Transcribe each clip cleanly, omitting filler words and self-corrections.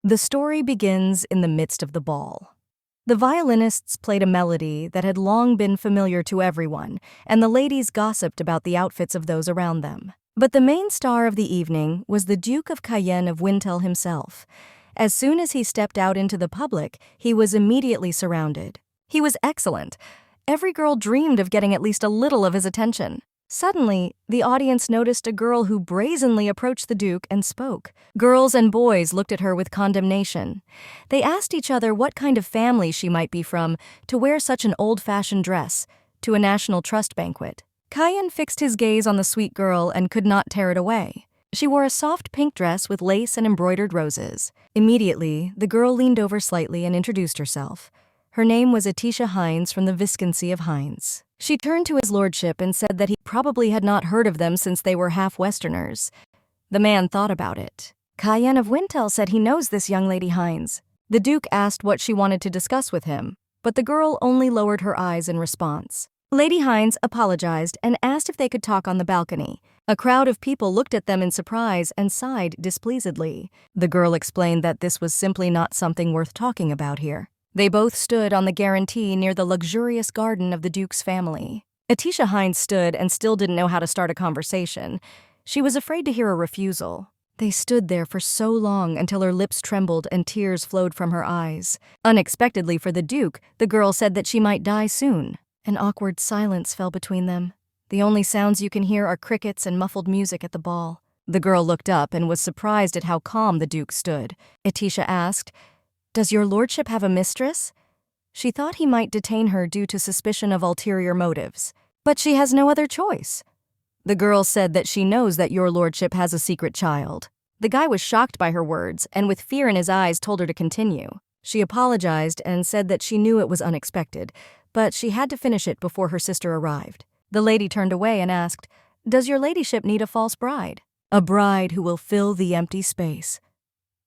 The story begins in the midst of the ball. The violinists played a melody that had long been familiar to everyone, and the ladies gossiped about the outfits of those around them. But the main star of the evening was the Duke of Cayenne of Wintel himself. As soon as he stepped out into the public, he was immediately surrounded. He was excellent. Every girl dreamed of getting at least a little of his attention. Suddenly, the audience noticed a girl who brazenly approached the Duke and spoke. Girls and boys looked at her with condemnation. They asked each other what kind of family she might be from to wear such an old-fashioned dress to a national trust banquet. Cayenne fixed his gaze on the sweet girl and could not tear it away. She wore a soft pink dress with lace and embroidered roses. Immediately, the girl leaned over slightly and introduced herself. Her name was Atisha Hines from the Viscountcy of Hines. She turned to his lordship and said that he probably had not heard of them since they were half Westerners. The man thought about it. Cayenne of Wintel said he knows this young lady Hines. The Duke asked what she wanted to discuss with him, but the girl only lowered her eyes in response. Lady Hines apologized and asked if they could talk on the balcony. A crowd of people looked at them in surprise and sighed displeasedly. The girl explained that this was simply not something worth talking about here. They both stood on the guarantee near the luxurious garden of the Duke's family. Atisha Hines stood and still didn't know how to start a conversation. She was afraid to hear a refusal. They stood there for so long until her lips trembled and tears flowed from her eyes. Unexpectedly for the Duke, the girl said that she might die soon. An awkward silence fell between them. The only sounds you can hear are crickets and muffled music at the ball. The girl looked up and was surprised at how calm the Duke stood. Atisha asked, "Does your lordship have a mistress?" She thought he might detain her due to suspicion of ulterior motives. But she has no other choice. The girl said that she knows that your lordship has a secret child. The guy was shocked by her words and with fear in his eyes told her to continue. She apologized and said that she knew it was unexpected, but she had to finish it before her sister arrived. The lady turned away and asked, "Does your ladyship need a false bride?" "A bride who will fill the empty space."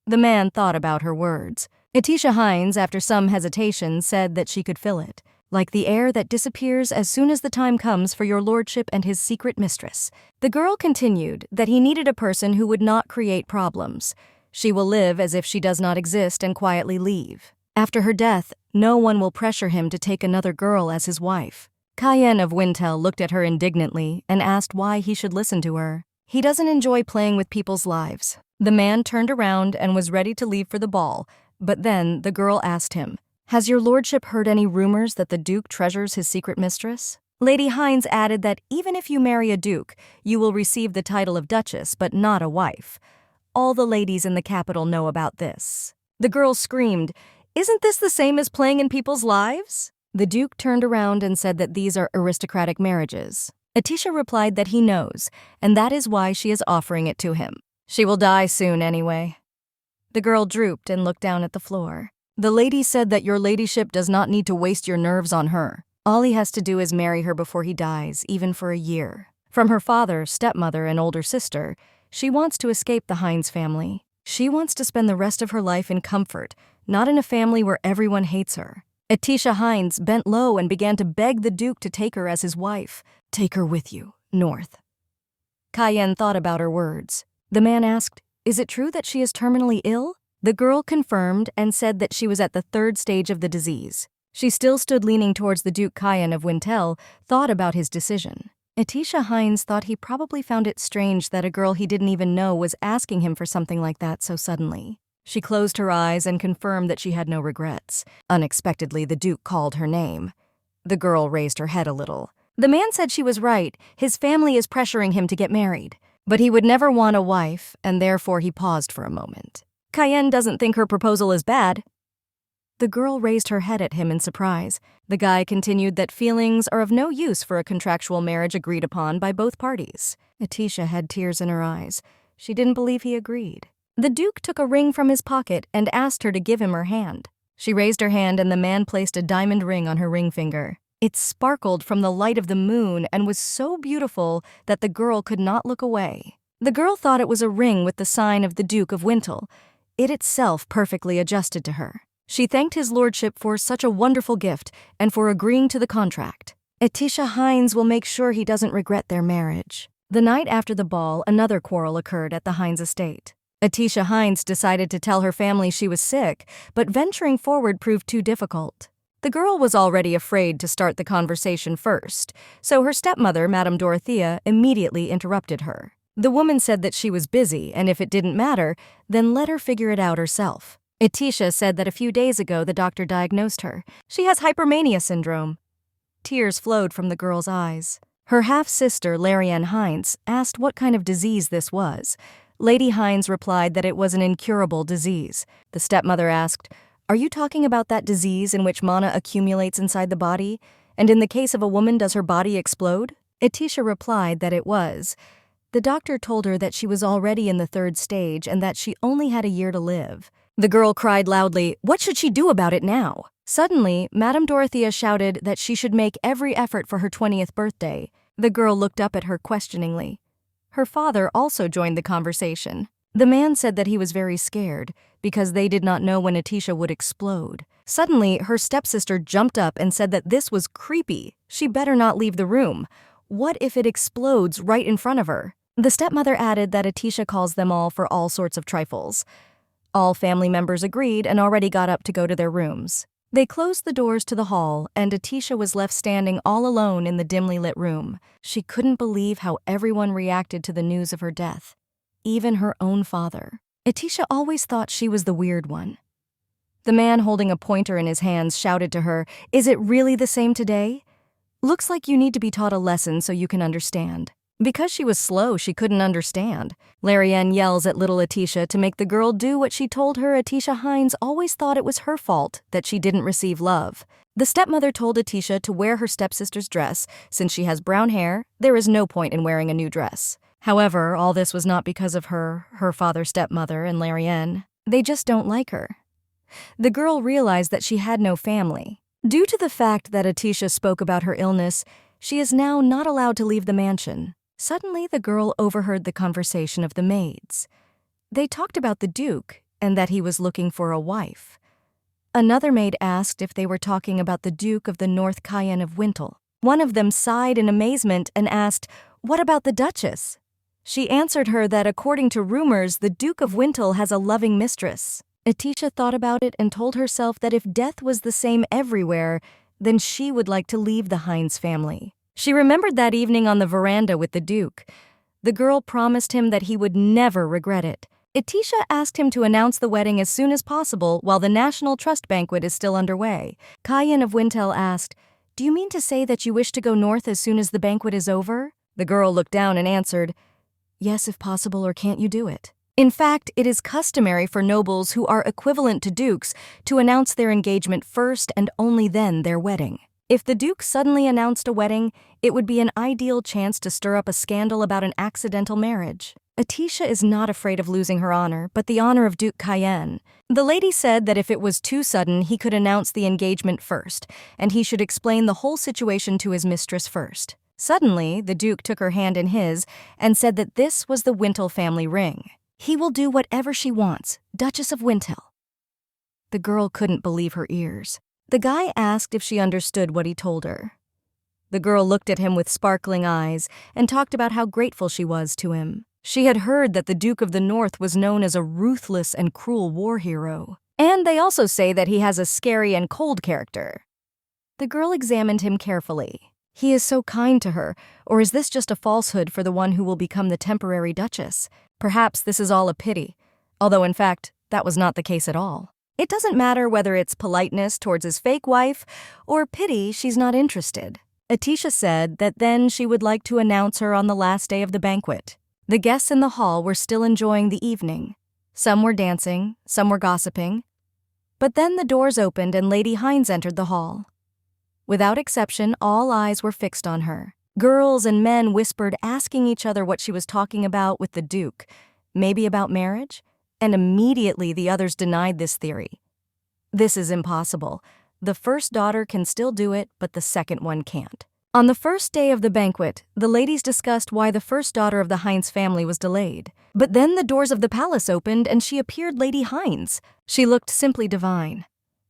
The man thought about her words. Atisha Hines, after some hesitation, said that she could fill it, like the air that disappears as soon as the time comes for your lordship and his secret mistress. The girl continued that he needed a person who would not create problems. She will live as if she does not exist and quietly leave. After her death, no one will pressure him to take another girl as his wife. Cayenne of Wintel looked at her indignantly and asked why he should listen to her. He doesn't enjoy playing with people's lives. The man turned around and was ready to leave for the ball, but then the girl asked him, "Has your lordship heard any rumors that the Duke treasures his secret mistress?" Lady Hines added that even if you marry a duke, you will receive the title of duchess, but not a wife. All the ladies in the capital know about this. The girl screamed, "Isn't this the same as playing in people's lives?" The Duke turned around and said that these are aristocratic marriages. Atisha replied that he knows, and that is why she is offering it to him. She will die soon anyway. The girl drooped and looked down at the floor. The lady said that your ladyship does not need to waste your nerves on her. All he has to do is marry her before he dies, even for a year. From her father, stepmother, and older sister, she wants to escape the Hines family. She wants to spend the rest of her life in comfort, not in a family where everyone hates her. Atisha Hines bent low and began to beg the Duke to take her as his wife. "Take her with you, north." Cayenne thought about her words. The man asked, "Is it true that she is terminally ill?" The girl confirmed and said that she was at the 3rd stage of the disease. She still stood leaning towards the Duke. Cayenne of Wintel thought about his decision. Atisha Hines thought he probably found it strange that a girl he didn't even know was asking him for something like that so suddenly. She closed her eyes and confirmed that she had no regrets. Unexpectedly, the Duke called her name. The girl raised her head a little. The man said she was right. His family is pressuring him to get married. But he would never want a wife, and therefore he paused for a moment. Cayenne doesn't think her proposal is bad. The girl raised her head at him in surprise. The guy continued that feelings are of no use for a contractual marriage agreed upon by both parties. Atisha had tears in her eyes. She didn't believe he agreed. The Duke took a ring from his pocket and asked her to give him her hand. She raised her hand and the man placed a diamond ring on her ring finger. It sparkled from the light of the moon and was so beautiful that the girl could not look away. The girl thought it was a ring with the sign of the Duke of Wintel. It itself perfectly adjusted to her. She thanked his lordship for such a wonderful gift and for agreeing to the contract. Atisha Hines will make sure he doesn't regret their marriage. The night after the ball, another quarrel occurred at the Hines estate. Atisha Hines decided to tell her family she was sick, but venturing forward proved too difficult. The girl was already afraid to start the conversation first, so her stepmother, Madame Dorothea, immediately interrupted her. The woman said that she was busy, and if it didn't matter, then let her figure it out herself. Atisha said that a few days ago the doctor diagnosed her. She has hypermania syndrome. Tears flowed from the girl's eyes. Her half-sister, Larianne Hines, asked what kind of disease this was. Lady Hines replied that it was an incurable disease. The stepmother asked, "Are you talking about that disease in which mana accumulates inside the body? And in the case of a woman, does her body explode?" Atisha replied that it was. The doctor told her that she was already in the 3rd stage and that she only had a year to live. The girl cried loudly, "What should she do about it now?" Suddenly, Madame Dorothea shouted that she should make every effort for her 20th birthday. The girl looked up at her questioningly. Her father also joined the conversation. The man said that he was very scared because they did not know when Atisha would explode. Suddenly, her stepsister jumped up and said that this was creepy. She better not leave the room. What if it explodes right in front of her? The stepmother added that Atisha calls them all for all sorts of trifles. All family members agreed and already got up to go to their rooms. They closed the doors to the hall, and Atisha was left standing all alone in the dimly lit room. She couldn't believe how everyone reacted to the news of her death. Even her own father. Atisha always thought she was the weird one. The man holding a pointer in his hands shouted to her, "Is it really the same today? Looks like you need to be taught a lesson so you can understand." Because she was slow, she couldn't understand. Larianne yells at little Atisha to make the girl do what she told her. Atisha Hines always thought it was her fault that she didn't receive love. The stepmother told Atisha to wear her stepsister's dress. Since she has brown hair, there is no point in wearing a new dress. However, all this was not because of her father, stepmother, and Larianne. They just don't like her. The girl realized that she had no family. Due to the fact that Atisha spoke about her illness, she is now not allowed to leave the mansion. Suddenly, the girl overheard the conversation of the maids. They talked about the Duke and that he was looking for a wife. Another maid asked if they were talking about the Duke of the North Cayenne of Wintle. One of them sighed in amazement and asked, "What about the Duchess?" She answered her that according to rumors, the Duke of Wintle has a loving mistress. Atisha thought about it and told herself that if death was the same everywhere, then she would like to leave the Hines family. She remembered that evening on the veranda with the Duke. The girl promised him that he would never regret it. Atisha asked him to announce the wedding as soon as possible while the National Trust banquet is still underway. Cayenne of Wintle asked, "Do you mean to say that you wish to go north as soon as the banquet is over?" The girl looked down and answered, "Yes, if possible, or can't you do it?" In fact, it is customary for nobles who are equivalent to dukes to announce their engagement first and only then their wedding. If the Duke suddenly announced a wedding, it would be an ideal chance to stir up a scandal about an accidental marriage. Atisha is not afraid of losing her honor, but the honor of Duke Cayenne. The lady said that if it was too sudden, he could announce the engagement first, and he should explain the whole situation to his mistress first. Suddenly, the Duke took her hand in his and said that this was the Wintle family ring. He will do whatever she wants, Duchess of Wintle. The girl couldn't believe her ears. The guy asked if she understood what he told her. The girl looked at him with sparkling eyes and talked about how grateful she was to him. She had heard that the Duke of the North was known as a ruthless and cruel war hero. And they also say that he has a scary and cold character. The girl examined him carefully. He is so kind to her, or is this just a falsehood for the one who will become the temporary duchess? Perhaps this is all a pity, although in fact, that was not the case at all. It doesn't matter whether it's politeness towards his fake wife or pity she's not interested. Atisha said that then she would like to announce her on the last day of the banquet. The guests in the hall were still enjoying the evening. Some were dancing, some were gossiping. But then the doors opened and Lady Hines entered the hall. Without exception, all eyes were fixed on her. Girls and men whispered, asking each other what she was talking about with the Duke. Maybe about marriage? And immediately the others denied this theory. This is impossible. The first daughter can still do it, but the second one can't. On the first day of the banquet, the ladies discussed why the first daughter of the Hines family was delayed. But then the doors of the palace opened and she appeared Lady Hines. She looked simply divine.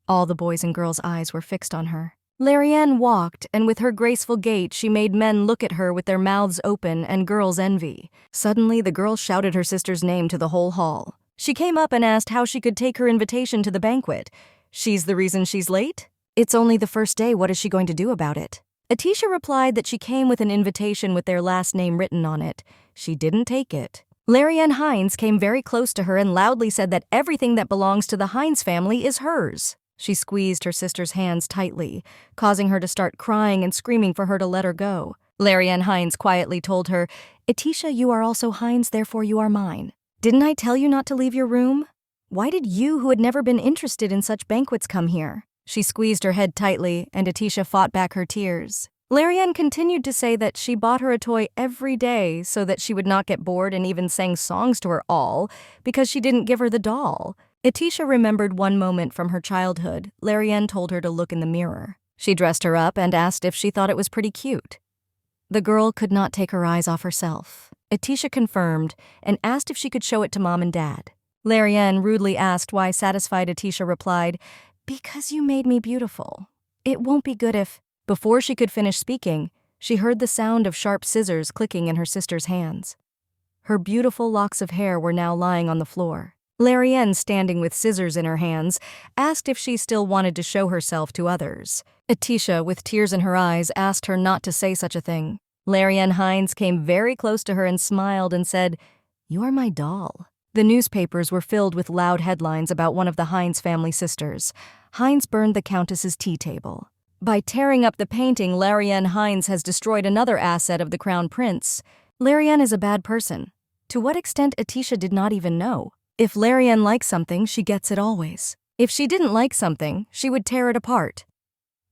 All the boys' and girls' eyes were fixed on her. Larianne walked, and with her graceful gait she made men look at her with their mouths open and girls envy. Suddenly the girl shouted her sister's name to the whole hall. She came up and asked how she could take her invitation to the banquet. She's the reason she's late? It's only the first day, what is she going to do about it? Atisha replied that she came with an invitation with their last name written on it. She didn't take it. Larianne Hines came very close to her and loudly said that everything that belongs to the Hines family is hers. She squeezed her sister's hands tightly, causing her to start crying and screaming for her to let her go. Larianne Hines quietly told her, "Atisha, you are also Hines, therefore you are mine. Didn't I tell you not to leave your room? Why did you, who had never been interested in such banquets, come here?" She squeezed her head tightly, and Atisha fought back her tears. Larianne continued to say that she bought her a toy every day so that she would not get bored and even sang songs to her all because she didn't give her the doll. Atisha remembered one moment from her childhood. Larianne told her to look in the mirror. She dressed her up and asked if she thought it was pretty cute. The girl could not take her eyes off herself. Atisha confirmed and asked if she could show it to Mom and Dad. Larianne rudely asked why. Satisfied, Atisha replied, "Because you made me beautiful. It won't be good if—" Before she could finish speaking, she heard the sound of sharp scissors clicking in her sister's hands. Her beautiful locks of hair were now lying on the floor. Larianne, standing with scissors in her hands, asked if she still wanted to show herself to others. Atisha, with tears in her eyes, asked her not to say such a thing. Larianne Hines came very close to her and smiled and said, "You are my doll." The newspapers were filled with loud headlines about one of the Hines family sisters. Hines burned the Countess's tea table. By tearing up the painting, Larianne Hines has destroyed another asset of the Crown Prince. Larianne is a bad person. To what extent, Atisha did not even know. If Larianne likes something, she gets it always. If she didn't like something, she would tear it apart.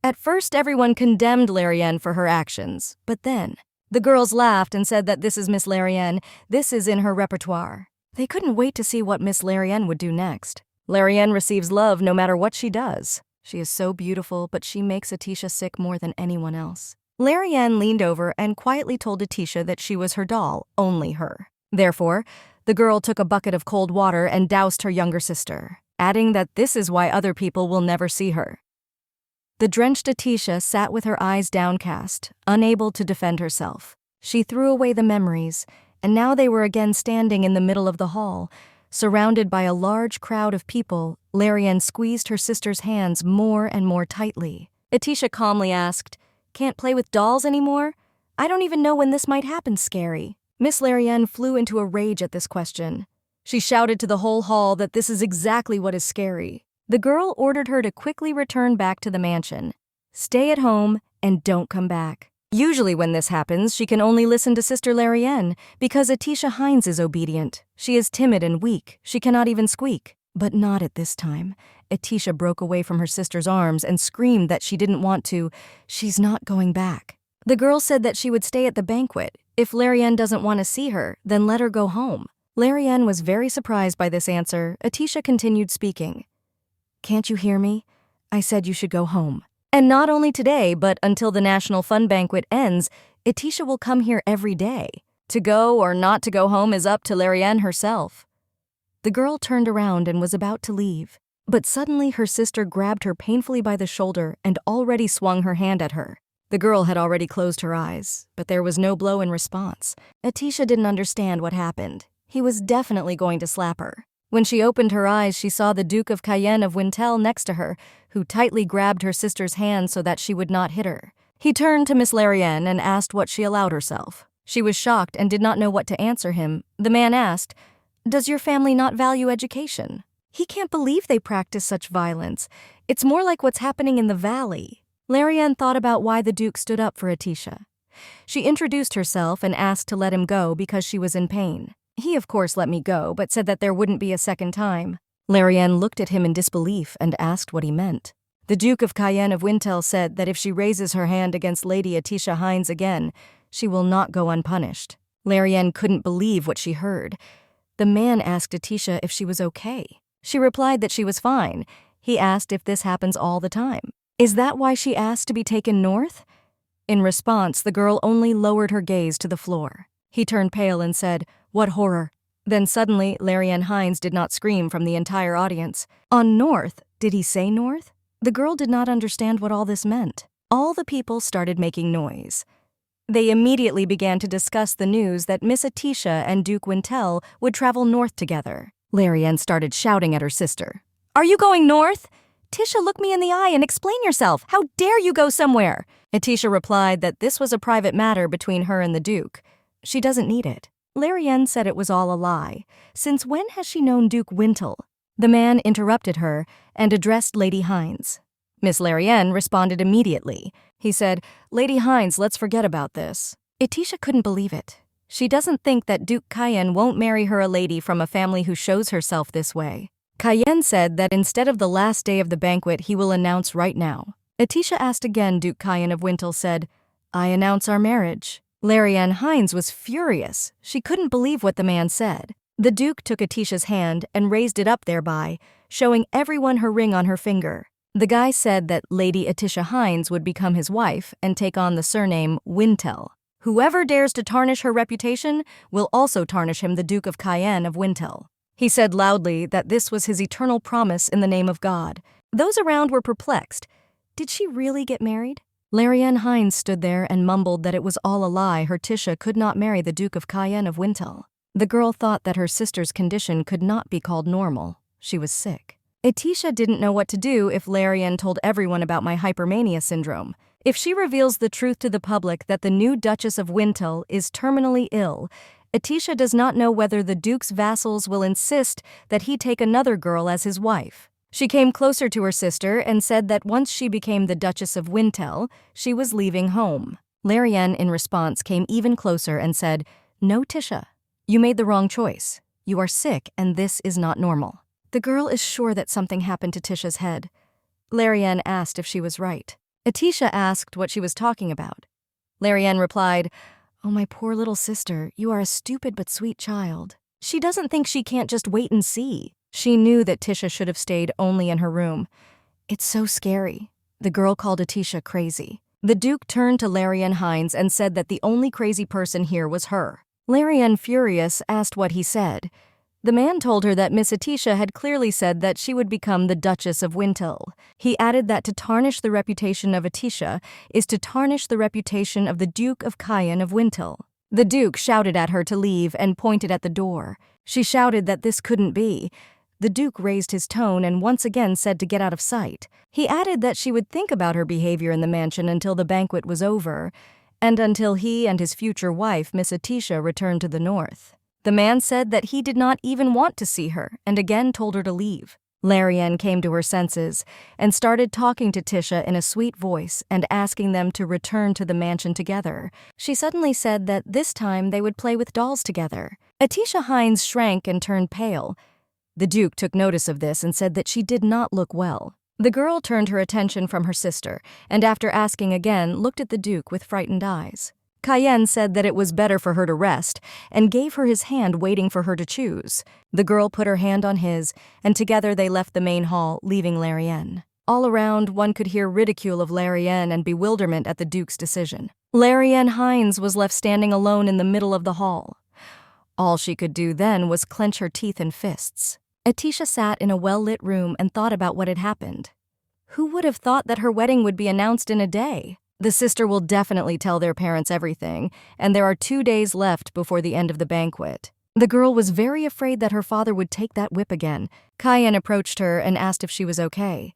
At first, everyone condemned Larianne for her actions, but then the girls laughed and said that this is Miss Larianne, this is in her repertoire. They couldn't wait to see what Miss Larianne would do next. Larianne receives love no matter what she does. She is so beautiful, but she makes Atisha sick more than anyone else. Larianne leaned over and quietly told Atisha that she was her doll, only her. Therefore, the girl took a bucket of cold water and doused her younger sister, adding that this is why other people will never see her. The drenched Atisha sat with her eyes downcast, unable to defend herself. She threw away the memories, and now they were again standing in the middle of the hall. Surrounded by a large crowd of people, Larianne squeezed her sister's hands more and more tightly. Atisha calmly asked, "Can't play with dolls anymore? I don't even know when this might happen, Scary." Miss Larianne flew into a rage at this question. She shouted to the whole hall that this is exactly what is scary. The girl ordered her to quickly return back to the mansion. Stay at home and don't come back. Usually when this happens, she can only listen to Sister Larianne because Atisha Hines is obedient. She is timid and weak. She cannot even squeak. But not at this time. Atisha broke away from her sister's arms and screamed that she didn't want to. She's not going back. The girl said that she would stay at the banquet. If Larianne doesn't want to see her, then let her go home. Larianne was very surprised by this answer. Atisha continued speaking. "Can't you hear me? I said you should go home. And not only today, but until the National Fun Banquet ends, Atisha will come here every day. To go or not to go home is up to Larianne herself." The girl turned around and was about to leave, but suddenly her sister grabbed her painfully by the shoulder and already swung her hand at her. The girl had already closed her eyes, but there was no blow in response. Atisha didn't understand what happened. He was definitely going to slap her. When she opened her eyes, she saw the Duke of Cayenne of Wintel next to her, who tightly grabbed her sister's hand so that she would not hit her. He turned to Miss Larianne and asked what she allowed herself. She was shocked and did not know what to answer him. The man asked, "Does your family not value education? He can't believe they practice such violence. It's more like what's happening in the valley." Larianne thought about why the Duke stood up for Atisha. She introduced herself and asked to let him go because she was in pain. He, of course, let me go, but said that there wouldn't be a second time. Larianne looked at him in disbelief and asked what he meant. The Duke of Cayenne of Wintel said that if she raises her hand against Lady Atisha Hines again, she will not go unpunished. Larianne couldn't believe what she heard. The man asked Atisha if she was okay. She replied that she was fine. He asked if this happens all the time. Is that why she asked to be taken north? In response, the girl only lowered her gaze to the floor. He turned pale and said, "What horror." Then suddenly, Larianne Hines did not scream from the entire audience. On north? Did he say north? The girl did not understand what all this meant. All the people started making noise. They immediately began to discuss the news that Miss Atisha and Duke Wintel would travel north together. Larianne started shouting at her sister. "Are you going north? Tisha, look me in the eye and explain yourself. How dare you go somewhere?" Atisha replied that this was a private matter between her and the Duke. She doesn't need it. Larianne said it was all a lie. Since when has she known Duke Wintel? The man interrupted her and addressed Lady Hines. Miss Larianne responded immediately. He said, "Lady Hines, let's forget about this." Atisha couldn't believe it. She doesn't think that Duke Cayenne won't marry her a lady from a family who shows herself this way. Cayenne said that instead of the last day of the banquet, he will announce right now. Atisha asked again. Duke Cayenne of Wintel said, "I announce our marriage." Larianne Hines was furious. She couldn't believe what the man said. The Duke took Atisha's hand and raised it up thereby, showing everyone her ring on her finger. The guy said that Lady Atisha Hines would become his wife and take on the surname Wintel. Whoever dares to tarnish her reputation will also tarnish him, the Duke of Cayenne of Wintel. He said loudly that this was his eternal promise in the name of God. Those around were perplexed. Did she really get married? Larianne Hines stood there and mumbled that it was all a lie. Her Tisha could not marry the Duke of Cayenne of Wintel. The girl thought that her sister's condition could not be called normal. She was sick. Atisha didn't know what to do if Larianne told everyone about my hypermania syndrome. If she reveals the truth to the public that the new Duchess of Wintel is terminally ill, Atisha does not know whether the Duke's vassals will insist that he take another girl as his wife. She came closer to her sister and said that once she became the Duchess of Wintel, she was leaving home. Larianne, in response, came even closer and said, "No, Tisha. You made the wrong choice. You are sick, and this is not normal." The girl is sure that something happened to Tisha's head. Larianne asked if she was right. Atisha asked what she was talking about. Larianne replied, "Oh, my poor little sister, you are a stupid but sweet child. She doesn't think she can't just wait and see." She knew that Tisha should have stayed only in her room. "It's so scary." The girl called Atisha crazy. The Duke turned to Larianne Hines and said that the only crazy person here was her. Larianne, furious, asked what he said. The man told her that Miss Atisha had clearly said that she would become the Duchess of Wintel. He added that to tarnish the reputation of Atisha is to tarnish the reputation of the Duke of Cayenne of Wintel. The Duke shouted at her to leave and pointed at the door. She shouted that this couldn't be. The Duke raised his tone and once again said to get out of sight. He added that she would think about her behavior in the mansion until the banquet was over, and until he and his future wife, Miss Atisha, returned to the north. The man said that he did not even want to see her and again told her to leave. Larianne came to her senses and started talking to Tisha in a sweet voice and asking them to return to the mansion together. She suddenly said that this time they would play with dolls together. Atisha Hines shrank and turned pale. The Duke took notice of this and said that she did not look well. The girl turned her attention from her sister and after asking again, looked at the Duke with frightened eyes. Cayenne said that it was better for her to rest and gave her his hand, waiting for her to choose. The girl put her hand on his, and together they left the main hall, leaving Larianne. All around, one could hear ridicule of Larianne and bewilderment at the Duke's decision. Larianne Hines was left standing alone in the middle of the hall. All she could do then was clench her teeth in fists. Atisha sat in a well-lit room and thought about what had happened. Who would have thought that her wedding would be announced in a day? The sister will definitely tell their parents everything, and there are 2 days left before the end of the banquet. The girl was very afraid that her father would take that whip again. Cayenne approached her and asked if she was okay.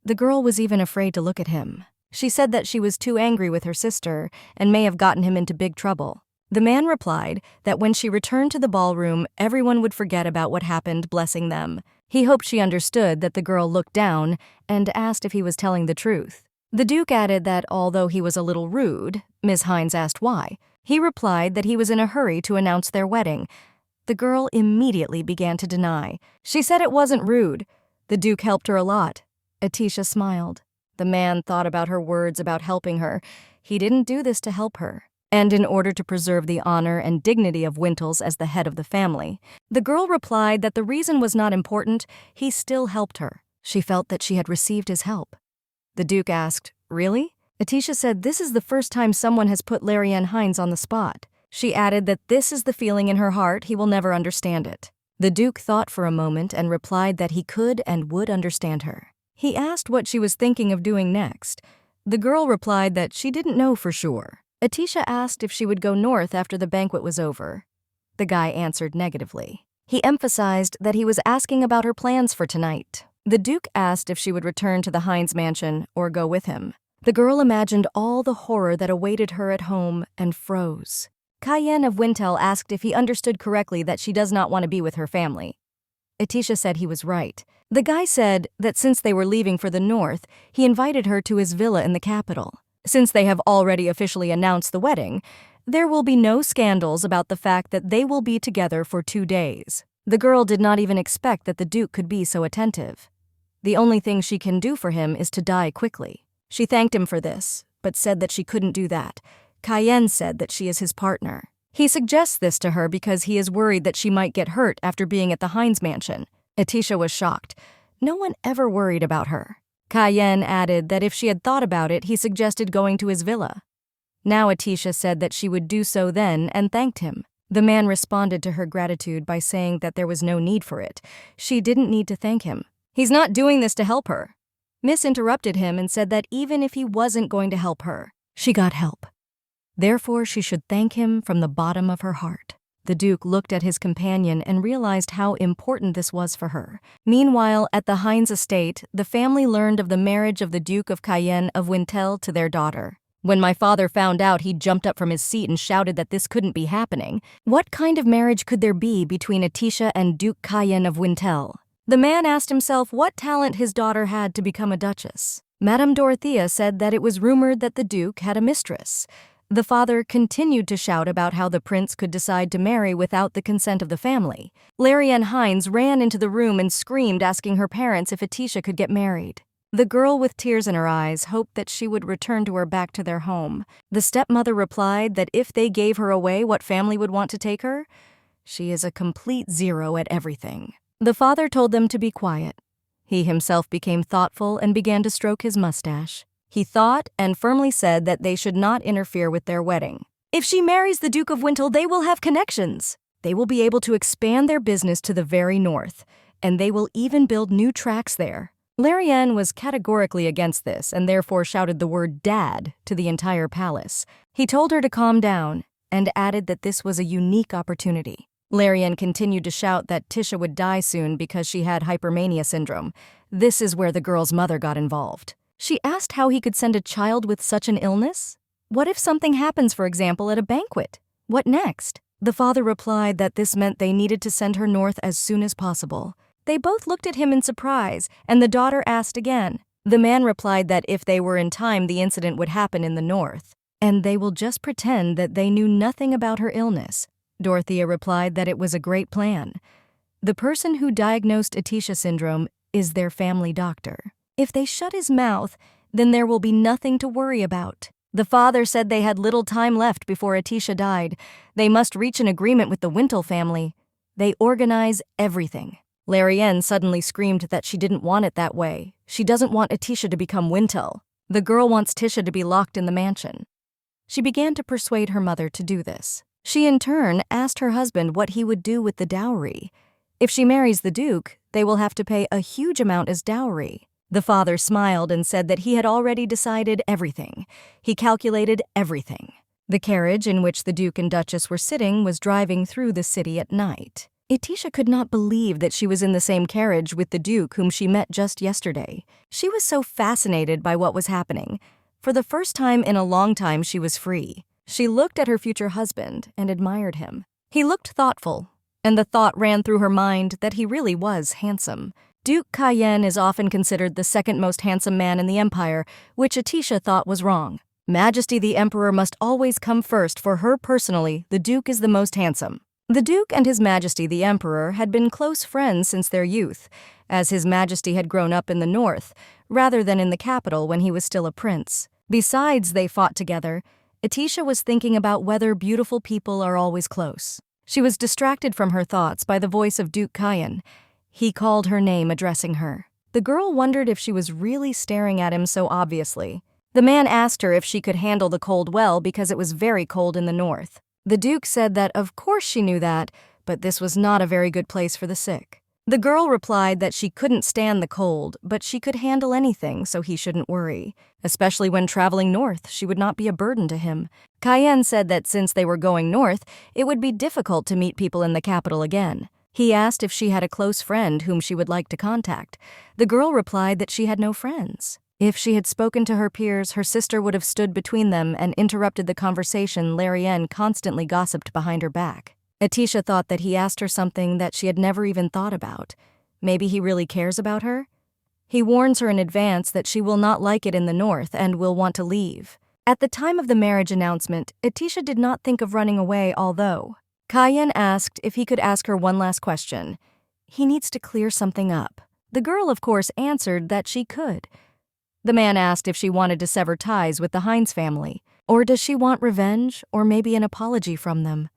The girl was even afraid to look at him. She said that she was too angry with her sister and may have gotten him into big trouble. The man replied that when she returned to the ballroom, everyone would forget about what happened, blessing them. He hoped she understood that the girl looked down and asked if he was telling the truth. The Duke added that although he was a little rude, Miss Hines asked why. He replied that he was in a hurry to announce their wedding. The girl immediately began to deny. She said it wasn't rude. The Duke helped her a lot. Atisha smiled. The man thought about her words about helping her. He didn't do this to help her. And in order to preserve the honor and dignity of Wintels as the head of the family. The girl replied that the reason was not important. He still helped her. She felt that she had received his help. The Duke asked, "Really?" Atisha said this is the first time someone has put Larianne Hines on the spot. She added that this is the feeling in her heart, he will never understand it. The Duke thought for a moment and replied that he could and would understand her. He asked what she was thinking of doing next. The girl replied that she didn't know for sure. Atisha asked if she would go north after the banquet was over. The guy answered negatively. He emphasized that he was asking about her plans for tonight. The Duke asked if she would return to the Hines mansion or go with him. The girl imagined all the horror that awaited her at home and froze. Cayenne of Wintel asked if he understood correctly that she does not want to be with her family. Atisha said he was right. The guy said that since they were leaving for the north, he invited her to his villa in the capital. Since they have already officially announced the wedding, there will be no scandals about the fact that they will be together for 2 days. The girl did not even expect that the Duke could be so attentive. The only thing she can do for him is to die quickly. She thanked him for this, but said that she couldn't do that. Cayenne said that she is his partner. He suggests this to her because he is worried that she might get hurt after being at the Hines mansion. Atisha was shocked. No one ever worried about her. Cayenne added that if she had thought about it, he suggested going to his villa. Now Atisha said that she would do so then and thanked him. The man responded to her gratitude by saying that there was no need for it. She didn't need to thank him. He's not doing this to help her. Miss interrupted him and said that even if he wasn't going to help her, she got help. Therefore, she should thank him from the bottom of her heart. The Duke looked at his companion and realized how important this was for her. Meanwhile, at the Hines estate, the family learned of the marriage of the Duke of Cayenne of Wintel to their daughter. When my father found out, he jumped up from his seat and shouted that this couldn't be happening. What kind of marriage could there be between Atisha and Duke Cayenne of Wintel? The man asked himself what talent his daughter had to become a duchess. Madame Dorothea said that it was rumored that the Duke had a mistress. The father continued to shout about how the prince could decide to marry without the consent of the family. Larianne Hines ran into the room and screamed, asking her parents if Atisha could get married. The girl, with tears in her eyes, hoped that she would return to her back to their home. The stepmother replied that if they gave her away, what family would want to take her? She is a complete zero at everything. The father told them to be quiet. He himself became thoughtful and began to stroke his mustache. He thought and firmly said that they should not interfere with their wedding. If she marries the Duke of Wintel, they will have connections. They will be able to expand their business to the very north, and they will even build new tracks there. Larianne was categorically against this and therefore shouted the word "dad" to the entire palace. He told her to calm down and added that this was a unique opportunity. Larianne continued to shout that Tisha would die soon because she had hypermania syndrome. This is where the girl's mother got involved. She asked how he could send a child with such an illness. What if something happens, for example, at a banquet? What next? The father replied that this meant they needed to send her north as soon as possible. They both looked at him in surprise, and the daughter asked again. The man replied that if they were in time, the incident would happen in the north, and they will just pretend that they knew nothing about her illness. Dorothea replied that it was a great plan. The person who diagnosed Atisha syndrome is their family doctor. If they shut his mouth, then there will be nothing to worry about. The father said they had little time left before Atisha died. They must reach an agreement with the Wintel family. They organize everything. Larianne suddenly screamed that she didn't want it that way. She doesn't want Atisha to become Wintel. The girl wants Tisha to be locked in the mansion. She began to persuade her mother to do this. She in turn asked her husband what he would do with the dowry. If she marries the Duke, they will have to pay a huge amount as dowry. The father smiled and said that he had already decided everything. He calculated everything. The carriage in which the Duke and Duchess were sitting was driving through the city at night. Atisha could not believe that she was in the same carriage with the Duke whom she met just yesterday. She was so fascinated by what was happening. For the first time in a long time, she was free. She looked at her future husband and admired him. He looked thoughtful, and the thought ran through her mind that he really was handsome. Duke Cayenne is often considered the second most handsome man in the empire, which Atisha thought was wrong. Majesty the Emperor must always come first. For her personally, the Duke is the most handsome. The Duke and His Majesty the Emperor had been close friends since their youth, as His Majesty had grown up in the north, rather than in the capital when he was still a prince. Besides, they fought together. Atisha was thinking about whether beautiful people are always close. She was distracted from her thoughts by the voice of Duke Cayenne. He called her name, addressing her. The girl wondered if she was really staring at him so obviously. The man asked her if she could handle the cold well because it was very cold in the north. The Duke said that of course she knew that, but this was not a very good place for the sick. The girl replied that she couldn't stand the cold, but she could handle anything, so he shouldn't worry. Especially when traveling north, she would not be a burden to him. Cayenne said that since they were going north, it would be difficult to meet people in the capital again. He asked if she had a close friend whom she would like to contact. The girl replied that she had no friends. If she had spoken to her peers, her sister would have stood between them and interrupted the conversation. Larianne constantly gossiped behind her back. Atisha thought that he asked her something that she had never even thought about. Maybe he really cares about her? He warns her in advance that she will not like it in the north and will want to leave. At the time of the marriage announcement, Atisha did not think of running away, although Cayenne asked if he could ask her one last question. He needs to clear something up. The girl, of course, answered that she could. The man asked if she wanted to sever ties with the Hines family, or does she want revenge, or maybe an apology from them.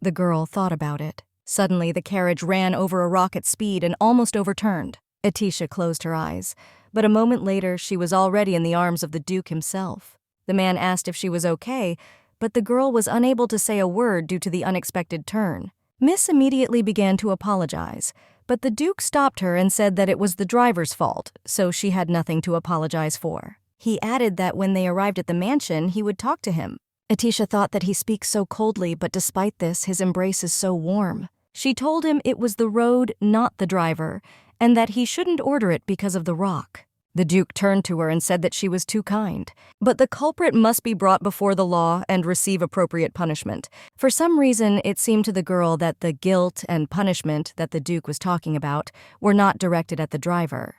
The girl thought about it. Suddenly, the carriage ran over a rock at speed and almost overturned. Atisha closed her eyes, but a moment later she was already in the arms of the Duke himself. The man asked if she was okay, but the girl was unable to say a word due to the unexpected turn. Miss immediately began to apologize, but the Duke stopped her and said that it was the driver's fault, so she had nothing to apologize for. He added that when they arrived at the mansion, he would talk to him. Atisha thought that he speaks so coldly, but despite this, his embrace is so warm. She told him it was the road, not the driver, and that he shouldn't order it because of the rock. The Duke turned to her and said that she was too kind. But the culprit must be brought before the law and receive appropriate punishment. For some reason, it seemed to the girl that the guilt and punishment that the Duke was talking about were not directed at the driver.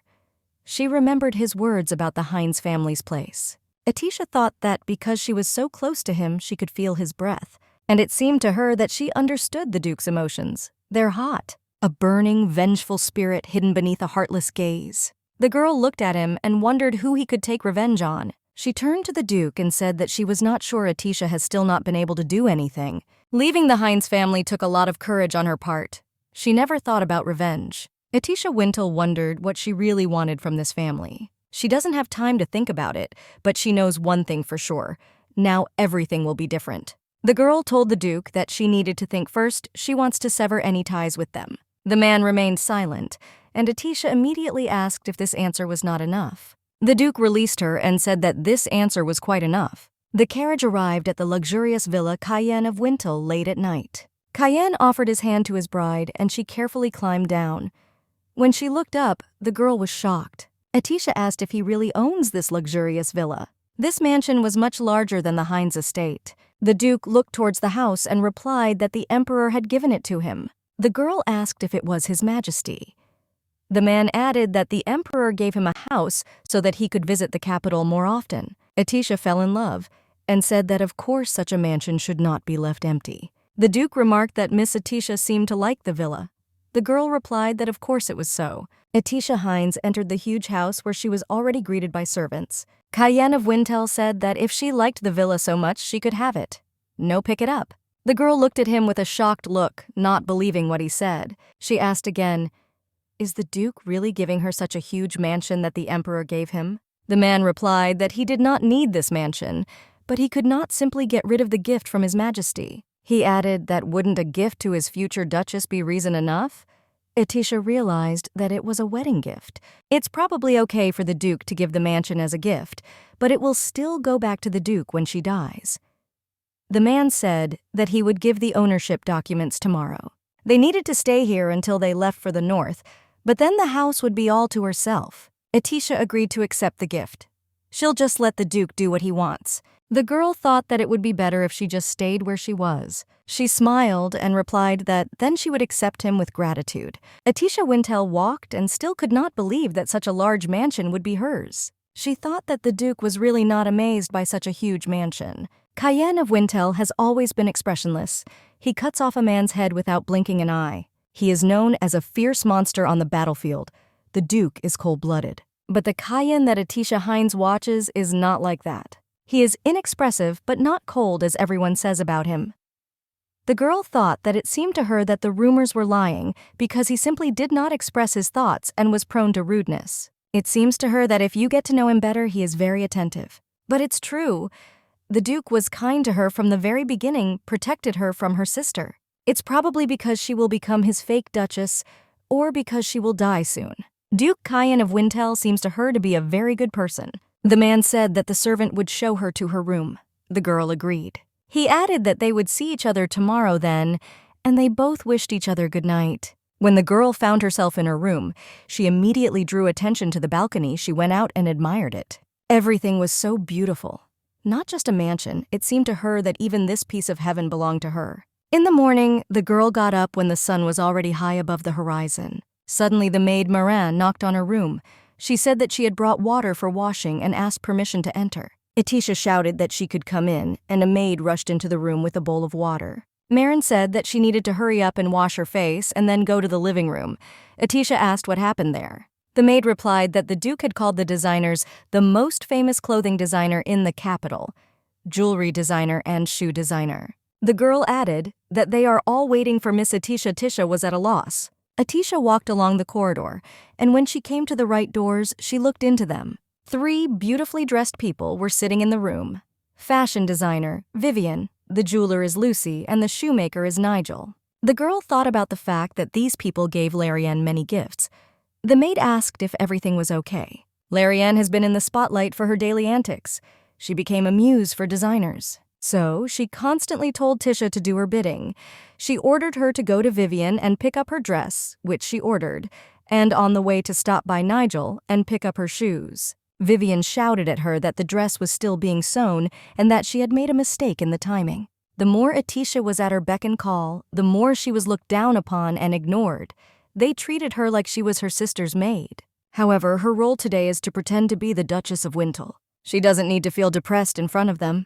She remembered his words about the Hines family's place. Atisha thought that because she was so close to him, she could feel his breath. And it seemed to her that she understood the Duke's emotions. They're hot. A burning, vengeful spirit hidden beneath a heartless gaze. The girl looked at him and wondered who he could take revenge on. She turned to the Duke and said that she was not sure Atisha has still not been able to do anything. Leaving the Hines family took a lot of courage on her part. She never thought about revenge. Atisha Wintle wondered what she really wanted from this family. She doesn't have time to think about it, but she knows one thing for sure. Now everything will be different. The girl told the Duke that she needed to think first. She wants to sever any ties with them. The man remained silent, and Atisha immediately asked if this answer was not enough. The Duke released her and said that this answer was quite enough. The carriage arrived at the luxurious villa Cayenne of Wintle late at night. Cayenne offered his hand to his bride, and she carefully climbed down. When she looked up, the girl was shocked. Atisha asked if he really owns this luxurious villa. This mansion was much larger than the Hines estate. The Duke looked towards the house and replied that the Emperor had given it to him. The girl asked if it was His Majesty. The man added that the Emperor gave him a house so that he could visit the capital more often. Atisha fell in love and said that of course such a mansion should not be left empty. The Duke remarked that Miss Atisha seemed to like the villa. The girl replied that of course it was so. Atisha Hines entered the huge house where she was already greeted by servants. Cayenne of Wintle said that if she liked the villa so much, she could have it. No, pick it up. The girl looked at him with a shocked look, not believing what he said. She asked again, "Is the Duke really giving her such a huge mansion that the Emperor gave him?" The man replied that he did not need this mansion, but he could not simply get rid of the gift from His Majesty. He added that wouldn't a gift to his future Duchess be reason enough? Atisha realized that it was a wedding gift. It's probably okay for the Duke to give the mansion as a gift, but it will still go back to the Duke when she dies. The man said that he would give the ownership documents tomorrow. They needed to stay here until they left for the north, but then the house would be all to herself. Atisha agreed to accept the gift. She'll just let the Duke do what he wants. The girl thought that it would be better if she just stayed where she was. She smiled and replied that then she would accept him with gratitude. Atisha Wintle walked and still could not believe that such a large mansion would be hers. She thought that the Duke was really not amazed by such a huge mansion. Cayenne of Wintle has always been expressionless. He cuts off a man's head without blinking an eye. He is known as a fierce monster on the battlefield. The Duke is cold-blooded. But the Cayenne that Atisha Hines watches is not like that. He is inexpressive but not cold as everyone says about him. The girl thought that it seemed to her that the rumors were lying because he simply did not express his thoughts and was prone to rudeness. It seems to her that if you get to know him better, he is very attentive. But it's true. The Duke was kind to her from the very beginning, protected her from her sister. It's probably because she will become his fake Duchess or because she will die soon. Duke Cayenne of Wintle seems to her to be a very good person. The man said that the servant would show her to her room. The girl agreed. He added that they would see each other tomorrow then, and they both wished each other good night. When the girl found herself in her room, she immediately drew attention to the balcony. She went out and admired it. Everything was so beautiful. Not just a mansion, it seemed to her that even this piece of heaven belonged to her. In the morning, the girl got up when the sun was already high above the horizon. Suddenly, the maid Moran knocked on her room. She said that she had brought water for washing and asked permission to enter. Atisha shouted that she could come in, and a maid rushed into the room with a bowl of water. Marin said that she needed to hurry up and wash her face and then go to the living room. Atisha asked what happened there. The maid replied that the Duke had called the designers the most famous clothing designer in the capital, jewelry designer and shoe designer. The girl added that they are all waiting for Miss Atisha. Tisha was at a loss. Atisha walked along the corridor, and when she came to the right doors, she looked into them. 3 beautifully dressed people were sitting in the room. Fashion designer, Vivian, the jeweler is Lucy, and the shoemaker is Nigel. The girl thought about the fact that these people gave Larianne many gifts. The maid asked if everything was okay. Larianne has been in the spotlight for her daily antics. She became a muse for designers. So, she constantly told Tisha to do her bidding. She ordered her to go to Vivian and pick up her dress, which she ordered, and on the way to stop by Nigel and pick up her shoes. Vivian shouted at her that the dress was still being sewn and that she had made a mistake in the timing. The more Atisha was at her beck and call, the more she was looked down upon and ignored. They treated her like she was her sister's maid. However, her role today is to pretend to be the Duchess of Wintle. She doesn't need to feel depressed in front of them.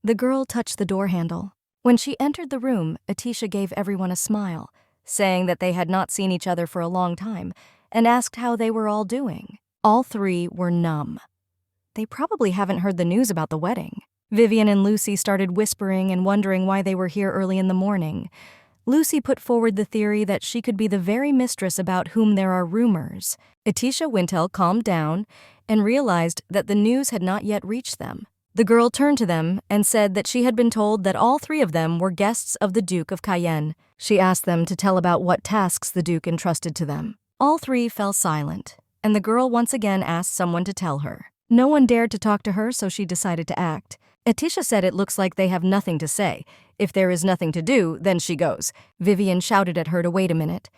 The girl touched the door handle. When she entered the room, Atisha gave everyone a smile, saying that they had not seen each other for a long time, and asked how they were all doing. All 3 were numb. They probably haven't heard the news about the wedding. Vivian and Lucy started whispering and wondering why they were here early in the morning. Lucy put forward the theory that she could be the very mistress about whom there are rumors. Atisha Wintle calmed down and realized that the news had not yet reached them. The girl turned to them and said that she had been told that all 3 of them were guests of the Duke of Cayenne. She asked them to tell about what tasks the Duke entrusted to them. All 3 fell silent, and the girl once again asked someone to tell her. No one dared to talk to her, so she decided to act. Atisha said it looks like they have nothing to say. If there is nothing to do, then she goes. Vivian shouted at her to wait a minute.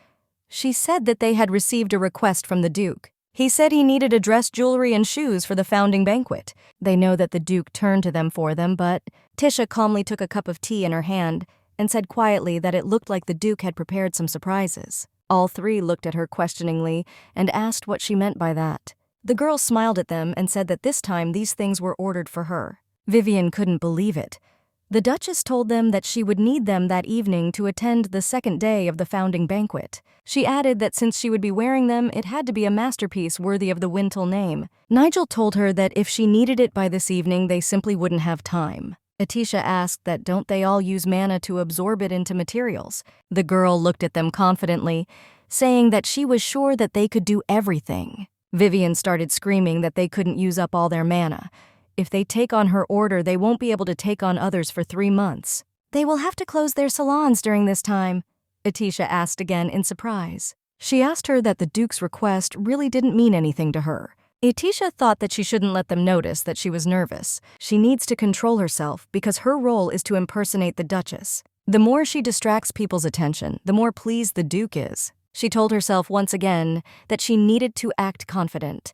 She said that they had received a request from the Duke. He said he needed a dress, jewelry, and shoes for the founding banquet. They know that the Duke turned to them for them, but Tisha calmly took a cup of tea in her hand and said quietly that it looked like the Duke had prepared some surprises. All 3 looked at her questioningly and asked what she meant by that. The girl smiled at them and said that this time these things were ordered for her. Vivian couldn't believe it. The Duchess told them that she would need them that evening to attend the second day of the founding banquet. She added that since she would be wearing them, it had to be a masterpiece worthy of the Wintle name. Nigel told her that if she needed it by this evening, they simply wouldn't have time. Atisha asked that don't they all use mana to absorb it into materials. The girl looked at them confidently, saying that she was sure that they could do everything. Vivian started screaming that they couldn't use up all their mana. If they take on her order, they won't be able to take on others for 3 months. They will have to close their salons during this time, Atisha asked again in surprise. She asked her that the Duke's request really didn't mean anything to her. Atisha thought that she shouldn't let them notice that she was nervous. She needs to control herself because her role is to impersonate the Duchess. The more she distracts people's attention, the more pleased the Duke is. She told herself once again that she needed to act confident.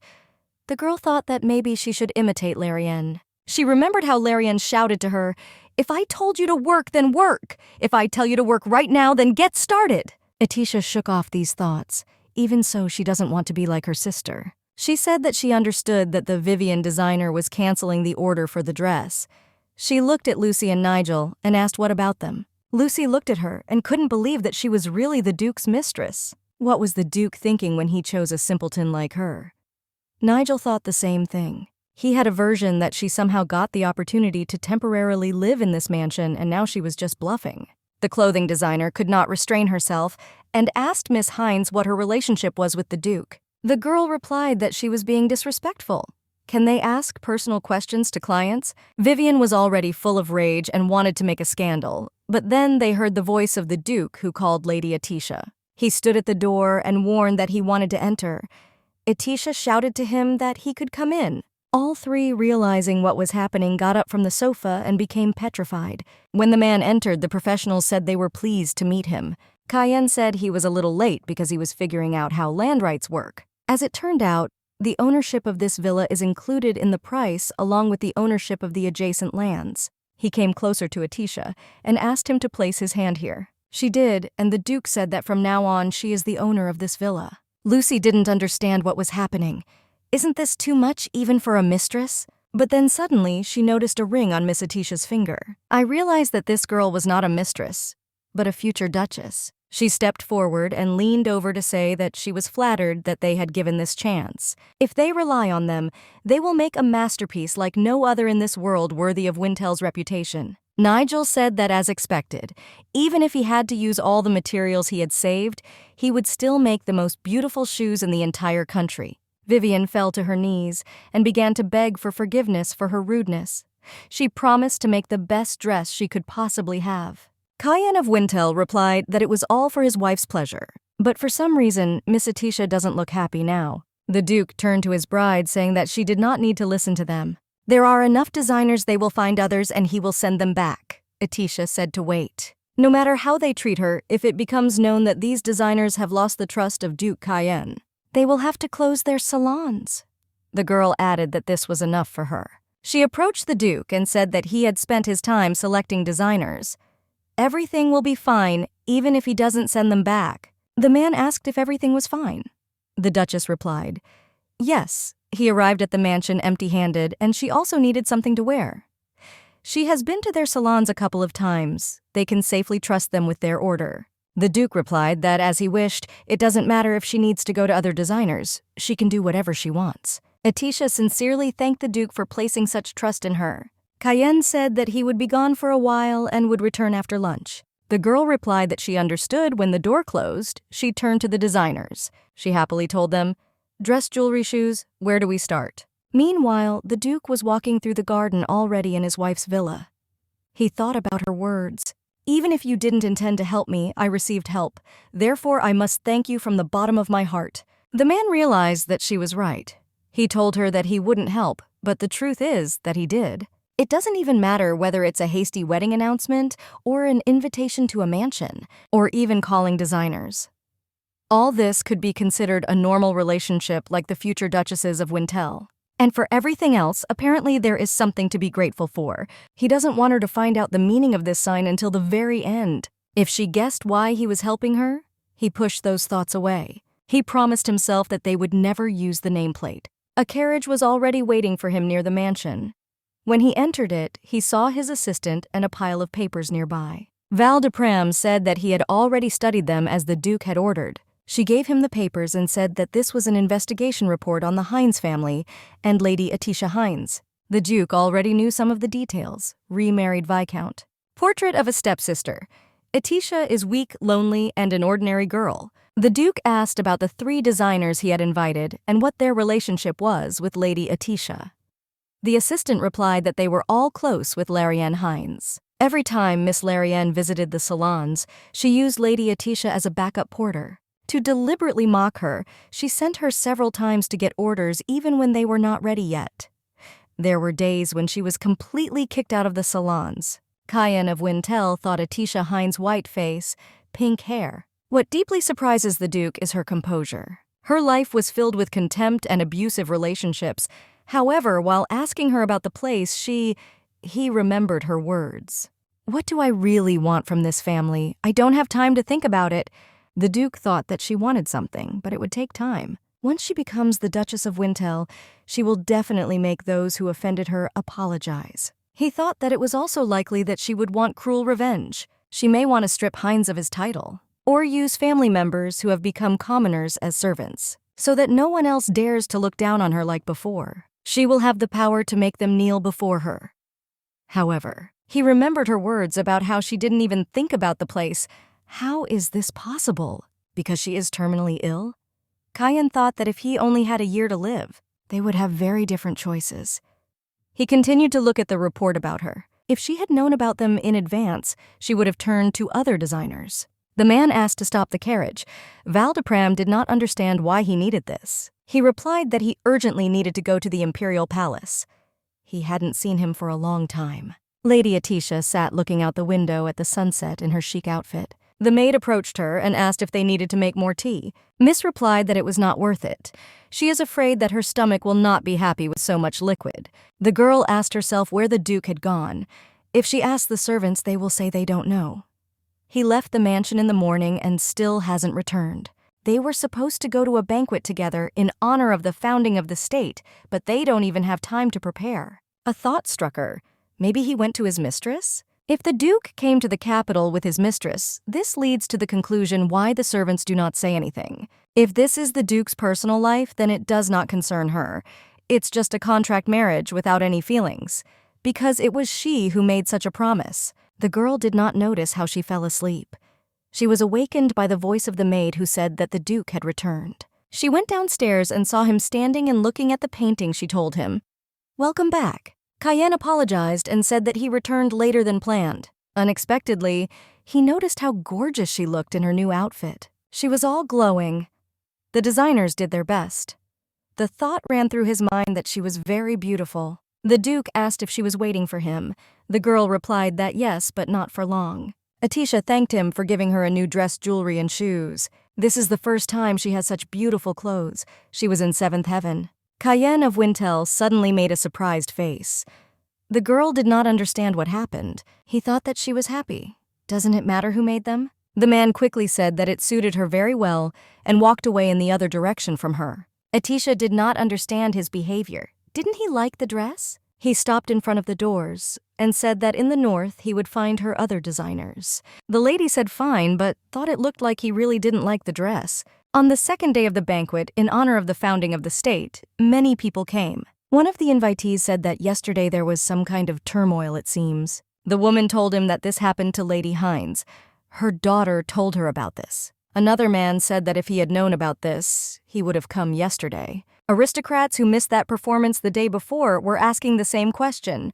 The girl thought that maybe she should imitate Larianne. She remembered how Larianne shouted to her, "If I told you to work, then work. If I tell you to work right now, then get started." Atisha shook off these thoughts. Even so, she doesn't want to be like her sister. She said that she understood that the Vivian designer was canceling the order for the dress. She looked at Lucy and Nigel and asked what about them. Lucy looked at her and couldn't believe that she was really the Duke's mistress. What was the Duke thinking when he chose a simpleton like her? Nigel thought the same thing. He had a version that she somehow got the opportunity to temporarily live in this mansion and now she was just bluffing. The clothing designer could not restrain herself and asked Miss Hines what her relationship was with the Duke. The girl replied that she was being disrespectful. Can they ask personal questions to clients? Vivian was already full of rage and wanted to make a scandal, but then they heard the voice of the Duke who called Lady Atisha. He stood at the door and warned that he wanted to enter. Atisha shouted to him that he could come in. All 3, realizing what was happening, got up from the sofa and became petrified. When the man entered, the professionals said they were pleased to meet him. Cayenne said he was a little late because he was figuring out how land rights work. As it turned out, the ownership of this villa is included in the price along with the ownership of the adjacent lands. He came closer to Atisha and asked him to place his hand here. She did, and the Duke said that from now on she is the owner of this villa. Lucy didn't understand what was happening. Isn't this too much even for a mistress? But then suddenly she noticed a ring on Miss Atisha's finger. I realized that this girl was not a mistress, but a future duchess. She stepped forward and leaned over to say that she was flattered that they had given this chance. If they rely on them, they will make a masterpiece like no other in this world worthy of Wintel's reputation. Nigel said that as expected, even if he had to use all the materials he had saved, he would still make the most beautiful shoes in the entire country. Vivian fell to her knees and began to beg for forgiveness for her rudeness. She promised to make the best dress she could possibly have. Cayenne of Wintel replied that it was all for his wife's pleasure, but for some reason, Miss Atisha doesn't look happy now. The Duke turned to his bride, saying that she did not need to listen to them. There are enough designers, they will find others and he will send them back. Atisha said to wait. No matter how they treat her, if it becomes known that these designers have lost the trust of Duke Cayenne, they will have to close their salons. The girl added that this was enough for her. She approached the Duke and said that he had spent his time selecting designers. Everything will be fine, even if he doesn't send them back. The man asked if everything was fine. The Duchess replied, yes, he arrived at the mansion empty-handed, and she also needed something to wear. She has been to their salons a couple of times. They can safely trust them with their order. The Duke replied that, as he wished, it doesn't matter if she needs to go to other designers. She can do whatever she wants. Atisha sincerely thanked the Duke for placing such trust in her. Cayenne said that he would be gone for a while and would return after lunch. The girl replied that she understood. When the door closed, she turned to the designers. She happily told them, dress, jewelry, shoes, where do we start? Meanwhile, the Duke was walking through the garden already in his wife's villa. He thought about her words. Even if you didn't intend to help me, I received help. Therefore, I must thank you from the bottom of my heart. The man realized that she was right. He told her that he wouldn't help, but the truth is that he did. It doesn't even matter whether it's a hasty wedding announcement or an invitation to a mansion, or even calling designers. All this could be considered a normal relationship like the future duchesses of Wintel. And for everything else, apparently there is something to be grateful for. He doesn't want her to find out the meaning of this sign until the very end. If she guessed why he was helping her, he pushed those thoughts away. He promised himself that they would never use the nameplate. A carriage was already waiting for him near the mansion. When he entered it, he saw his assistant and a pile of papers nearby. Val de Pram said that he had already studied them as the Duke had ordered. She gave him the papers and said that this was an investigation report on the Hines family and Lady Atisha Hines. The Duke already knew some of the details. Remarried Viscount. Portrait of a stepsister. Atisha is weak, lonely, and an ordinary girl. The Duke asked about the 3 designers he had invited and what their relationship was with Lady Atisha. The assistant replied that they were all close with Larianne Hines. Every time Miss Larianne visited the salons, she used Lady Atisha as a backup porter. To deliberately mock her, she sent her several times to get orders even when they were not ready yet. There were days when she was completely kicked out of the salons. Cayenne of Wintel thought Atisha Hines' white face, pink hair. What deeply surprises the Duke is her composure. Her life was filled with contempt and abusive relationships. However, while asking her about the place, he remembered her words. What do I really want from this family? I don't have time to think about it. The Duke thought that she wanted something, but it would take time. Once she becomes the Duchess of Wintel, she will definitely make those who offended her apologize. He thought that it was also likely that she would want cruel revenge. She may want to strip Hines of his title, or use family members who have become commoners as servants, so that no one else dares to look down on her like before. She will have the power to make them kneel before her. However, he remembered her words about how she didn't even think about the place. How is this possible? Because she is terminally ill? Cayenne thought that if he only had a year to live, they would have very different choices. He continued to look at the report about her. If she had known about them in advance, she would have turned to other designers. The man asked to stop the carriage. Val de Pram did not understand why he needed this. He replied that he urgently needed to go to the Imperial Palace. He hadn't seen him for a long time. Lady Atisha sat looking out the window at the sunset in her chic outfit. The maid approached her and asked if they needed to make more tea. Miss replied that it was not worth it. She is afraid that her stomach will not be happy with so much liquid. The girl asked herself where the Duke had gone. If she asks the servants, they will say they don't know. He left the mansion in the morning and still hasn't returned. They were supposed to go to a banquet together in honor of the founding of the state, but they don't even have time to prepare. A thought struck her. Maybe he went to his mistress? If the Duke came to the capital with his mistress, this leads to the conclusion why the servants do not say anything. If this is the Duke's personal life, then it does not concern her. It's just a contract marriage without any feelings. Because it was she who made such a promise. The girl did not notice how she fell asleep. She was awakened by the voice of the maid who said that the Duke had returned. She went downstairs and saw him standing and looking at the painting. She told him, "Welcome back." Cayenne apologized and said that he returned later than planned. Unexpectedly, he noticed how gorgeous she looked in her new outfit. She was all glowing. The designers did their best. The thought ran through his mind that she was very beautiful. The Duke asked if she was waiting for him. The girl replied that yes, but not for long. Atisha thanked him for giving her a new dress, jewelry, and shoes. This is the first time she has such beautiful clothes. She was in seventh heaven. Cayenne of Wintel suddenly made a surprised face. The girl did not understand what happened. He thought that she was happy. Doesn't it matter who made them? The man quickly said that it suited her very well and walked away in the other direction from her. Atisha did not understand his behavior. Didn't he like the dress? He stopped in front of the doors and said that in the north he would find her other designers. The lady said fine, but thought it looked like he really didn't like the dress. On the second day of the banquet, in honor of the founding of the state, many people came. One of the invitees said that yesterday there was some kind of turmoil, it seems. The woman told him that this happened to Lady Hines. Her daughter told her about this. Another man said that if he had known about this, he would have come yesterday. Aristocrats who missed that performance the day before were asking the same question.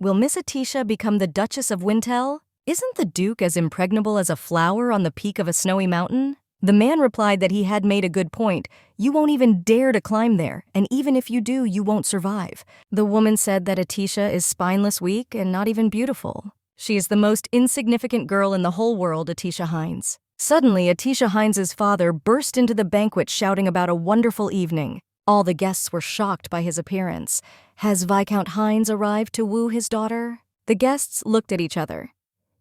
Will Miss Atisha become the Duchess of Wintel? Isn't the Duke as impregnable as a flower on the peak of a snowy mountain? The man replied that he had made a good point. You won't even dare to climb there, and even if you do, you won't survive. The woman said that Atisha is spineless, weak, and not even beautiful. She is the most insignificant girl in the whole world, Atisha Hines. Suddenly, Atisha Hines's father burst into the banquet shouting about a wonderful evening. All the guests were shocked by his appearance. Has Viscount Hines arrived to woo his daughter? The guests looked at each other.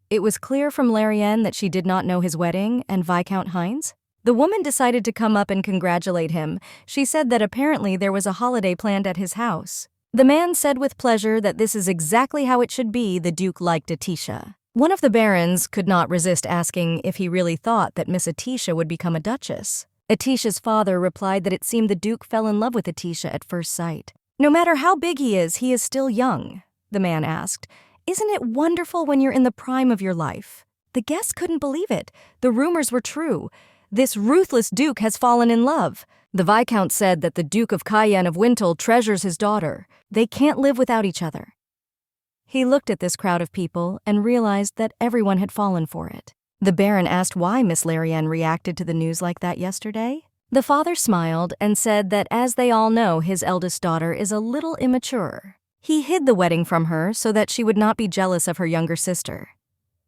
It was clear from Larianne that she did not know his wedding and Viscount Hines. The woman decided to come up and congratulate him. She said that apparently there was a holiday planned at his house. The man said with pleasure that this is exactly how it should be. The Duke liked Atisha. One of the barons could not resist asking if he really thought that Miss Atisha would become a duchess. Atisha's father replied that it seemed the Duke fell in love with Atisha at first sight. No matter how big he is still young, the man asked. Isn't it wonderful when you're in the prime of your life? The guests couldn't believe it. The rumors were true. This ruthless Duke has fallen in love. The Viscount said that the Duke of Cayenne of Wintel treasures his daughter. They can't live without each other. He looked at this crowd of people and realized that everyone had fallen for it. The Baron asked why Miss Larianne reacted to the news like that yesterday. The father smiled and said that as they all know, his eldest daughter is a little immature. He hid the wedding from her so that she would not be jealous of her younger sister.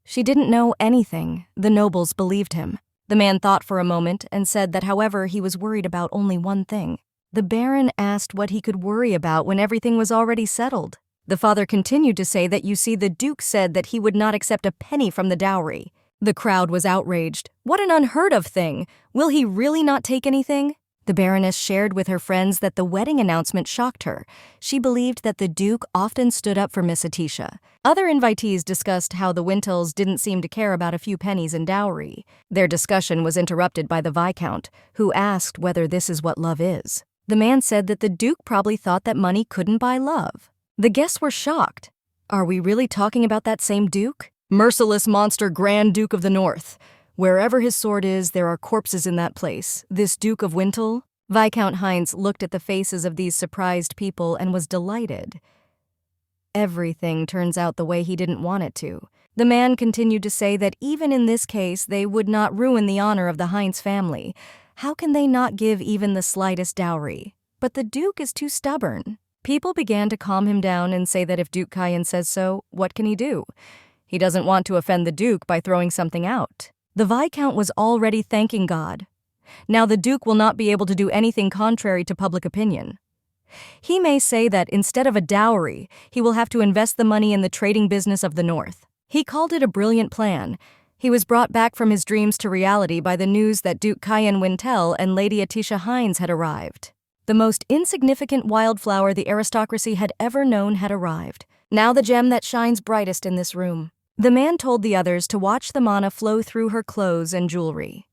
She didn't know anything. The nobles believed him. The man thought for a moment and said that however he was worried about only one thing. The Baron asked what he could worry about when everything was already settled. The father continued to say that you see the Duke said that he would not accept a penny from the dowry. The crowd was outraged. What an unheard of thing! Will he really not take anything? The Baroness shared with her friends that the wedding announcement shocked her. She believed that the Duke often stood up for Miss Atisha. Other invitees discussed how the Wintels didn't seem to care about a few pennies in dowry. Their discussion was interrupted by the Viscount, who asked whether this is what love is. The man said that the Duke probably thought that money couldn't buy love. The guests were shocked. Are we really talking about that same Duke? Merciless monster Grand Duke of the North. Wherever his sword is, there are corpses in that place. This Duke of Wintel? Viscount Hines looked at the faces of these surprised people and was delighted. Everything turns out the way he didn't want it to. The man continued to say that even in this case, they would not ruin the honor of the Hines family. How can they not give even the slightest dowry? But the Duke is too stubborn. People began to calm him down and say that if Duke Cayenne says so, what can he do? He doesn't want to offend the Duke by throwing something out. The Viscount was already thanking God. Now the Duke will not be able to do anything contrary to public opinion. He may say that instead of a dowry, he will have to invest the money in the trading business of the North. He called it a brilliant plan. He was brought back from his dreams to reality by the news that Duke Cayenne Wintel and Lady Atisha Hines had arrived. The most insignificant wildflower the aristocracy had ever known had arrived. Now the gem that shines brightest in this room. The man told the others to watch the mana flow through her clothes and jewelry.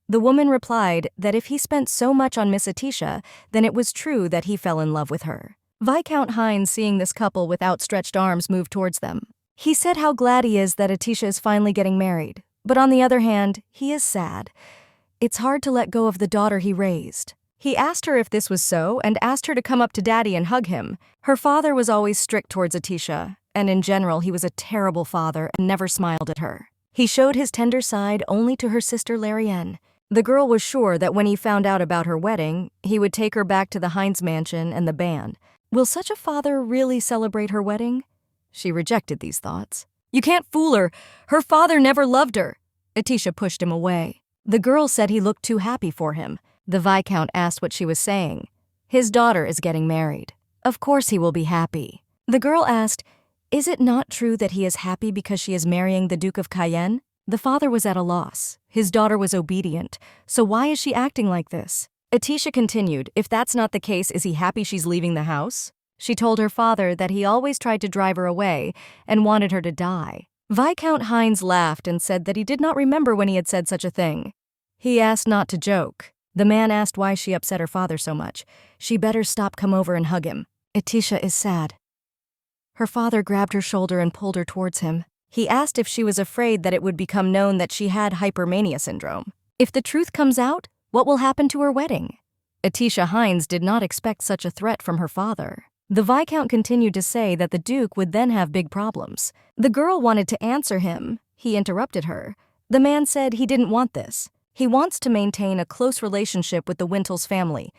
The woman replied that if he spent so much on Miss Atisha, then it was true that he fell in love with her. Viscount Hines, seeing this couple with outstretched arms, moved towards them. He said how glad he is that Atisha is finally getting married, but on the other hand, he is sad. It's hard to let go of the daughter he raised. He asked her if this was so and asked her to come up to Daddy and hug him. Her father was always strict towards Atisha, and in general he was a terrible father and never smiled at her. He showed his tender side only to her sister Larianne. The girl was sure that when he found out about her wedding, he would take her back to the Hines mansion and the band. Will such a father really celebrate her wedding? She rejected these thoughts. You can't fool her. Her father never loved her. Atisha pushed him away. The girl said he looked too happy for him. The Viscount asked what she was saying. His daughter is getting married. Of course he will be happy. The girl asked, is it not true that he is happy because she is marrying the Duke of Cayenne? The father was at a loss. His daughter was obedient. So why is she acting like this? Atisha continued, if that's not the case, is he happy she's leaving the house? She told her father that he always tried to drive her away and wanted her to die. Viscount Hines laughed and said that he did not remember when he had said such a thing. He asked not to joke. The man asked why she upset her father so much. She better come over and hug him. Atisha is sad. Her father grabbed her shoulder and pulled her towards him. He asked if she was afraid that it would become known that she had hypermania syndrome. If the truth comes out, what will happen to her wedding? Atisha Hines did not expect such a threat from her father. The Viscount continued to say that the Duke would then have big problems. The girl wanted to answer him. He interrupted her. The man said he didn't want this. He wants to maintain a close relationship with the Wintel's family.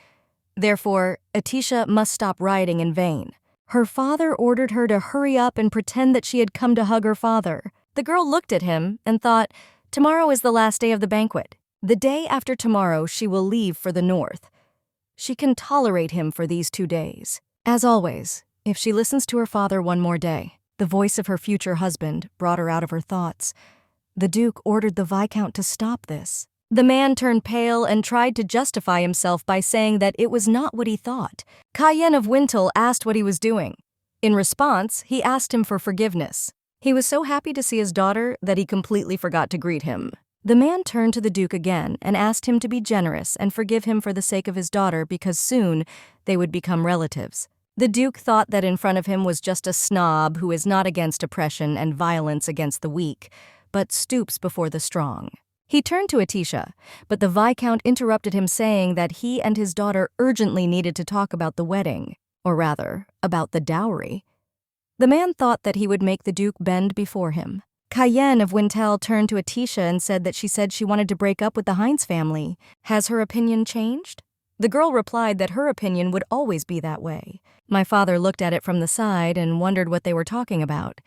Therefore, Atisha must stop rioting in vain. Her father ordered her to hurry up and pretend that she had come to hug her father. The girl looked at him and thought, tomorrow is the last day of the banquet. The day after tomorrow, she will leave for the North. She can tolerate him for these 2 days. As always, if she listens to her father one more day, the voice of her future husband brought her out of her thoughts. The Duke ordered the Viscount to stop this. The man turned pale and tried to justify himself by saying that it was not what he thought. Cayenne of Wintel asked what he was doing. In response, he asked him for forgiveness. He was so happy to see his daughter that he completely forgot to greet him. The man turned to the Duke again and asked him to be generous and forgive him for the sake of his daughter because soon they would become relatives. The Duke thought that in front of him was just a snob who is not against oppression and violence against the weak, but stoops before the strong. He turned to Atisha, but the Viscount interrupted him saying that he and his daughter urgently needed to talk about the wedding, or rather, about the dowry. The man thought that he would make the Duke bend before him. Cayenne of Wintel turned to Atisha and said that she wanted to break up with the Hines family. Has her opinion changed? The girl replied that her opinion would always be that way. My father looked at it from the side and wondered what they were talking about.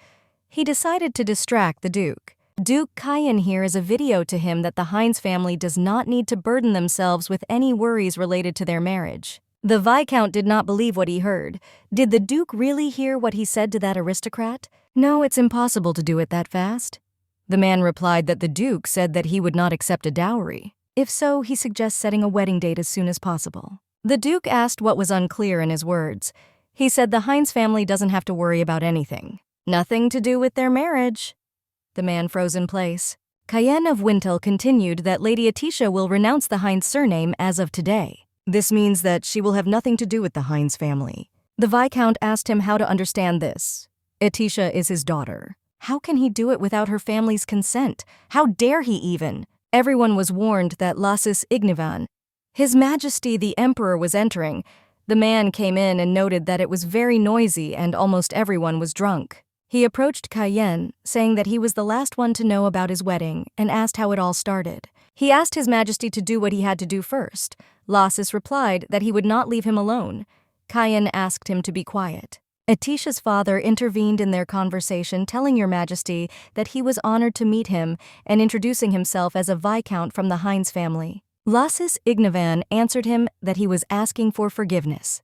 He decided to distract the Duke. Duke Cayenne here is a video to him that the Hines family does not need to burden themselves with any worries related to their marriage. The Viscount did not believe what he heard. Did the Duke really hear what he said to that aristocrat? No, it's impossible to do it that fast. The man replied that the Duke said that he would not accept a dowry. If so, he suggests setting a wedding date as soon as possible. The Duke asked what was unclear in his words. He said the Hines family doesn't have to worry about anything. Nothing to do with their marriage. The man froze in place. Cayenne of Wintel continued that Lady Atisha will renounce the Hines surname as of today. This means that she will have nothing to do with the Hines family. The Viscount asked him how to understand this. Atisha is his daughter. How can he do it without her family's consent? How dare he even? Everyone was warned that Lassus Ignivan, His Majesty the Emperor, was entering. The man came in and noted that it was very noisy and almost everyone was drunk. He approached Cayenne, saying that he was the last one to know about his wedding, and asked how it all started. He asked His Majesty to do what he had to do first. Lassus replied that he would not leave him alone. Cayenne asked him to be quiet. Atisha's father intervened in their conversation, telling Your Majesty that he was honored to meet him and introducing himself as a viscount from the Hines family. Lassus Ignavan answered him that he was asking for forgiveness.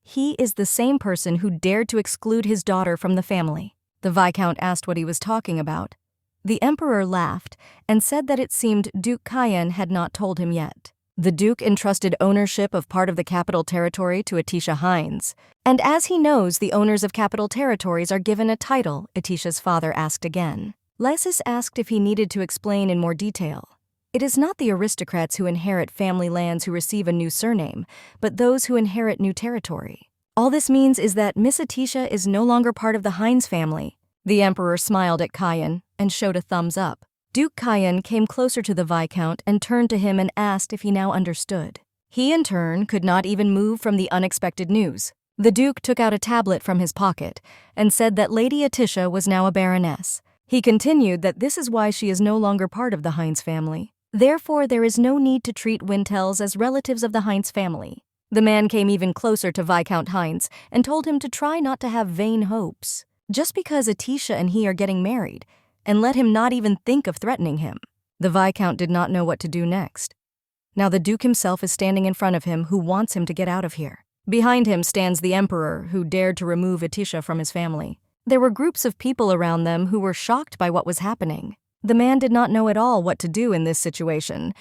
He is the same person who dared to exclude his daughter from the family. The viscount asked what he was talking about. The emperor laughed and said that it seemed Duke Cayenne had not told him yet. The Duke entrusted ownership of part of the capital territory to Atisha Hines. And as he knows the owners of capital territories are given a title, Atisha's father asked again. Lysis asked if he needed to explain in more detail. It is not the aristocrats who inherit family lands who receive a new surname, but those who inherit new territory. All this means is that Miss Atisha is no longer part of the Hines family. The emperor smiled at Cayenne and showed a thumbs up. Duke Cayenne came closer to the viscount and turned to him and asked if he now understood. He, in turn, could not even move from the unexpected news. The Duke took out a tablet from his pocket and said that Lady Atisha was now a baroness. He continued that this is why she is no longer part of the Hines family. Therefore, there is no need to treat Wintells as relatives of the Hines family. The man came even closer to Viscount Hines and told him to try not to have vain hopes. Just because Atisha and he are getting married, and let him not even think of threatening him. The Viscount did not know what to do next. Now the Duke himself is standing in front of him, who wants him to get out of here. Behind him stands the Emperor, who dared to remove Atisha from his family. There were groups of people around them who were shocked by what was happening. The man did not know at all what to do in this situation,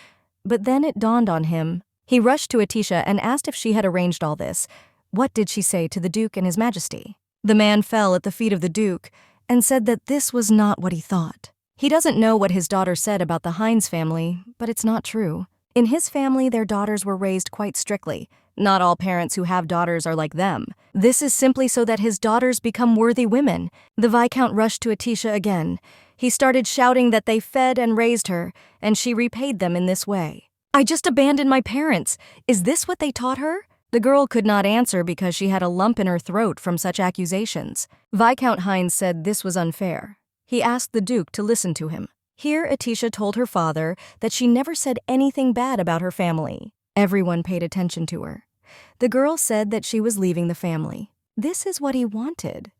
but then it dawned on him. He rushed to Atisha and asked if she had arranged all this. What did she say to the Duke and His Majesty? The man fell at the feet of the Duke and said that this was not what he thought. He doesn't know what his daughter said about the Hines family, but it's not true. In his family, their daughters were raised quite strictly. Not all parents who have daughters are like them. This is simply so that his daughters become worthy women. The Viscount rushed to Atisha again. He started shouting that they fed and raised her, and she repaid them in this way. I just abandoned my parents. Is this what they taught her? The girl could not answer because she had a lump in her throat from such accusations. Viscount Hines said this was unfair. He asked the Duke to listen to him. Here, Atisha told her father that she never said anything bad about her family. Everyone paid attention to her. The girl said that she was leaving the family. This is what he wanted.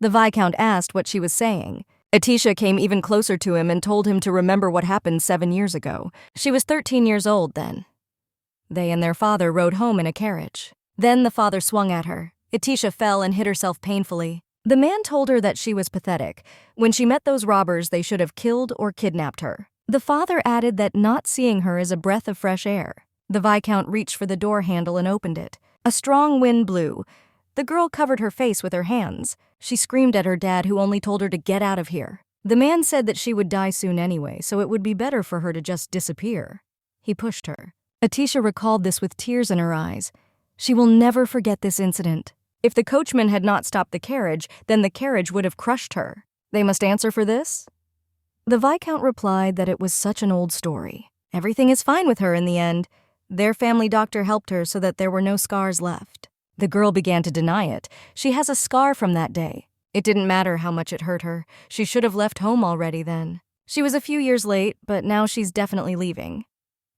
The Viscount asked what she was saying. Atisha came even closer to him and told him to remember what happened 7 years ago. She was 13 years old then. They and their father rode home in a carriage. Then the father swung at her. Atisha fell and hit herself painfully. The man told her that she was pathetic. When she met those robbers, they should have killed or kidnapped her. The father added that not seeing her is a breath of fresh air. The Viscount reached for the door handle and opened it. A strong wind blew. The girl covered her face with her hands. She screamed at her dad, who only told her to get out of here. The man said that she would die soon anyway, so it would be better for her to just disappear. He pushed her. Atisha recalled this with tears in her eyes. She will never forget this incident. If the coachman had not stopped the carriage, then the carriage would have crushed her. They must answer for this? The Viscount replied that it was such an old story. Everything is fine with her in the end. Their family doctor helped her so that there were no scars left. The girl began to deny it. She has a scar from that day. It didn't matter how much it hurt her. She should have left home already then. She was a few years late, but now she's definitely leaving.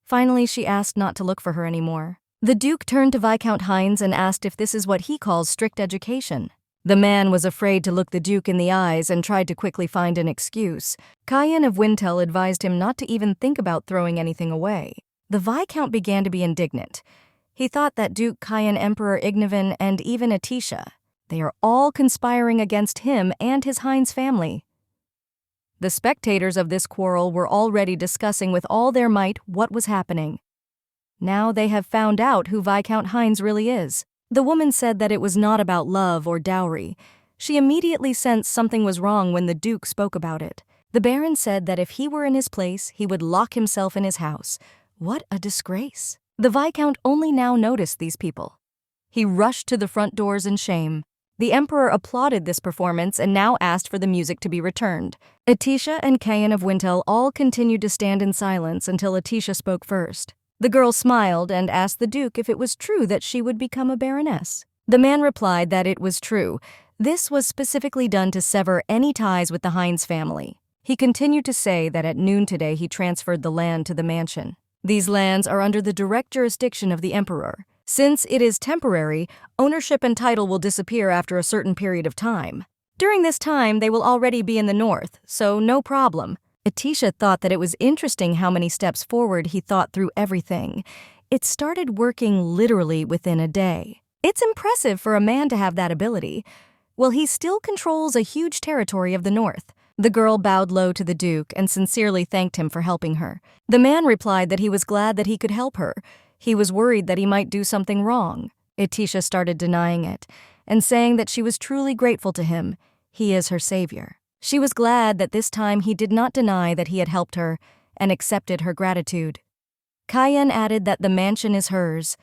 Finally, she asked not to look for her anymore. The Duke turned to Viscount Hines and asked if this is what he calls strict education. The man was afraid to look the Duke in the eyes and tried to quickly find an excuse. Cayenne of Wintel advised him not to even think about throwing anything away. The Viscount began to be indignant. He thought that Duke Cayenne, Emperor Ignavan, and even Atisha, they are all conspiring against him and his Hines family. The spectators of this quarrel were already discussing with all their might what was happening. Now they have found out who Viscount Hines really is. The woman said that it was not about love or dowry. She immediately sensed something was wrong when the Duke spoke about it. The Baron said that if he were in his place, he would lock himself in his house. What a disgrace. The Viscount only now noticed these people. He rushed to the front doors in shame. The Emperor applauded this performance and now asked for the music to be returned. Atisha and Cayenne of Wintel all continued to stand in silence until Atisha spoke first. The girl smiled and asked the Duke if it was true that she would become a baroness. The man replied that it was true. This was specifically done to sever any ties with the Hines family. He continued to say that at noon today he transferred the land to the mansion. These lands are under the direct jurisdiction of the Emperor. Since it is temporary, ownership and title will disappear after a certain period of time. During this time, they will already be in the north, so no problem. Atisha thought that it was interesting how many steps forward he thought through everything. It started working literally within a day. It's impressive for a man to have that ability. Well, he still controls a huge territory of the north. The girl bowed low to the Duke and sincerely thanked him for helping her. The man replied that he was glad that he could help her. He was worried that he might do something wrong. Atisha started denying it and saying that she was truly grateful to him. He is her savior. She was glad that this time he did not deny that he had helped her and accepted her gratitude. Cayenne added that the mansion is hers,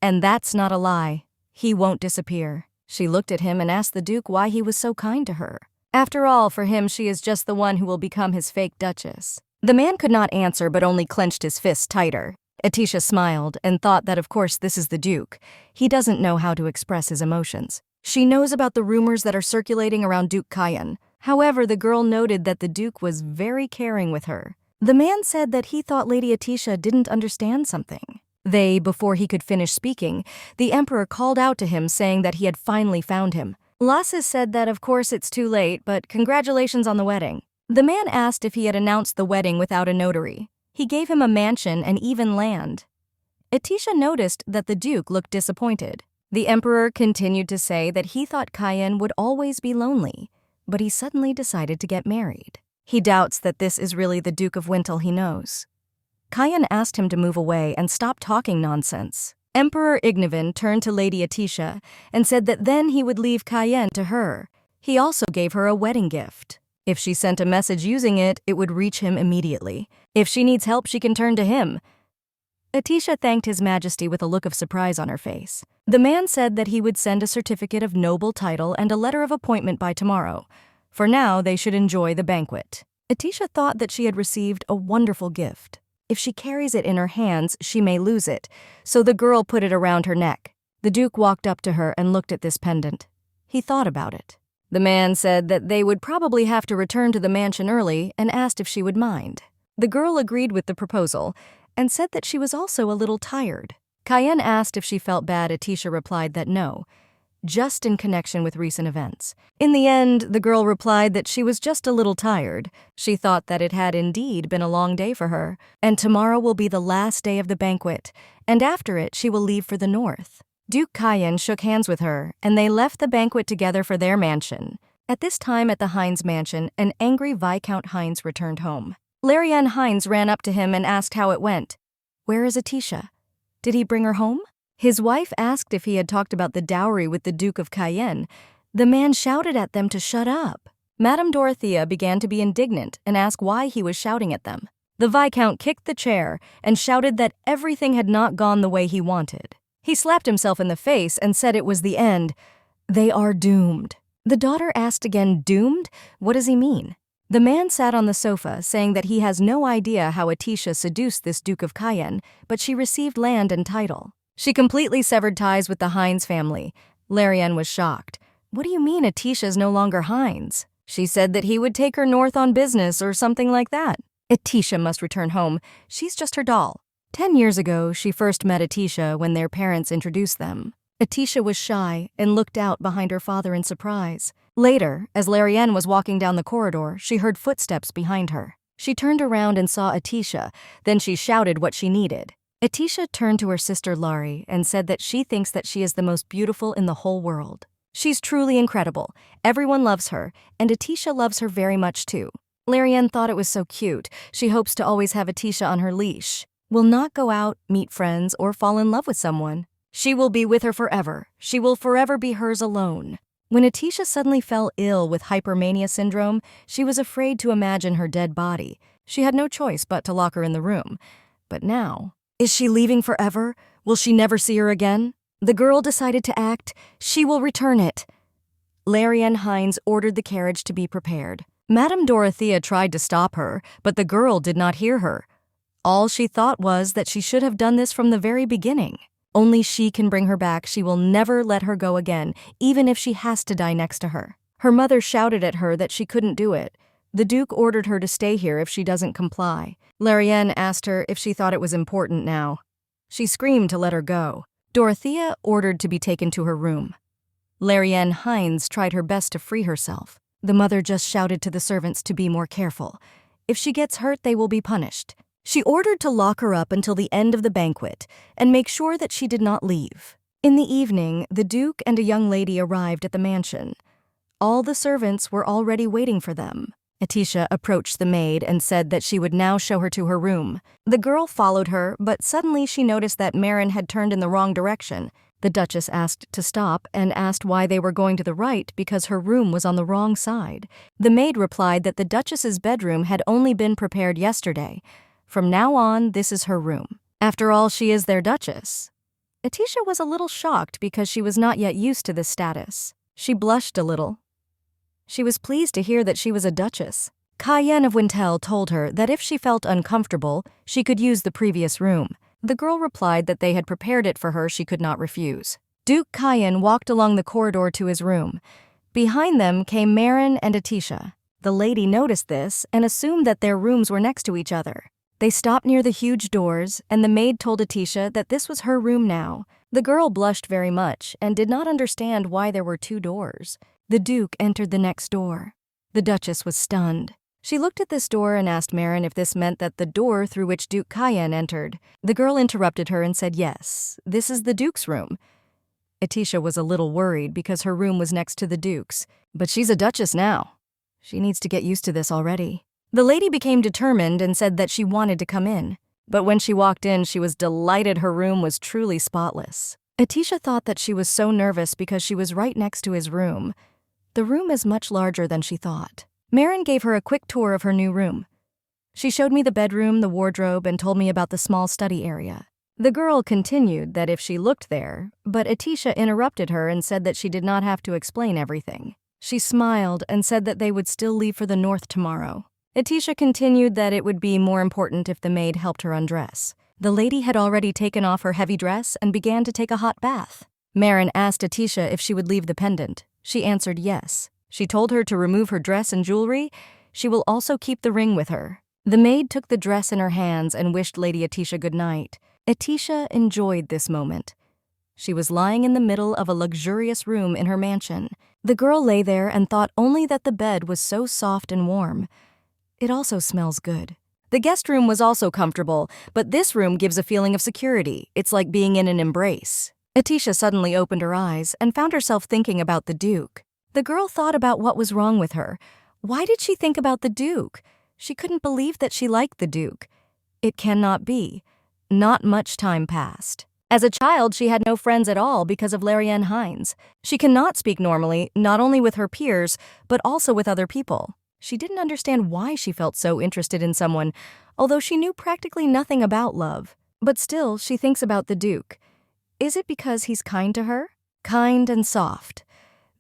and that's not a lie. He won't disappear. She looked at him and asked the Duke why he was so kind to her. After all, for him, she is just the one who will become his fake duchess. The man could not answer but only clenched his fists tighter. Atisha smiled and thought that of course this is the Duke. He doesn't know how to express his emotions. She knows about the rumors that are circulating around Duke Cayenne. However, the girl noted that the Duke was very caring with her. The man said that he thought Lady Atisha didn't understand something. Before he could finish speaking, the Emperor called out to him saying that he had finally found him. Lasses said that of course it's too late, but congratulations on the wedding. The man asked if he had announced the wedding without a notary. He gave him a mansion and even land. Atisha noticed that the Duke looked disappointed. The Emperor continued to say that he thought Cayenne would always be lonely, but he suddenly decided to get married. He doubts that this is really the Duke of Wintle he knows. Cayenne asked him to move away and stop talking nonsense. Emperor Ignavin turned to Lady Atisha and said that then he would leave Cayenne to her. He also gave her a wedding gift. If she sent a message using it, it would reach him immediately. If she needs help, she can turn to him. Atisha thanked His Majesty with a look of surprise on her face. The man said that he would send a certificate of noble title and a letter of appointment by tomorrow. For now, they should enjoy the banquet. Atisha thought that she had received a wonderful gift. If she carries it in her hands, she may lose it, so the girl put it around her neck. The Duke walked up to her and looked at this pendant. He thought about it. The man said that they would probably have to return to the mansion early and asked if she would mind. The girl agreed with the proposal and said that she was also a little tired. Cayenne asked if she felt bad. Atisha replied that no, just in connection with recent events. In the end, the girl replied that she was just a little tired. She thought that it had indeed been a long day for her, and tomorrow will be the last day of the banquet, and after it she will leave for the north. Duke Cayenne shook hands with her, and they left the banquet together for their mansion. At this time at the Hines mansion, an angry Viscount Hines returned home. Larianne Hines ran up to him and asked how it went. "Where is Atisha? Did he bring her home?" His wife asked if he had talked about the dowry with the Duke of Cayenne. The man shouted at them to shut up. Madame Dorothea began to be indignant and asked why he was shouting at them. The Viscount kicked the chair and shouted that everything had not gone the way he wanted. He slapped himself in the face and said it was the end. They are doomed. The daughter asked again, doomed? What does he mean? The man sat on the sofa, saying that he has no idea how Atisha seduced this Duke of Cayenne, but she received land and title. She completely severed ties with the Hines family. Larianne was shocked. What do you mean Atisha's no longer Hines? She said that he would take her north on business or something like that. Atisha must return home. She's just her doll. 10 years ago, she first met Atisha when their parents introduced them. Atisha was shy and looked out behind her father in surprise. Later, as Larianne was walking down the corridor, she heard footsteps behind her. She turned around and saw Atisha, then she shouted what she needed. Atisha turned to her sister Lari and said that she thinks that she is the most beautiful in the whole world. She's truly incredible. Everyone loves her, and Atisha loves her very much too. Larianne thought it was so cute. She hopes to always have Atisha on her leash. Will not go out, meet friends, or fall in love with someone. She will be with her forever. She will forever be hers alone. When Atisha suddenly fell ill with hypermania syndrome, she was afraid to imagine her dead body. She had no choice but to lock her in the room. But now, is she leaving forever? Will she never see her again? The girl decided to act. She will return it. Larianne Hines ordered the carriage to be prepared. Madame Dorothea tried to stop her, but the girl did not hear her. All she thought was that she should have done this from the very beginning. Only she can bring her back. She will never let her go again, even if she has to die next to her. Her mother shouted at her that she couldn't do it. The Duke ordered her to stay here if she doesn't comply. Larianne asked her if she thought it was important now. She screamed to let her go. Dorothea ordered to be taken to her room. Larianne Hines tried her best to free herself. The mother just shouted to the servants to be more careful. If she gets hurt, they will be punished. She ordered to lock her up until the end of the banquet and make sure that she did not leave. In the evening, the Duke and a young lady arrived at the mansion. All the servants were already waiting for them. Atisha approached the maid and said that she would now show her to her room. The girl followed her, but suddenly she noticed that Marin had turned in the wrong direction. The Duchess asked to stop and asked why they were going to the right because her room was on the wrong side. The maid replied that the Duchess's bedroom had only been prepared yesterday. From now on, this is her room. After all, she is their Duchess. Atisha was a little shocked because she was not yet used to this status. She blushed a little. She was pleased to hear that she was a Duchess. Cayenne of Wintel told her that if she felt uncomfortable, she could use the previous room. The girl replied that they had prepared it for her, she could not refuse. Duke Cayenne walked along the corridor to his room. Behind them came Marin and Atisha. The lady noticed this and assumed that their rooms were next to each other. They stopped near the huge doors, and the maid told Atisha that this was her room now. The girl blushed very much and did not understand why there were two doors. The Duke entered the next door. The Duchess was stunned. She looked at this door and asked Marin if this meant that the door through which Duke Cayenne entered. The girl interrupted her and said yes, this is the Duke's room. Atisha was a little worried because her room was next to the Duke's, but she's a Duchess now. She needs to get used to this already. The lady became determined and said that she wanted to come in, but when she walked in, she was delighted her room was truly spotless. Atisha thought that she was so nervous because she was right next to his room. The room is much larger than she thought. Marin gave her a quick tour of her new room. She showed me the bedroom, the wardrobe, and told me about the small study area. The girl continued that if she looked there, but Atisha interrupted her and said that she did not have to explain everything. She smiled and said that they would still leave for the north tomorrow. Atisha continued that it would be more important if the maid helped her undress. The lady had already taken off her heavy dress and began to take a hot bath. Marin asked Atisha if she would leave the pendant. She answered yes. She told her to remove her dress and jewelry. She will also keep the ring with her. The maid took the dress in her hands and wished Lady Atisha good night. Atisha enjoyed this moment. She was lying in the middle of a luxurious room in her mansion. The girl lay there and thought only that the bed was so soft and warm. It also smells good. The guest room was also comfortable, but this room gives a feeling of security. It's like being in an embrace. Atisha suddenly opened her eyes and found herself thinking about the Duke. The girl thought about what was wrong with her. Why did she think about the Duke? She couldn't believe that she liked the Duke. It cannot be. Not much time passed. As a child, she had no friends at all because of Larianne Hines. She cannot speak normally, not only with her peers, but also with other people. She didn't understand why she felt so interested in someone, although she knew practically nothing about love. But still, she thinks about the Duke. Is it because he's kind to her? Kind and soft.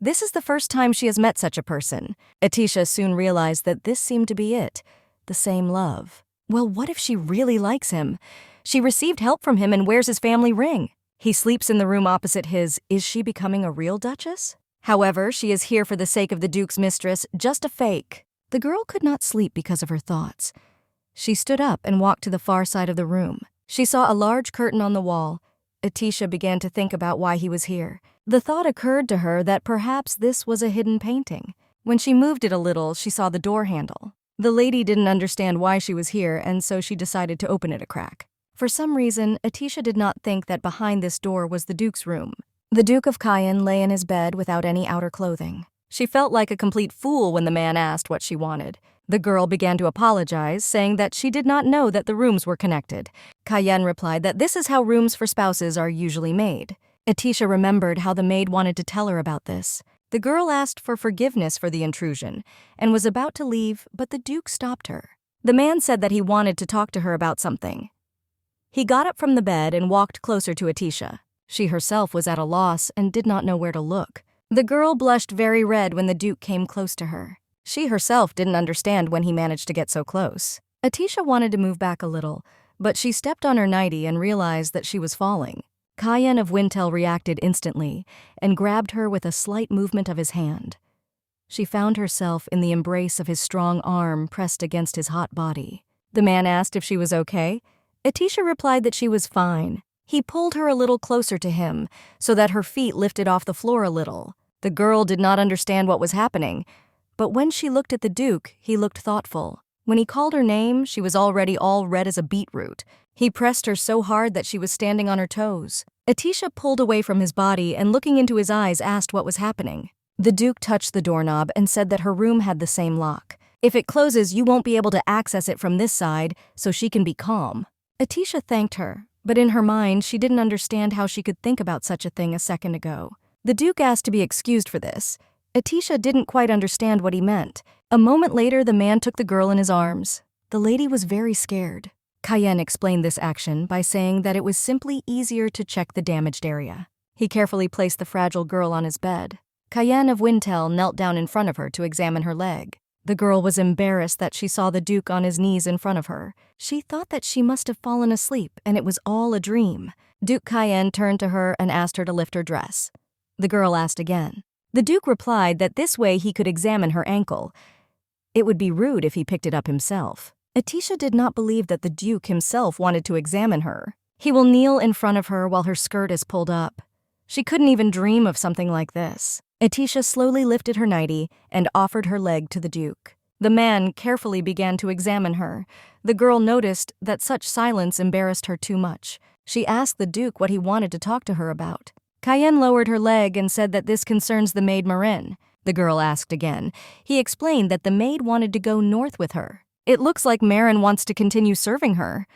This is the first time she has met such a person. Atisha soon realized that this seemed to be it, the same love. Well, what if she really likes him? She received help from him and wears his family ring. He sleeps in the room opposite his. Is she becoming a real Duchess? However, she is here for the sake of the Duke's mistress, just a fake. The girl could not sleep because of her thoughts. She stood up and walked to the far side of the room. She saw a large curtain on the wall. Atisha began to think about why he was here. The thought occurred to her that perhaps this was a hidden painting. When she moved it a little, she saw the door handle. The lady didn't understand why she was here, and so she decided to open it a crack. For some reason, Atisha did not think that behind this door was the Duke's room. The Duke of Cayenne lay in his bed without any outer clothing. She felt like a complete fool when the man asked what she wanted. The girl began to apologize, saying that she did not know that the rooms were connected. Cayenne replied that this is how rooms for spouses are usually made. Atisha remembered how the maid wanted to tell her about this. The girl asked for forgiveness for the intrusion and was about to leave, but the Duke stopped her. The man said that he wanted to talk to her about something. He got up from the bed and walked closer to Atisha. She herself was at a loss and did not know where to look. The girl blushed very red when the Duke came close to her. She herself didn't understand when he managed to get so close. Atisha wanted to move back a little, but she stepped on her nightie and realized that she was falling. Cayenne of Wintel reacted instantly and grabbed her with a slight movement of his hand. She found herself in the embrace of his strong arm pressed against his hot body. The man asked if she was okay. Atisha replied that she was fine. He pulled her a little closer to him so that her feet lifted off the floor a little. The girl did not understand what was happening, but when she looked at the Duke, he looked thoughtful. When he called her name, she was already all red as a beetroot. He pressed her so hard that she was standing on her toes. Atisha pulled away from his body and looking into his eyes asked what was happening. The Duke touched the doorknob and said that her room had the same lock. If it closes, you won't be able to access it from this side, so she can be calm. Atisha thanked her, but in her mind, she didn't understand how she could think about such a thing a second ago. The Duke asked to be excused for this. Atisha didn't quite understand what he meant. A moment later, the man took the girl in his arms. The lady was very scared. Cayenne explained this action by saying that it was simply easier to check the damaged area. He carefully placed the fragile girl on his bed. Cayenne of Wintel knelt down in front of her to examine her leg. The girl was embarrassed that she saw the Duke on his knees in front of her. She thought that she must have fallen asleep and it was all a dream. Duke Cayenne turned to her and asked her to lift her dress. The girl asked again. The Duke replied that this way he could examine her ankle. It would be rude if he picked it up himself. Atisha did not believe that the Duke himself wanted to examine her. He will kneel in front of her while her skirt is pulled up. She couldn't even dream of something like this. Atisha slowly lifted her nightie and offered her leg to the Duke. The man carefully began to examine her. The girl noticed that such silence embarrassed her too much. She asked the Duke what he wanted to talk to her about. Cayenne lowered her leg and said that this concerns the maid Marin. The girl asked again. He explained that the maid wanted to go north with her. It looks like Marin wants to continue serving her.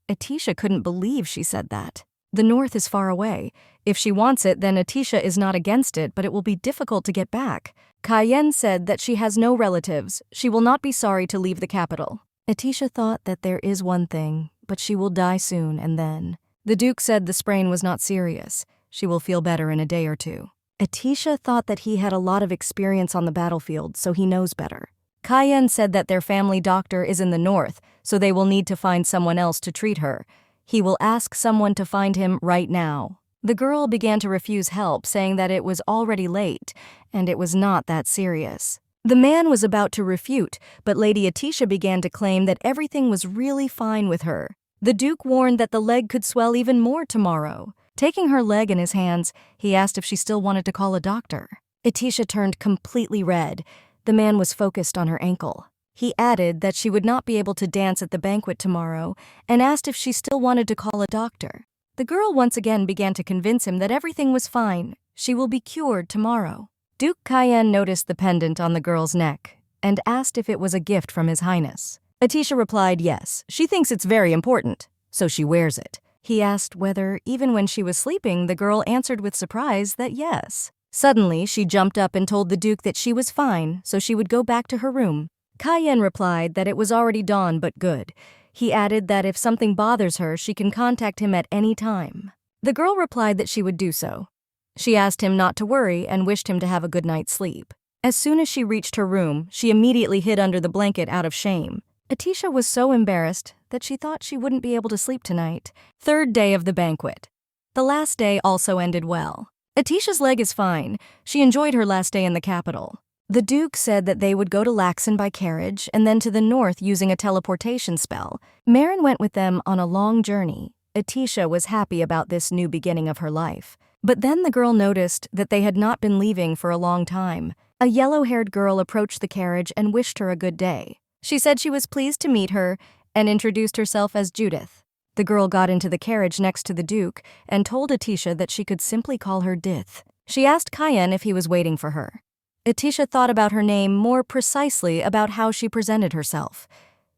Atisha couldn't believe she said that. The north is far away. If she wants it, then Atisha is not against it, but it will be difficult to get back. Cayenne said that she has no relatives. She will not be sorry to leave the capital. Atisha thought that there is one thing, but she will die soon and then. The Duke said the sprain was not serious. She will feel better in a day or two. Atisha thought that he had a lot of experience on the battlefield, so he knows better. Cayenne said that their family doctor is in the north, so they will need to find someone else to treat her. He will ask someone to find him right now. The girl began to refuse help, saying that it was already late, and it was not that serious. The man was about to refute, but Lady Atisha began to claim that everything was really fine with her. The Duke warned that the leg could swell even more tomorrow. Taking her leg in his hands, he asked if she still wanted to call a doctor. Atisha turned completely red. The man was focused on her ankle. He added that she would not be able to dance at the banquet tomorrow and asked if she still wanted to call a doctor. The girl once again began to convince him that everything was fine. She will be cured tomorrow. Duke Cayenne noticed the pendant on the girl's neck and asked if it was a gift from His Highness. Atisha replied yes, she thinks it's very important, so she wears it. He asked whether, even when she was sleeping, the girl answered with surprise that yes. Suddenly, she jumped up and told the Duke that she was fine, so she would go back to her room. Cayenne replied that it was already dawn but good. He added that if something bothers her, she can contact him at any time. The girl replied that she would do so. She asked him not to worry and wished him to have a good night's sleep. As soon as she reached her room, she immediately hid under the blanket out of shame. Atisha was so embarrassed that she thought she wouldn't be able to sleep tonight. Third day of the banquet. The last day also ended well. Atisha's leg is fine. She enjoyed her last day in the capital. The Duke said that they would go to Laxon by carriage and then to the north using a teleportation spell. Marin went with them on a long journey. Atisha was happy about this new beginning of her life. But then the girl noticed that they had not been leaving for a long time. A yellow-haired girl approached the carriage and wished her a good day. She said she was pleased to meet her and introduced herself as Judith. The girl got into the carriage next to the Duke and told Atisha that she could simply call her Dith. She asked Cayenne if he was waiting for her. Atisha thought about her name more precisely about how she presented herself.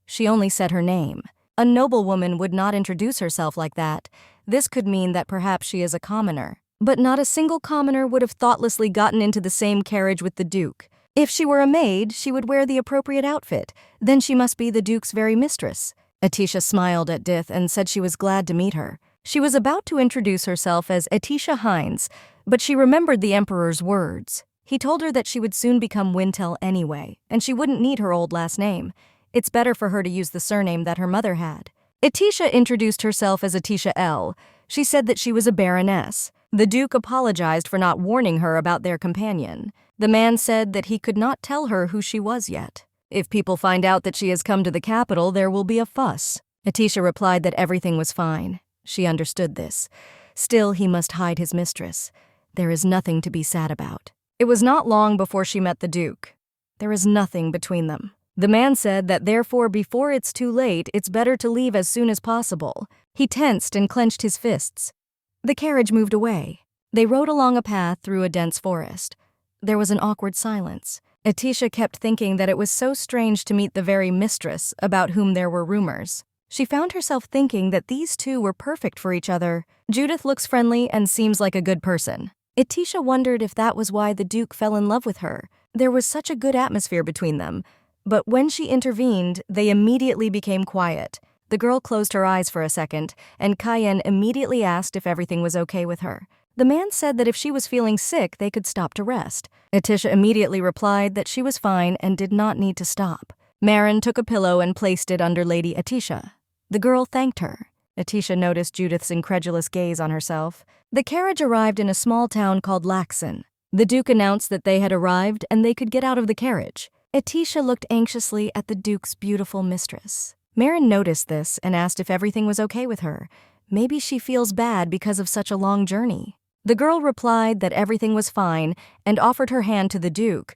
She only said her name. A noblewoman would not introduce herself like that. This could mean that perhaps she is a commoner. But not a single commoner would have thoughtlessly gotten into the same carriage with the Duke. If she were a maid, she would wear the appropriate outfit. Then she must be the Duke's very mistress. Atisha smiled at Dith and said she was glad to meet her. She was about to introduce herself as Atisha Hines, but she remembered the Emperor's words. He told her that she would soon become Wintel anyway, and she wouldn't need her old last name. It's better for her to use the surname that her mother had. Atisha introduced herself as Atisha L. She said that she was a baroness. The Duke apologized for not warning her about their companion. The man said that he could not tell her who she was yet. If people find out that she has come to the capital, there will be a fuss. Atisha replied that everything was fine. She understood this. Still, he must hide his mistress. There is nothing to be sad about. It was not long before she met the Duke. There is nothing between them. The man said that therefore before it's too late, it's better to leave as soon as possible. He tensed and clenched his fists. The carriage moved away. They rode along a path through a dense forest. There was an awkward silence. Atisha kept thinking that it was so strange to meet the very mistress about whom there were rumors. She found herself thinking that these two were perfect for each other. Judith looks friendly and seems like a good person. Atisha wondered if that was why the Duke fell in love with her. There was such a good atmosphere between them. But when she intervened, they immediately became quiet. The girl closed her eyes for a second, and Cayenne immediately asked if everything was okay with her. The man said that if she was feeling sick, they could stop to rest. Atisha immediately replied that she was fine and did not need to stop. Marin took a pillow and placed it under Lady Atisha. The girl thanked her. Atisha noticed Judith's incredulous gaze on herself. The carriage arrived in a small town called Laxon. The Duke announced that they had arrived and they could get out of the carriage. Atisha looked anxiously at the Duke's beautiful mistress. Marin noticed this and asked if everything was okay with her. Maybe she feels bad because of such a long journey. The girl replied that everything was fine and offered her hand to the Duke.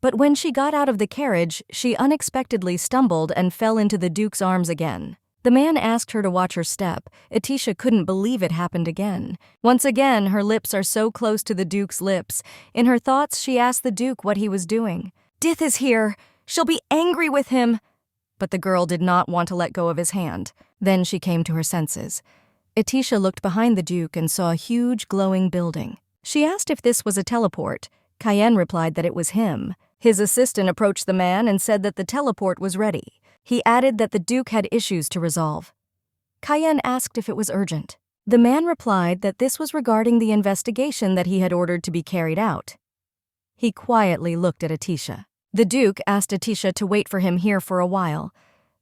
But when she got out of the carriage, she unexpectedly stumbled and fell into the Duke's arms again. The man asked her to watch her step. Atisha couldn't believe it happened again. Once again, her lips are so close to the Duke's lips. In her thoughts, she asked the Duke what he was doing. "Dith is here. She'll be angry with him." But the girl did not want to let go of his hand. Then she came to her senses. Atisha looked behind the Duke and saw a huge, glowing building. She asked if this was a teleport. Cayenne replied that it was him. His assistant approached the man and said that the teleport was ready. He added that the Duke had issues to resolve. Cayenne asked if it was urgent. The man replied that this was regarding the investigation that he had ordered to be carried out. He quietly looked at Atisha. The Duke asked Atisha to wait for him here for a while.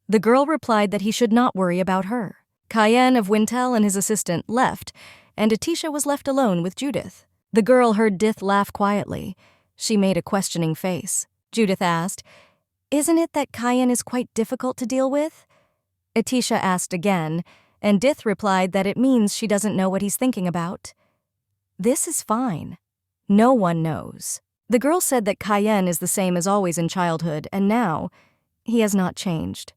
The girl replied that he should not worry about her. Cayenne of Wintel and his assistant left, and Atisha was left alone with Judith. The girl heard Dith laugh quietly. She made a questioning face. Judith asked, "Isn't it that Cayenne is quite difficult to deal with?" Atisha asked again, and Dith replied that it means she doesn't know what he's thinking about. This is fine. No one knows. The girl said that Cayenne is the same as always in childhood, and now he has not changed.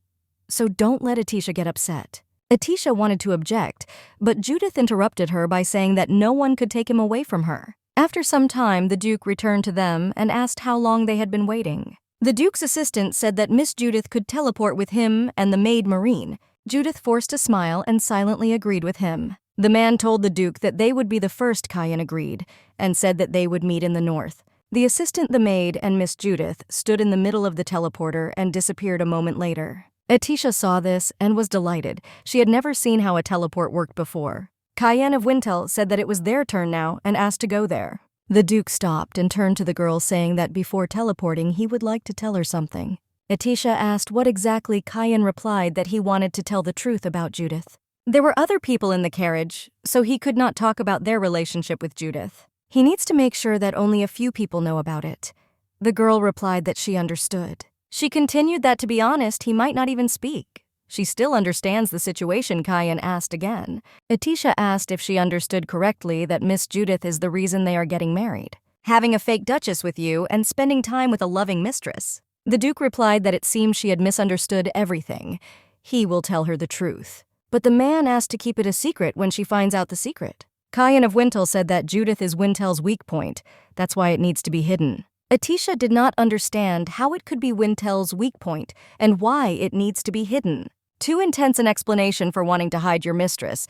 So don't let Atisha get upset. Atisha wanted to object, but Judith interrupted her by saying that no one could take him away from her. After some time, the Duke returned to them and asked how long they had been waiting. The Duke's assistant said that Miss Judith could teleport with him and the maid Marine. Judith forced a smile and silently agreed with him. The man told the Duke that they would be the first. Cayenne agreed, and said that they would meet in the north. The assistant, the maid, and Miss Judith stood in the middle of the teleporter and disappeared a moment later. Atisha saw this and was delighted. She had never seen how a teleport worked before. Cayenne of Wintel said that it was their turn now and asked to go there. The Duke stopped and turned to the girl, saying that before teleporting he would like to tell her something. Atisha asked what exactly. Cayenne replied that he wanted to tell the truth about Judith. There were other people in the carriage, so he could not talk about their relationship with Judith. He needs to make sure that only a few people know about it. The girl replied that she understood. She continued that, to be honest, he might not even speak. She still understands the situation. Cayenne asked again. Atisha asked if she understood correctly that Miss Judith is the reason they are getting married, having a fake duchess with you and spending time with a loving mistress. The Duke replied that it seemed she had misunderstood everything. He will tell her the truth. But the man asked to keep it a secret when she finds out the secret. Cayenne of Wintel said that Judith is Wintel's weak point. That's why it needs to be hidden. Atisha did not understand how it could be Wintel's weak point and why it needs to be hidden. Too intense an explanation for wanting to hide your mistress.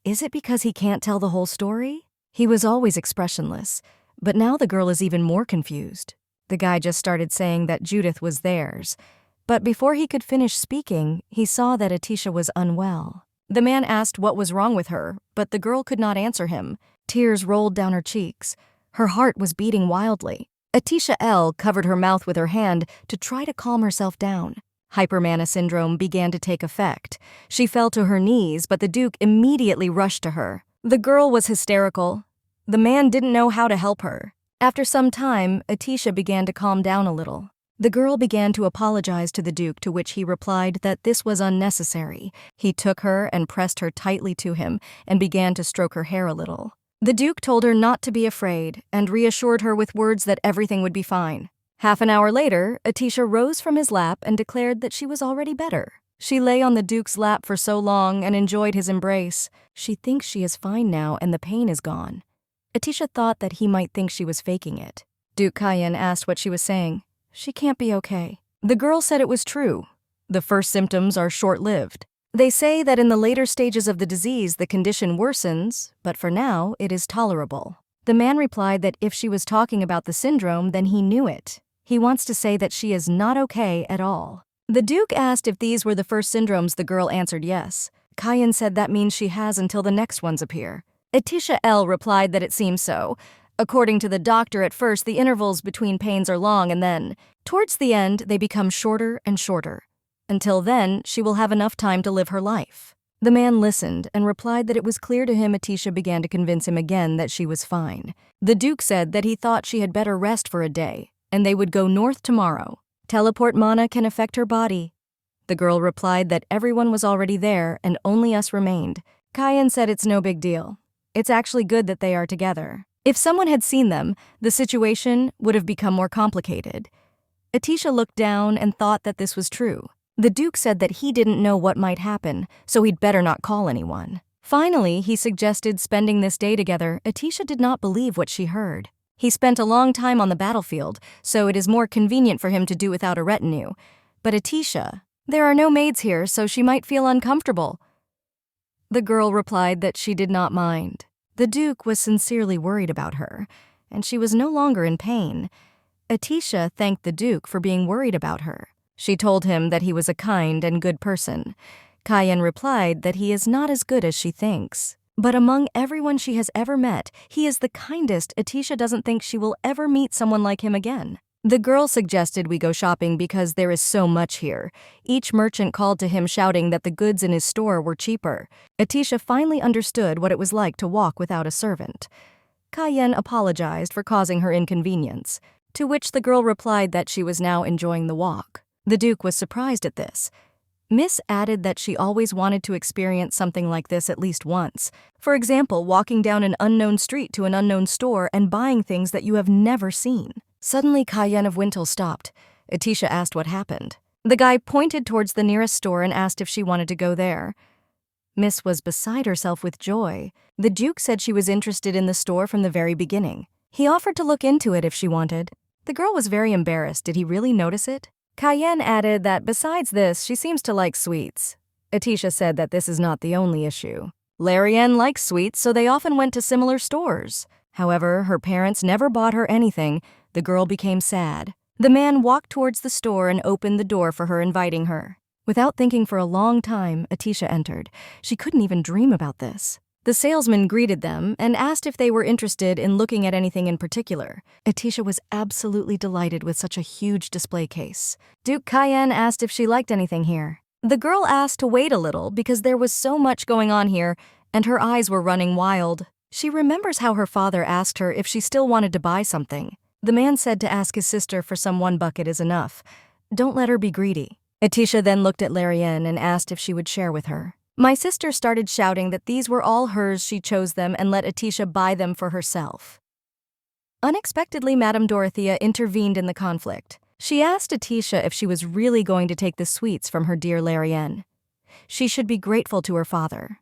Is it because he can't tell the whole story? He was always expressionless, but now the girl is even more confused. The guy just started saying that Judith was theirs, but before he could finish speaking, he saw that Atisha was unwell. The man asked what was wrong with her, but the girl could not answer him. Tears rolled down her cheeks. Her heart was beating wildly. Atisha L. covered her mouth with her hand to try to calm herself down. Hypermana syndrome began to take effect. She fell to her knees, but the Duke immediately rushed to her. The girl was hysterical. The man didn't know how to help her. After some time, Atisha began to calm down a little. The girl began to apologize to the Duke, to which he replied that this was unnecessary. He took her and pressed her tightly to him and began to stroke her hair a little. The Duke told her not to be afraid and reassured her with words that everything would be fine. Half an hour later, Atisha rose from his lap and declared that she was already better. She lay on the Duke's lap for so long and enjoyed his embrace. She thinks she is fine now and the pain is gone. Atisha thought that he might think she was faking it. Duke Cayenne asked what she was saying. She can't be okay. The girl said it was true. The first symptoms are short-lived. They say that in the later stages of the disease, the condition worsens, but for now, it is tolerable. The man replied that if she was talking about the syndrome, then he knew it. He wants to say that she is not okay at all. The Duke asked if these were the first syndromes. The girl answered yes. Cayenne said that means she has until the next ones appear. Atisha L. replied that it seems so. According to the doctor, at first the intervals between pains are long and then, towards the end, they become shorter and shorter. Until then, she will have enough time to live her life. The man listened and replied that it was clear to him. Atisha began to convince him again that she was fine. The Duke said that he thought she had better rest for a day, and they would go north tomorrow. Teleport mana can affect her body. The girl replied that everyone was already there and only us remained. Cayenne said it's no big deal. It's actually good that they are together. If someone had seen them, the situation would have become more complicated. Atisha looked down and thought that this was true. The Duke said that he didn't know what might happen, so he'd better not call anyone. Finally, he suggested spending this day together. Atisha did not believe what she heard. He spent a long time on the battlefield, so it is more convenient for him to do without a retinue. But Atisha, there are no maids here, so she might feel uncomfortable. The girl replied that she did not mind. The Duke was sincerely worried about her, and she was no longer in pain. Atisha thanked the Duke for being worried about her. She told him that he was a kind and good person. Cayenne replied that he is not as good as she thinks. But among everyone she has ever met, he is the kindest. Atisha doesn't think she will ever meet someone like him again. The girl suggested we go shopping because there is so much here. Each merchant called to him shouting that the goods in his store were cheaper. Atisha finally understood what it was like to walk without a servant. Cayenne apologized for causing her inconvenience, to which the girl replied that she was now enjoying the walk. The Duke was surprised at this. Miss added that she always wanted to experience something like this at least once. For example, walking down an unknown street to an unknown store and buying things that you have never seen. Suddenly, Cayenne of Wintle stopped. Atisha asked what happened. The guy pointed towards the nearest store and asked if she wanted to go there. Miss was beside herself with joy. The Duke said she was interested in the store from the very beginning. He offered to look into it if she wanted. The girl was very embarrassed. Did he really notice it? Cayenne added that besides this, she seems to like sweets. Atisha said that this is not the only issue. Larianne likes sweets, so they often went to similar stores. However, her parents never bought her anything. The girl became sad. The man walked towards the store and opened the door for her, inviting her. Without thinking for a long time, Atisha entered. She couldn't even dream about this. The salesman greeted them and asked if they were interested in looking at anything in particular. Atisha was absolutely delighted with such a huge display case. Duke Cayenne asked if she liked anything here. The girl asked to wait a little because there was so much going on here, and her eyes were running wild. She remembers how her father asked her if she still wanted to buy something. The man said to ask his sister for some. 1 bucket is enough. Don't let her be greedy. Atisha then looked at Larianne and asked if she would share with her. My sister started shouting that these were all hers. She chose them and let Atisha buy them for herself. Unexpectedly, Madame Dorothea intervened in the conflict. She asked Atisha if she was really going to take the sweets from her dear Larianne. She should be grateful to her father.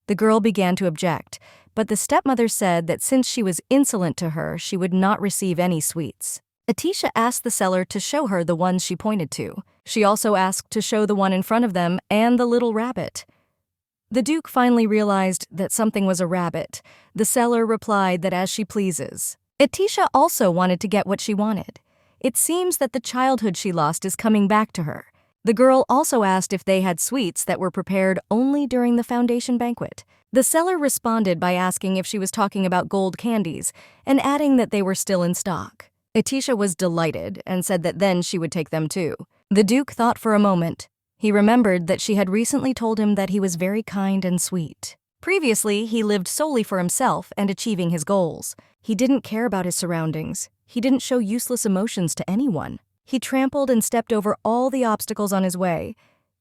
The girl began to object, but the stepmother said that since she was insolent to her, she would not receive any sweets. Atisha asked the seller to show her the ones she pointed to. She also asked to show the one in front of them and the little rabbit. The Duke finally realized that something was a rabbit. The seller replied that as she pleases. Atisha also wanted to get what she wanted. It seems that the childhood she lost is coming back to her. The girl also asked if they had sweets that were prepared only during the foundation banquet. The seller responded by asking if she was talking about gold candies and adding that they were still in stock. Atisha was delighted and said that then she would take them too. The Duke thought for a moment. He remembered that she had recently told him that he was very kind and sweet. Previously, he lived solely for himself and achieving his goals. He didn't care about his surroundings. He didn't show useless emotions to anyone. He trampled and stepped over all the obstacles on his way.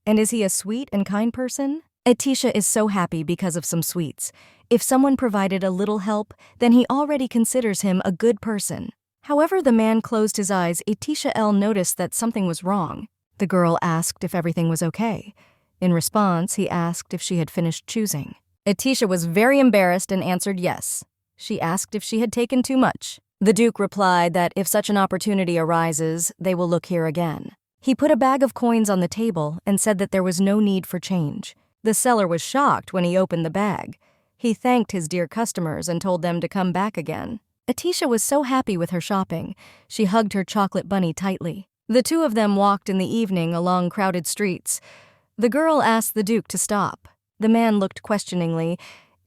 And is he a sweet and kind person? Atisha is so happy because of some sweets. If someone provided a little help, then he already considers him a good person. However, the man closed his eyes. Atisha noticed that something was wrong. The girl asked if everything was okay. In response, he asked if she had finished choosing. Atisha was very embarrassed and answered yes. She asked if she had taken too much. The Duke replied that if such an opportunity arises, they will look here again. He put a bag of coins on the table and said that there was no need for change. The seller was shocked when he opened the bag. He thanked his dear customers and told them to come back again. Atisha was so happy with her shopping. She hugged her chocolate bunny tightly. The two of them walked in the evening along crowded streets. The girl asked the Duke to stop. The man looked questioningly.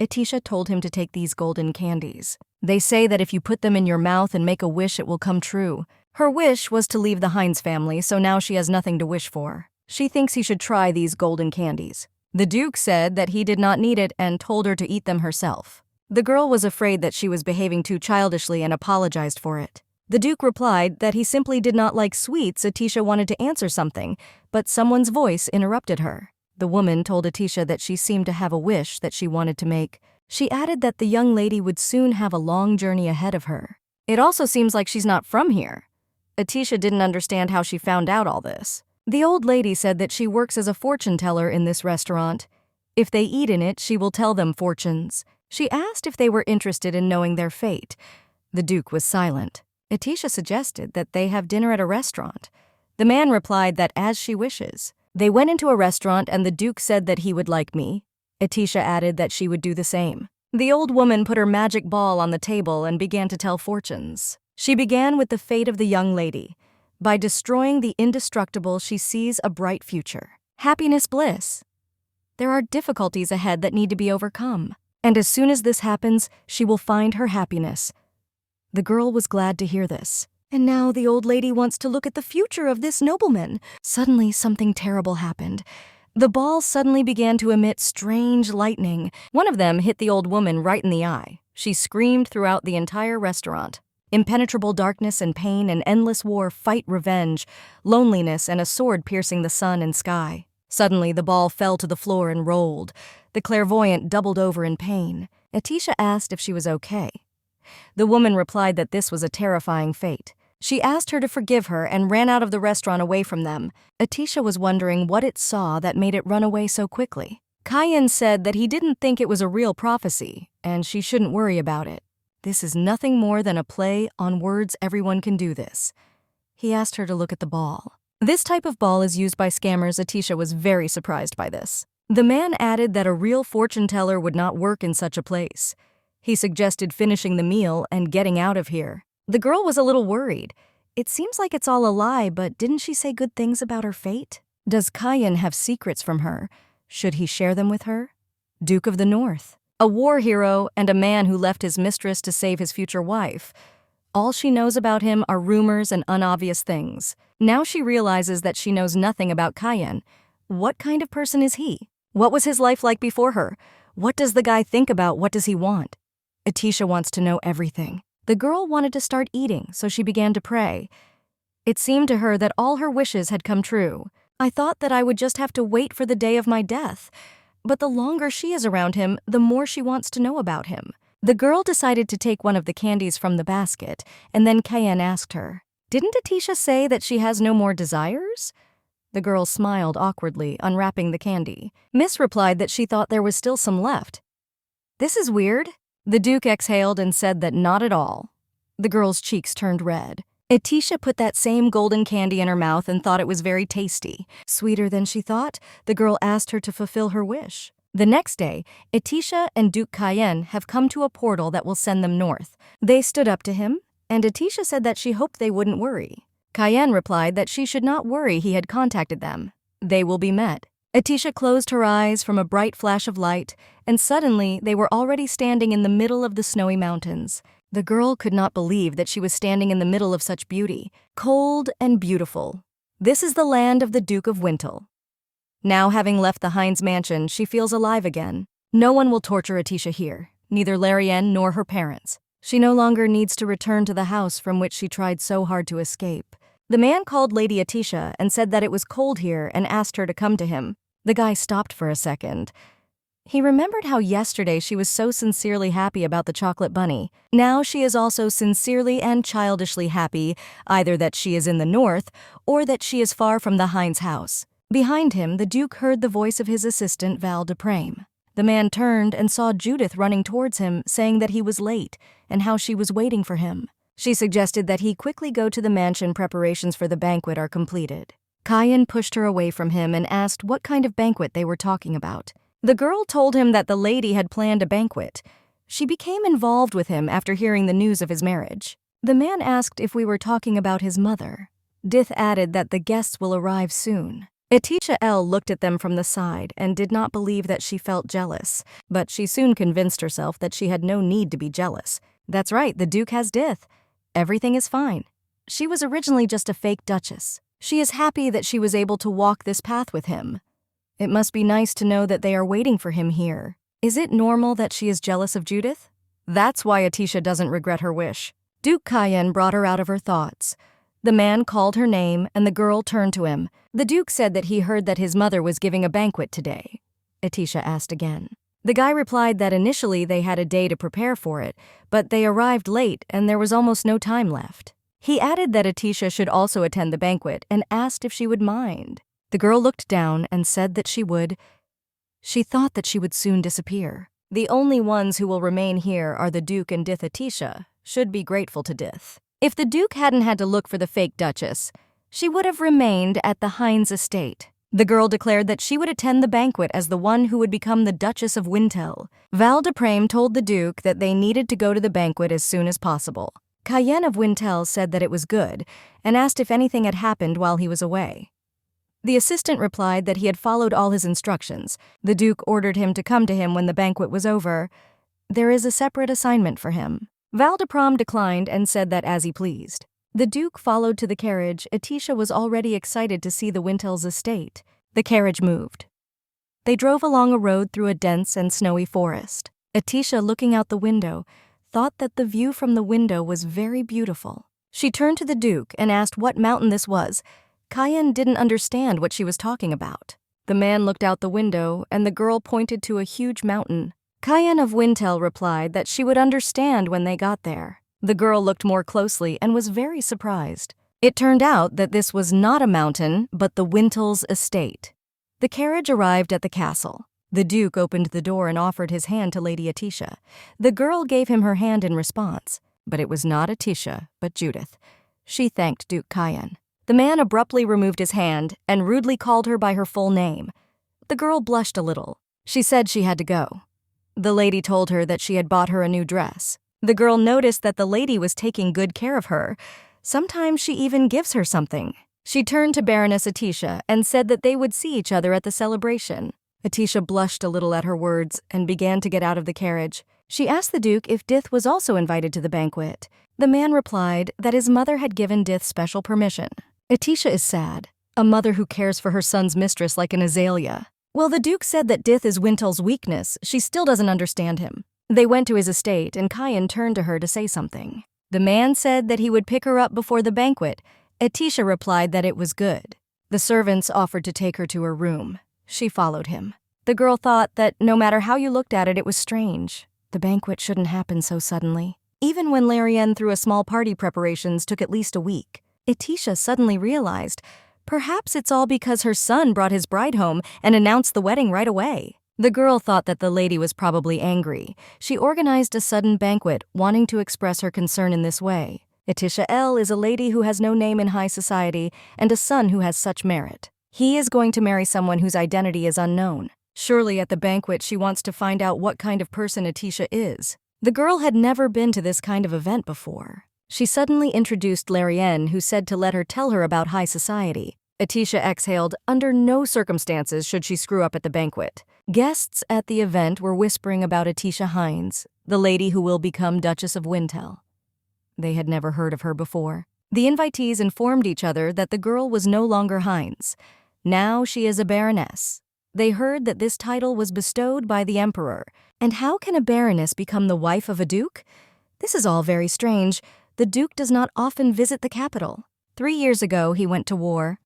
Atisha told him to take these golden candies. They say that if you put them in your mouth and make a wish, it will come true. Her wish was to leave the Heinz family, so now she has nothing to wish for. She thinks he should try these golden candies. The Duke said that he did not need it and told her to eat them herself. The girl was afraid that she was behaving too childishly and apologized for it. The Duke replied that he simply did not like sweets. Atisha wanted to answer something, but someone's voice interrupted her. The woman told Atisha that she seemed to have a wish that she wanted to make. She added that the young lady would soon have a long journey ahead of her. It also seems like she's not from here. Atisha didn't understand how she found out all this. The old lady said that she works as a fortune teller in this restaurant. If they eat in it, she will tell them fortunes. She asked if they were interested in knowing their fate. The Duke was silent. Atisha suggested that they have dinner at a restaurant. The man replied that as she wishes. They went into a restaurant and the Duke said that he would like me. Atisha added that she would do the same. The old woman put her magic ball on the table and began to tell fortunes. She began with the fate of the young lady. By destroying the indestructible, she sees a bright future. Happiness, bliss. There are difficulties ahead that need to be overcome. And as soon as this happens, she will find her happiness. The girl was glad to hear this. And now the old lady wants to look at the future of this nobleman. Suddenly, something terrible happened. The balls suddenly began to emit strange lightning. One of them hit the old woman right in the eye. She screamed throughout the entire restaurant. Impenetrable darkness and pain and endless war fight revenge, loneliness and a sword piercing the sun and sky. Suddenly, the ball fell to the floor and rolled. The clairvoyant doubled over in pain. Atisha asked if she was okay. The woman replied that this was a terrifying fate. She asked her to forgive her and ran out of the restaurant away from them. Atisha was wondering what it saw that made it run away so quickly. Kayan said that he didn't think it was a real prophecy, and she shouldn't worry about it. This is nothing more than a play on words. Everyone can do this. He asked her to look at the ball. This type of ball is used by scammers. Atisha was very surprised by this. The man added that a real fortune teller would not work in such a place. He suggested finishing the meal and getting out of here. The girl was a little worried. It seems like it's all a lie, but didn't she say good things about her fate? Does Kayan have secrets from her? Should he share them with her? Duke of the North, a war hero and a man who left his mistress to save his future wife. All she knows about him are rumors and unobvious things. Now she realizes that she knows nothing about Kayan. What kind of person is he? What was his life like before her? What does the guy think about? What does he want? Atisha wants to know everything. The girl wanted to start eating, so she began to pray. It seemed to her that all her wishes had come true. I thought that I would just have to wait for the day of my death. But the longer she is around him, the more she wants to know about him. The girl decided to take one of the candies from the basket, and then Kayan asked her, "Didn't Atisha say that she has no more desires?" The girl smiled awkwardly, unwrapping the candy. Miss replied that she thought there was still some left. "This is weird." The Duke exhaled and said that not at all. The girl's cheeks turned red. Atisha put that same golden candy in her mouth and thought it was very tasty. Sweeter than she thought, the girl asked her to fulfill her wish. The next day, Atisha and Duke Kayan have come to a portal that will send them north. They stood up to him, and Atisha said that she hoped they wouldn't worry. Kayan replied that she should not worry, he had contacted them. They will be met. Atisha closed her eyes from a bright flash of light, and suddenly they were already standing in the middle of the snowy mountains. The girl could not believe that she was standing in the middle of such beauty, cold and beautiful. This is the land of the Duke of Wintle. Now, having left the Heinz mansion, she feels alive again. No one will torture Atisha here, neither Larianne nor her parents. She no longer needs to return to the house from which she tried so hard to escape. The man called Lady Atisha and said that it was cold here and asked her to come to him. The guy stopped for a second. He remembered how yesterday she was so sincerely happy about the chocolate bunny. Now she is also sincerely and childishly happy, either that she is in the north or that she is far from the Hines house. Behind him, the Duke heard the voice of his assistant, Val de Prame. The man turned and saw Judith running towards him, saying that he was late and how she was waiting for him. She suggested that he quickly go to the mansion. Preparations for the banquet are completed. Cayenne pushed her away from him and asked what kind of banquet they were talking about. The girl told him that the lady had planned a banquet. She became involved with him after hearing the news of his marriage. The man asked if we were talking about his mother. Dith added that the guests will arrive soon. Atisha L. looked at them from the side and did not believe that she felt jealous, but she soon convinced herself that she had no need to be jealous. That's right, the Duke has Dith. Everything is fine. She was originally just a fake duchess. She is happy that she was able to walk this path with him. It must be nice to know that they are waiting for him here. Is it normal that she is jealous of Judith? That's why Atisha doesn't regret her wish. Duke Cayenne brought her out of her thoughts. The man called her name and the girl turned to him. The Duke said that he heard that his mother was giving a banquet today. Atisha asked again. The guy replied that initially they had a day to prepare for it, but they arrived late and there was almost no time left. He added that Atisha should also attend the banquet and asked if she would mind. The girl looked down and said that she would. She thought that she would soon disappear. The only ones who will remain here are the Duke and Dith. Atisha should be grateful to Dith. If the Duke hadn't had to look for the fake duchess, she would have remained at the Hines estate. The girl declared that she would attend the banquet as the one who would become the Duchess of Wintel. Val de Prame told the Duke that they needed to go to the banquet as soon as possible. Cayenne of Wintel said that it was good and asked if anything had happened while he was away. The assistant replied that he had followed all his instructions. The Duke ordered him to come to him when the banquet was over. There is a separate assignment for him. Val de Prame declined and said that as he pleased. The Duke followed to the carriage. Atisha was already excited to see the Wintel's estate. The carriage moved. They drove along a road through a dense and snowy forest. Atisha, looking out the window, thought that the view from the window was very beautiful. She turned to the Duke and asked what mountain this was. Cayenne didn't understand what she was talking about. The man looked out the window and the girl pointed to a huge mountain. Cayenne of Wintel replied that she would understand when they got there. The girl looked more closely and was very surprised. It turned out that this was not a mountain, but the Wintel's estate. The carriage arrived at the castle. The Duke opened the door and offered his hand to Lady Atisha. The girl gave him her hand in response, but it was not Atisha, but Judith. She thanked Duke Cayenne. The man abruptly removed his hand and rudely called her by her full name. The girl blushed a little. She said she had to go. The lady told her that she had bought her a new dress. The girl noticed that the lady was taking good care of her. Sometimes she even gives her something. She turned to Baroness Atisha and said that they would see each other at the celebration. Atisha blushed a little at her words and began to get out of the carriage. She asked the Duke if Dith was also invited to the banquet. The man replied that his mother had given Dith special permission. Atisha is sad, a mother who cares for her son's mistress like an azalea. Well, the Duke said that Dith is Wintel's weakness. She still doesn't understand him. They went to his estate, and Cayenne turned to her to say something. The man said that he would pick her up before the banquet. Atisha replied that it was good. The servants offered to take her to her room. She followed him. The girl thought that no matter how you looked at it, it was strange. The banquet shouldn't happen so suddenly. Even when Larianne threw a small party, preparations took at least a week. Atisha suddenly realized perhaps it's all because her son brought his bride home and announced the wedding right away. The girl thought that the lady was probably angry. She organized a sudden banquet, wanting to express her concern in this way. Atisha L. is a lady who has no name in high society and a son who has such merit. He is going to marry someone whose identity is unknown. Surely at the banquet she wants to find out what kind of person Atisha is. The girl had never been to this kind of event before. She suddenly introduced Larianne, who said to let her tell her about high society. Atisha exhaled. Under no circumstances should she screw up at the banquet. Guests at the event were whispering about Atisha Hines, the lady who will become Duchess of Wintel. They had never heard of her before. The invitees informed each other that the girl was no longer Hines. Now she is a baroness. They heard that this title was bestowed by the emperor. And how can a baroness become the wife of a duke? This is all very strange. The Duke does not often visit the capital. 3 years ago, he went to war.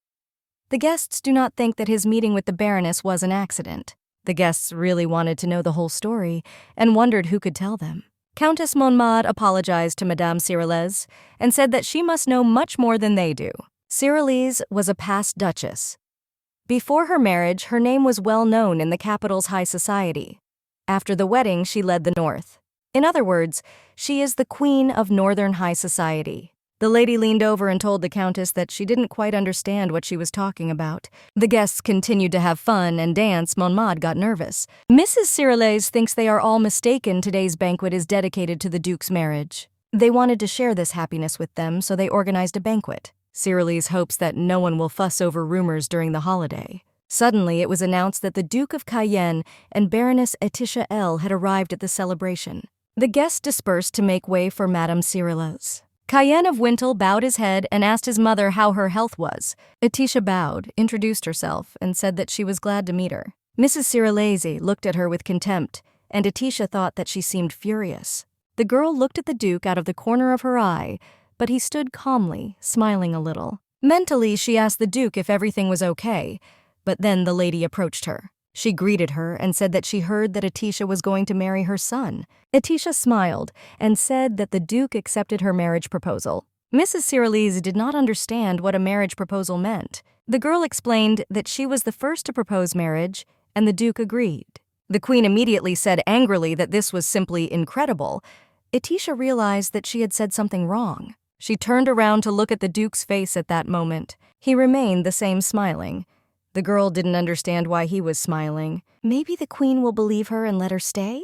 The guests do not think that his meeting with the Baroness was an accident. The guests really wanted to know the whole story and wondered who could tell them. Countess Monmad apologized to Madame Cyrillès and said that she must know much more than they do. Cyrillès was a past duchess. Before her marriage, her name was well known in the capital's high society. After the wedding, she led the north. In other words, she is the queen of northern high society. The lady leaned over and told the countess that she didn't quite understand what she was talking about. The guests continued to have fun and dance. Monmad got nervous. Mrs. Cyrillès thinks they are all mistaken. Today's banquet is dedicated to the Duke's marriage. They wanted to share this happiness with them, so they organized a banquet. Cyrillès hopes that no one will fuss over rumors during the holiday. Suddenly, it was announced that the Duke of Cayenne and Baroness Letitia L. had arrived at the celebration. The guests dispersed to make way for Madame Cyrillès. Cayenne of Wintle bowed his head and asked his mother how her health was. Letitia bowed, introduced herself, and said that she was glad to meet her. Mrs. Cyrillès looked at her with contempt, and Letitia thought that she seemed furious. The girl looked at the Duke out of the corner of her eye, but he stood calmly, smiling a little. Mentally, she asked the Duke if everything was okay, but then the lady approached her. She greeted her and said that she heard that Letitia was going to marry her son. Letitia smiled and said that the Duke accepted her marriage proposal. Mrs. Cyrillès did not understand what a marriage proposal meant. The girl explained that she was the first to propose marriage, and the Duke agreed. The Queen immediately said angrily that this was simply incredible. Letitia realized that she had said something wrong. She turned around to look at the Duke's face at that moment. He remained the same, smiling. The girl didn't understand why he was smiling. Maybe the Queen will believe her and let her stay?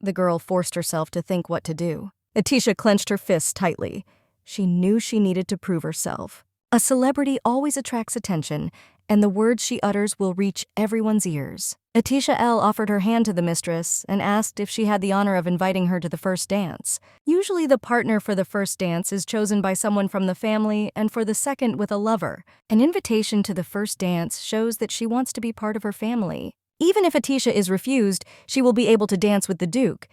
The girl forced herself to think what to do. Letitia clenched her fists tightly. She knew she needed to prove herself. A celebrity always attracts attention, and the words she utters will reach everyone's ears. Letitia L. offered her hand to the mistress and asked if she had the honor of inviting her to the first dance. Usually the partner for the first dance is chosen by someone from the family, and for the second with a lover. An invitation to the first dance shows that she wants to be part of her family. Even if Letitia is refused, she will be able to dance with the Duke.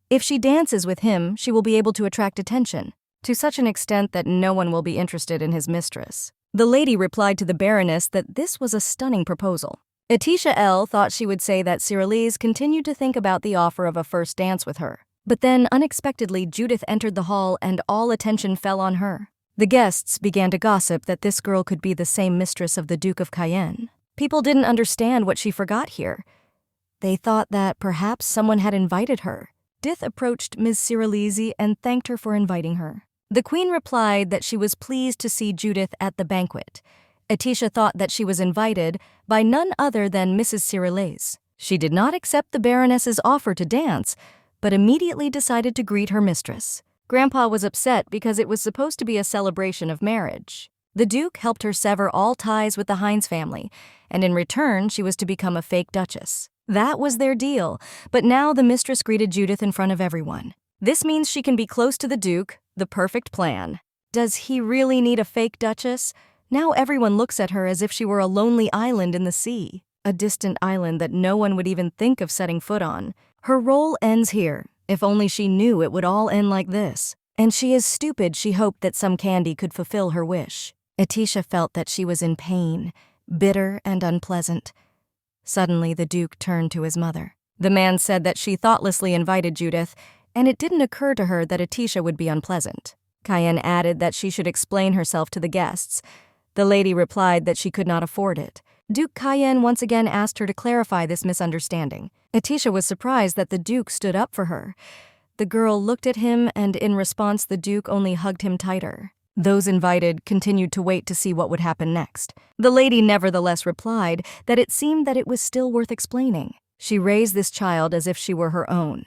If she dances with him, she will be able to attract attention, to such an extent that no one will be interested in his mistress. The lady replied to the Baroness that this was a stunning proposal. Letitia L. thought she would say that Cyrillès continued to think about the offer of a first dance with her. But then, unexpectedly, Judith entered the hall and all attention fell on her. The guests began to gossip that this girl could be the same mistress of the Duke of Cayenne. People didn't understand what she forgot here. They thought that perhaps someone had invited her. Judith approached Ms. Cyrillès and thanked her for inviting her. The Queen replied that she was pleased to see Judith at the banquet. Letitia thought that she was invited by none other than Mrs. Cyrillès. She did not accept the Baroness's offer to dance, but immediately decided to greet her mistress. Grandpa was upset because it was supposed to be a celebration of marriage. The Duke helped her sever all ties with the Hines family, and in return she was to become a fake duchess. That was their deal, but now the mistress greeted Judith in front of everyone. This means she can be close to the Duke, the perfect plan. Does he really need a fake duchess? Now everyone looks at her as if she were a lonely island in the sea, a distant island that no one would even think of setting foot on. Her role ends here. If only she knew it would all end like this. And she is stupid she hoped that some candy could fulfill her wish. Letitia felt that she was in pain, bitter and unpleasant. Suddenly the Duke turned to his mother. The man said that she thoughtlessly invited Judith, and it didn't occur to her that Letitia would be unpleasant. Cayenne added that she should explain herself to the guests. The lady replied that she could not afford it. Duke Cayenne once again asked her to clarify this misunderstanding. Letitia was surprised that the Duke stood up for her. The girl looked at him, and in response the Duke only hugged him tighter. Those invited continued to wait to see what would happen next. The lady nevertheless replied that it seemed that it was still worth explaining. She raised this child as if she were her own.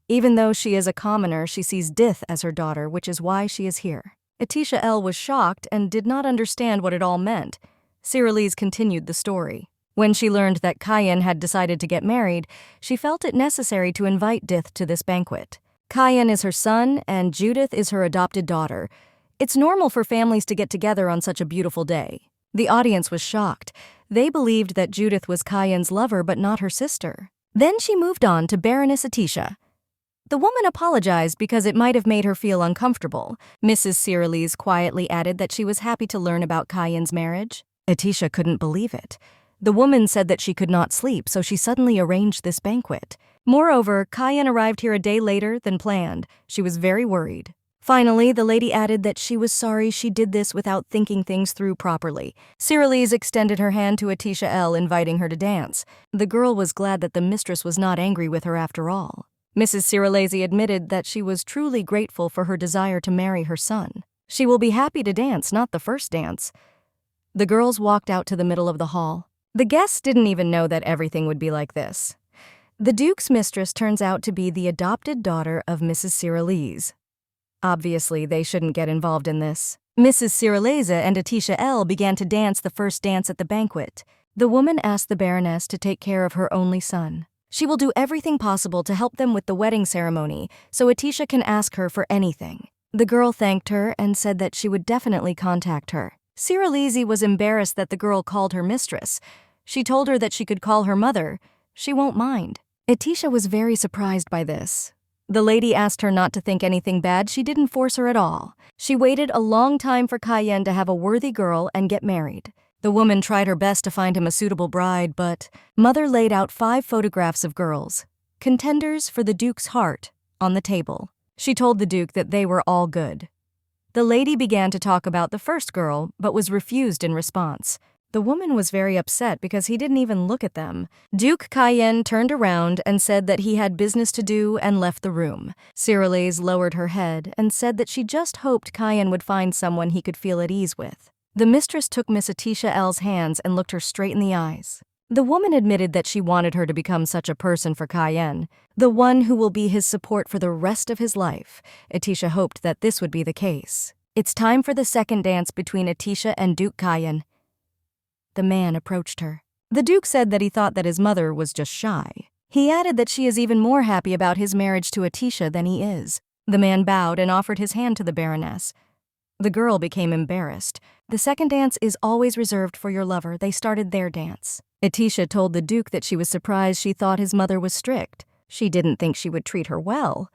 Even though she is a commoner, she sees Judith as her daughter, which is why she is here. Letitia L. was shocked and did not understand what it all meant. Cyrillès continued the story. When she learned that Cayenne had decided to get married, she felt it necessary to invite Judith to this banquet. Cayenne is her son, and Judith is her adopted daughter. It's normal for families to get together on such a beautiful day. The audience was shocked. They believed that Judith was Cayenne's lover but not her sister. Then she moved on to Baroness Letitia. The woman apologized because it might have made her feel uncomfortable. Mrs. Cyrillys quietly added that she was happy to learn about Cayenne's marriage. Atisha couldn't believe it. The woman said that she could not sleep, so she suddenly arranged this banquet. Moreover, Cayenne arrived here a day later than planned. She was very worried. Finally, the lady added that she was sorry she did this without thinking things through properly. Cyrillys extended her hand to Atisha L, inviting her to dance. The girl was glad that the mistress was not angry with her after all. Mrs. Cyrillys admitted that she was truly grateful for her desire to marry her son. She will be happy to dance, not the first dance. The girls walked out to the middle of the hall. The guests didn't even know that everything would be like this. The Duke's mistress turns out to be the adopted daughter of Mrs. Cyrillys. Obviously, they shouldn't get involved in this. Mrs. Cyrillys and Atisha L began to dance the first dance at the banquet. The woman asked the Baroness to take care of her only son. She will do everything possible to help them with the wedding ceremony, so Atisha can ask her for anything. The girl thanked her and said that she would definitely contact her. Cyrillys was embarrassed that the girl called her mistress. She told her that she could call her mother. She won't mind. Atisha was very surprised by this. The lady asked her not to think anything bad. She didn't force her at all. She waited a long time for Cayenne to have a worthy girl and get married. The woman tried her best to find him a suitable bride, but Mother laid out 5 photographs of girls, contenders for the Duke's heart, on the table. She told the Duke that they were all good. The lady began to talk about the first girl, but was refused in response. The woman was very upset because he didn't even look at them. Duke Cayenne turned around and said that he had business to do and left the room. Cyrillys lowered her head and said that she just hoped Cayenne would find someone he could feel at ease with. The mistress took Miss Atisha L's hands and looked her straight in the eyes. The woman admitted that she wanted her to become such a person for Cayenne, the one who will be his support for the rest of his life. Atisha hoped that this would be the case. It's time for the second dance between Atisha and Duke Cayenne. The man approached her. The Duke said that he thought that his mother was just shy. He added that she is even more happy about his marriage to Atisha than he is. The man bowed and offered his hand to the Baroness. The girl became embarrassed. The second dance is always reserved for your lover. They started their dance. Atisha told the Duke that she was surprised she thought his mother was strict. She didn't think she would treat her well.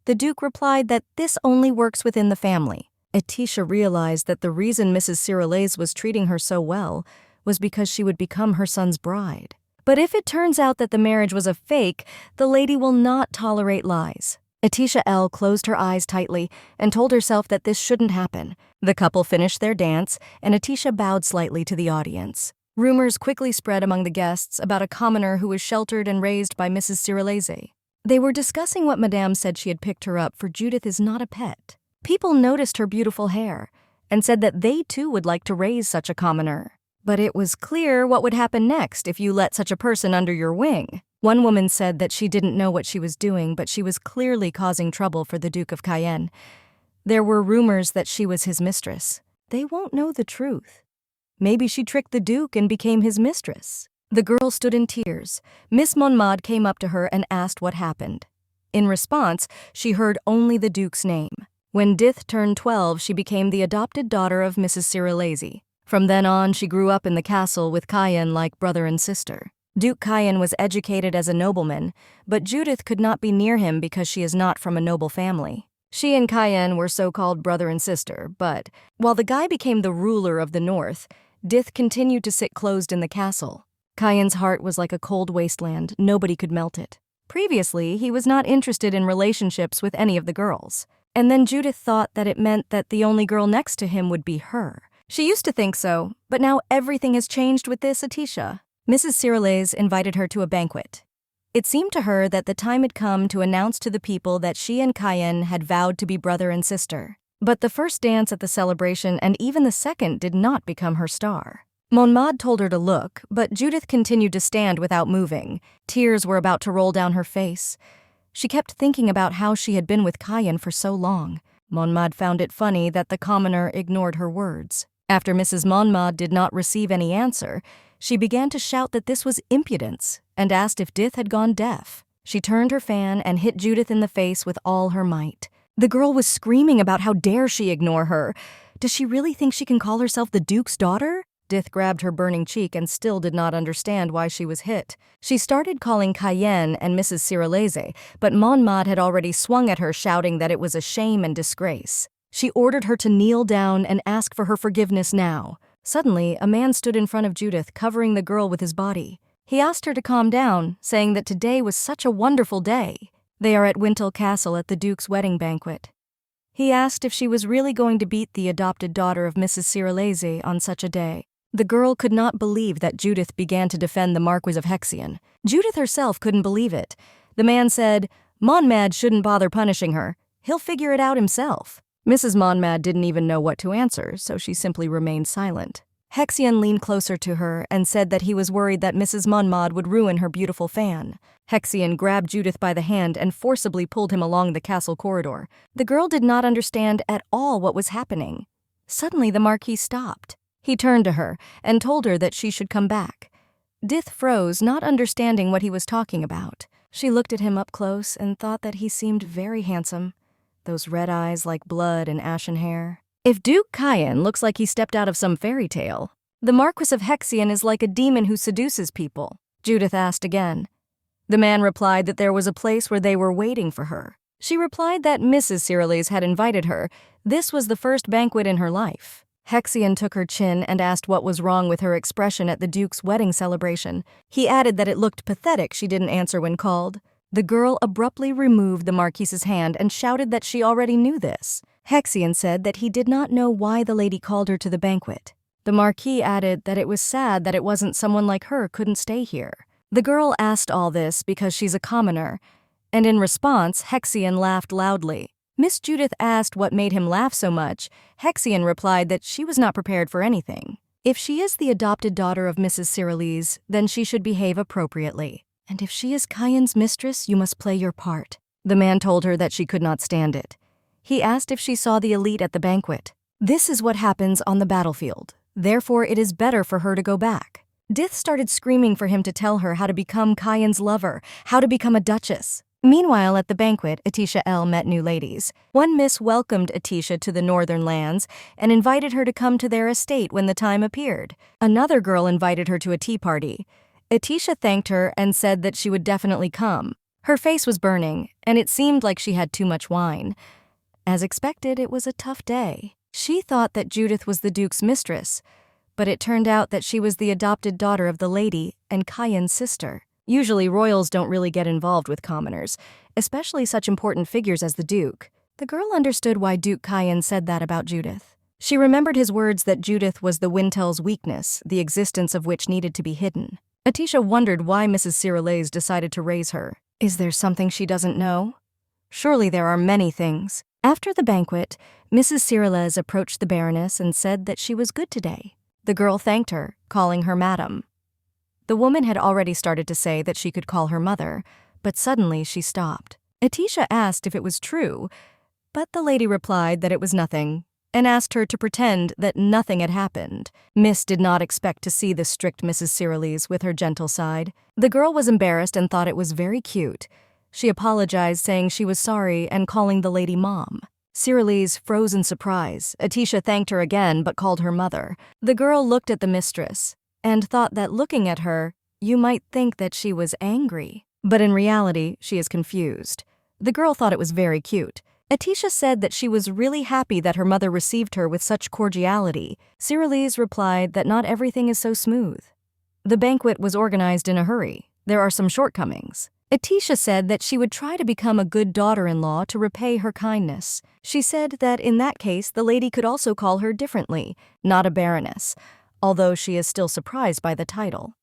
The Duke replied that this only works within the family. Atisha realized that the reason Mrs. Cyrillys was treating her so well was because she would become her son's bride. But if it turns out that the marriage was a fake, the lady will not tolerate lies. Atisha L closed her eyes tightly and told herself that this shouldn't happen. The couple finished their dance, and Atisha bowed slightly to the audience. Rumors quickly spread among the guests about a commoner who was sheltered and raised by Mrs. Cyrillys. They were discussing what Madame said she had picked her up, for Judith is not a pet. People noticed her beautiful hair and said that they too would like to raise such a commoner. But it was clear what would happen next if you let such a person under your wing. One woman said that she didn't know what she was doing, but she was clearly causing trouble for the Duke of Cayenne. There were rumors that she was his mistress. They won't know the truth. Maybe she tricked the Duke and became his mistress. The girl stood in tears. Miss Monmad came up to her and asked what happened. In response, she heard only the Duke's name. When Judith turned 12, she became the adopted daughter of Mrs. Cyrillys. From then on, she grew up in the castle with Cayenne like brother and sister. Duke Cayenne was educated as a nobleman, but Judith could not be near him because she is not from a noble family. She and Cayenne were so-called brother and sister, but while the guy became the ruler of the north, Judith continued to sit closed in the castle. Cayenne's heart was like a cold wasteland. Nobody could melt it. Previously, he was not interested in relationships with any of the girls. And then Judith thought that it meant that the only girl next to him would be her. She used to think so, but now everything has changed with this Atisha. Mrs. Cyrillys invited her to a banquet. It seemed to her that the time had come to announce to the people that she and Cayenne had vowed to be brother and sister. But the first dance at the celebration and even the second did not become her star. Monmad told her to look, but Judith continued to stand without moving. Tears were about to roll down her face. She kept thinking about how she had been with Cayenne for so long. Monmad found it funny that the commoner ignored her words. After Mrs. Monmad did not receive any answer, she began to shout that this was impudence and asked if Judith had gone deaf. She turned her fan and hit Judith in the face with all her might. The girl was screaming about how dare she ignore her. Does she really think she can call herself the Duke's daughter? Dith grabbed her burning cheek and still did not understand why she was hit. She started calling Cayenne and Mrs. Cirillese, but Manhwa had already swung at her, shouting that it was a shame and disgrace. She ordered her to kneel down and ask for her forgiveness now. Suddenly, a man stood in front of Judith, covering the girl with his body. He asked her to calm down, saying that today was such a wonderful day. They are at Wintle Castle at the Duke's wedding banquet. He asked if she was really going to beat the adopted daughter of Mrs. Cirillese on such a day. The girl could not believe that Judith began to defend the Marquis of Hexion. Judith herself couldn't believe it. The man said, "Monmad shouldn't bother punishing her. He'll figure it out himself." Mrs. Monmad didn't even know what to answer, so she simply remained silent. Hexion leaned closer to her and said that he was worried that Mrs. Monmad would ruin her beautiful fan. Hexion grabbed Judith by the hand and forcibly pulled him along the castle corridor. The girl did not understand at all what was happening. Suddenly the Marquis stopped. He turned to her and told her that she should come back. Dith froze, not understanding what he was talking about. She looked at him up close and thought that he seemed very handsome. Those red eyes like blood and ashen hair. If Duke Cayenne looks like he stepped out of some fairy tale, the Marquis of Hexion is like a demon who seduces people, Judith asked again. The man replied that there was a place where they were waiting for her. She replied that Mrs. Cirillese had invited her. This was the first banquet in her life. Hexion took her chin and asked what was wrong with her expression at the Duke's wedding celebration. He added that it looked pathetic she didn't answer when called. The girl abruptly removed the Marquis's hand and shouted that she already knew this. Hexion said that he did not know why the lady called her to the banquet. The Marquis added that it was sad that it wasn't someone like her couldn't stay here. The girl asked all this because she's a commoner, and in response, Hexion laughed loudly. Miss Judith asked what made him laugh so much. Hexion replied that she was not prepared for anything. If she is the adopted daughter of Mrs. Cirillese, then she should behave appropriately. And if she is Cayenne's mistress, you must play your part. The man told her that she could not stand it. He asked if she saw the elite at the banquet. This is what happens on the battlefield. Therefore, it is better for her to go back. Dith started screaming for him to tell her how to become Cayenne's lover, how to become a duchess. Meanwhile, at the banquet, Atisha L. met new ladies. One miss welcomed Atisha to the northern lands and invited her to come to their estate when the time appeared. Another girl invited her to a tea party. Atisha thanked her and said that she would definitely come. Her face was burning, and it seemed like she had too much wine. As expected, it was a tough day. She thought that Judith was the Duke's mistress, but it turned out that she was the adopted daughter of the lady and Cayenne's sister. Usually, royals don't really get involved with commoners, especially such important figures as the Duke. The girl understood why Duke Cayenne said that about Judith. She remembered his words that Judith was the Wintel's weakness, the existence of which needed to be hidden. Atisha wondered why Mrs. Cirillese decided to raise her. Is there something she doesn't know? Surely there are many things. After the banquet, Mrs. Cirillese approached the Baroness and said that she was good today. The girl thanked her, calling her Madam. The woman had already started to say that she could call her mother, but suddenly she stopped. Atisha asked if it was true, but the lady replied that it was nothing, and asked her to pretend that nothing had happened. Miss did not expect to see the strict Mrs. Cirillese with her gentle side. The girl was embarrassed and thought it was very cute. She apologized, saying she was sorry and calling the lady Mom. Cirillese froze in surprise. Atisha thanked her again but called her mother. The girl looked at the mistress and thought that looking at her, you might think that she was angry. But in reality, she is confused. The girl thought it was very cute. Atisha said that she was really happy that her mother received her with such cordiality. Cirillese replied that not everything is so smooth. The banquet was organized in a hurry. There are some shortcomings. Atisha said that she would try to become a good daughter-in-law to repay her kindness. She said that in that case, the lady could also call her differently, not a baroness, although she is still surprised by the title.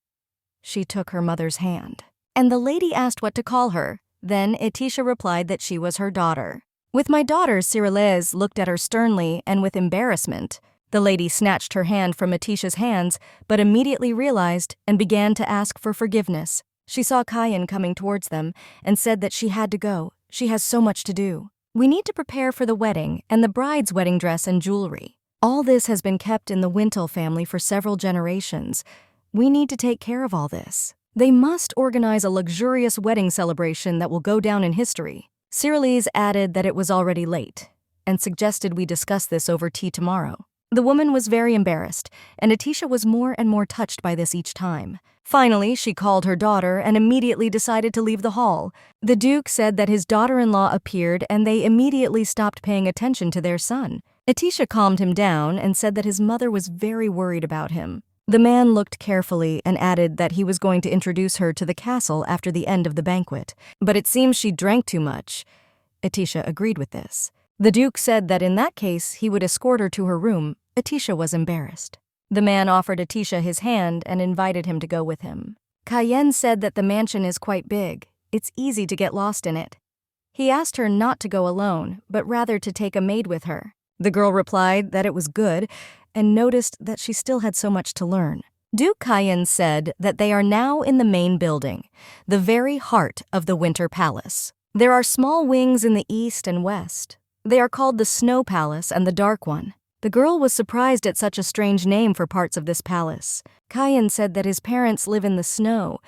She took her mother's hand, and the lady asked what to call her. Then Atisha replied that she was her daughter. With my daughter, Cirillese looked at her sternly and with embarrassment. The lady snatched her hand from Atisha's hands, but immediately realized and began to ask for forgiveness. She saw Cayenne coming towards them and said that she had to go. She has so much to do. We need to prepare for the wedding and the bride's wedding dress and jewelry. All this has been kept in the Wintle family for several generations. We need to take care of all this. They must organize a luxurious wedding celebration that will go down in history. Cirillese added that it was already late and suggested we discuss this over tea tomorrow. The woman was very embarrassed, and Atisha was more and more touched by this each time. Finally, she called her daughter and immediately decided to leave the hall. The Duke said that his daughter-in-law appeared and they immediately stopped paying attention to their son. Atisha calmed him down and said that his mother was very worried about him. The man looked carefully and added that he was going to introduce her to the castle after the end of the banquet. But it seems she drank too much. Atisha agreed with this. The Duke said that in that case he would escort her to her room. Atisha was embarrassed. The man offered Atisha his hand and invited him to go with him. Cayenne said that the mansion is quite big. It's easy to get lost in it. He asked her not to go alone, but rather to take a maid with her. The girl replied that it was good and noticed that she still had so much to learn. Duke Cayenne said that they are now in the main building, the very heart of the Winter Palace. There are small wings in the east and west. They are called the Snow Palace and the Dark One. The girl was surprised at such a strange name for parts of this palace. Cayenne said that his parents live in the snow.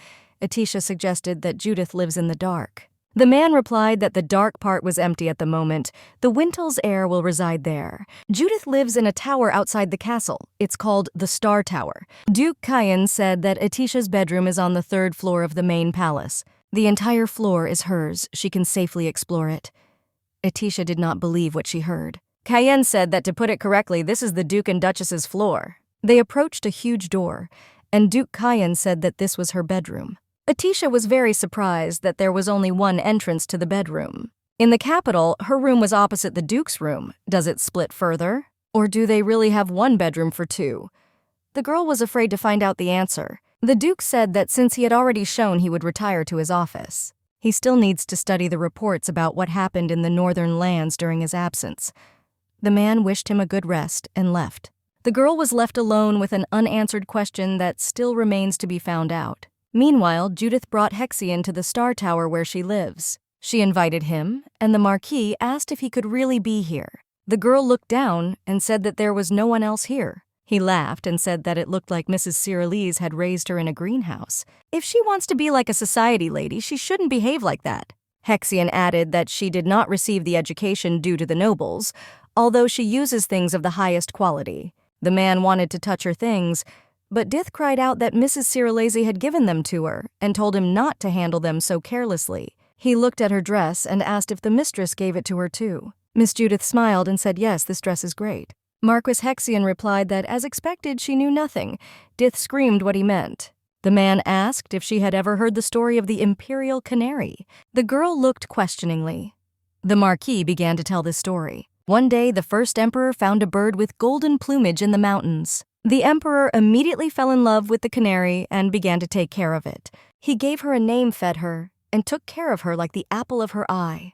Atisha suggested that Judith lives in the dark. The man replied that the dark part was empty at the moment. The Wintel's heir will reside there. Judith lives in a tower outside the castle. It's called the Star Tower. Duke Cayenne said that Atisha's bedroom is on the 3rd floor of the main palace. The entire floor is hers. She can safely explore it. Atisha did not believe what she heard. Cayenne said that to put it correctly, this is the Duke and Duchess's floor. They approached a huge door, and Duke Cayenne said that this was her bedroom. Atisha was very surprised that there was only one entrance to the bedroom. In the capital, her room was opposite the Duke's room. Does it split further? Or do they really have one bedroom for two? The girl was afraid to find out the answer. The Duke said that since he had already shown he would retire to his office, he still needs to study the reports about what happened in the northern lands during his absence. The man wished him a good rest and left. The girl was left alone with an unanswered question that still remains to be found out. Meanwhile, Judith brought Hexion to the Star Tower where she lives. She invited him, and the Marquis asked if he could really be here. The girl looked down and said that there was no one else here. He laughed and said that it looked like Mrs. Cyrillese had raised her in a greenhouse. If she wants to be like a society lady, she shouldn't behave like that. Hexion added that she did not receive the education due to the nobles, although she uses things of the highest quality. The man wanted to touch her things, but Dith cried out that Mrs. Cyrillese had given them to her and told him not to handle them so carelessly. He looked at her dress and asked if the mistress gave it to her too. Miss Judith smiled and said, "Yes, this dress is great." Marquis Hexion replied that, as expected, she knew nothing. Dith screamed what he meant. The man asked if she had ever heard the story of the Imperial canary. The girl looked questioningly. The Marquis began to tell this story. One day, the first emperor found a bird with golden plumage in the mountains. The emperor immediately fell in love with the canary and began to take care of it. He gave her a name, fed her, and took care of her like the apple of her eye.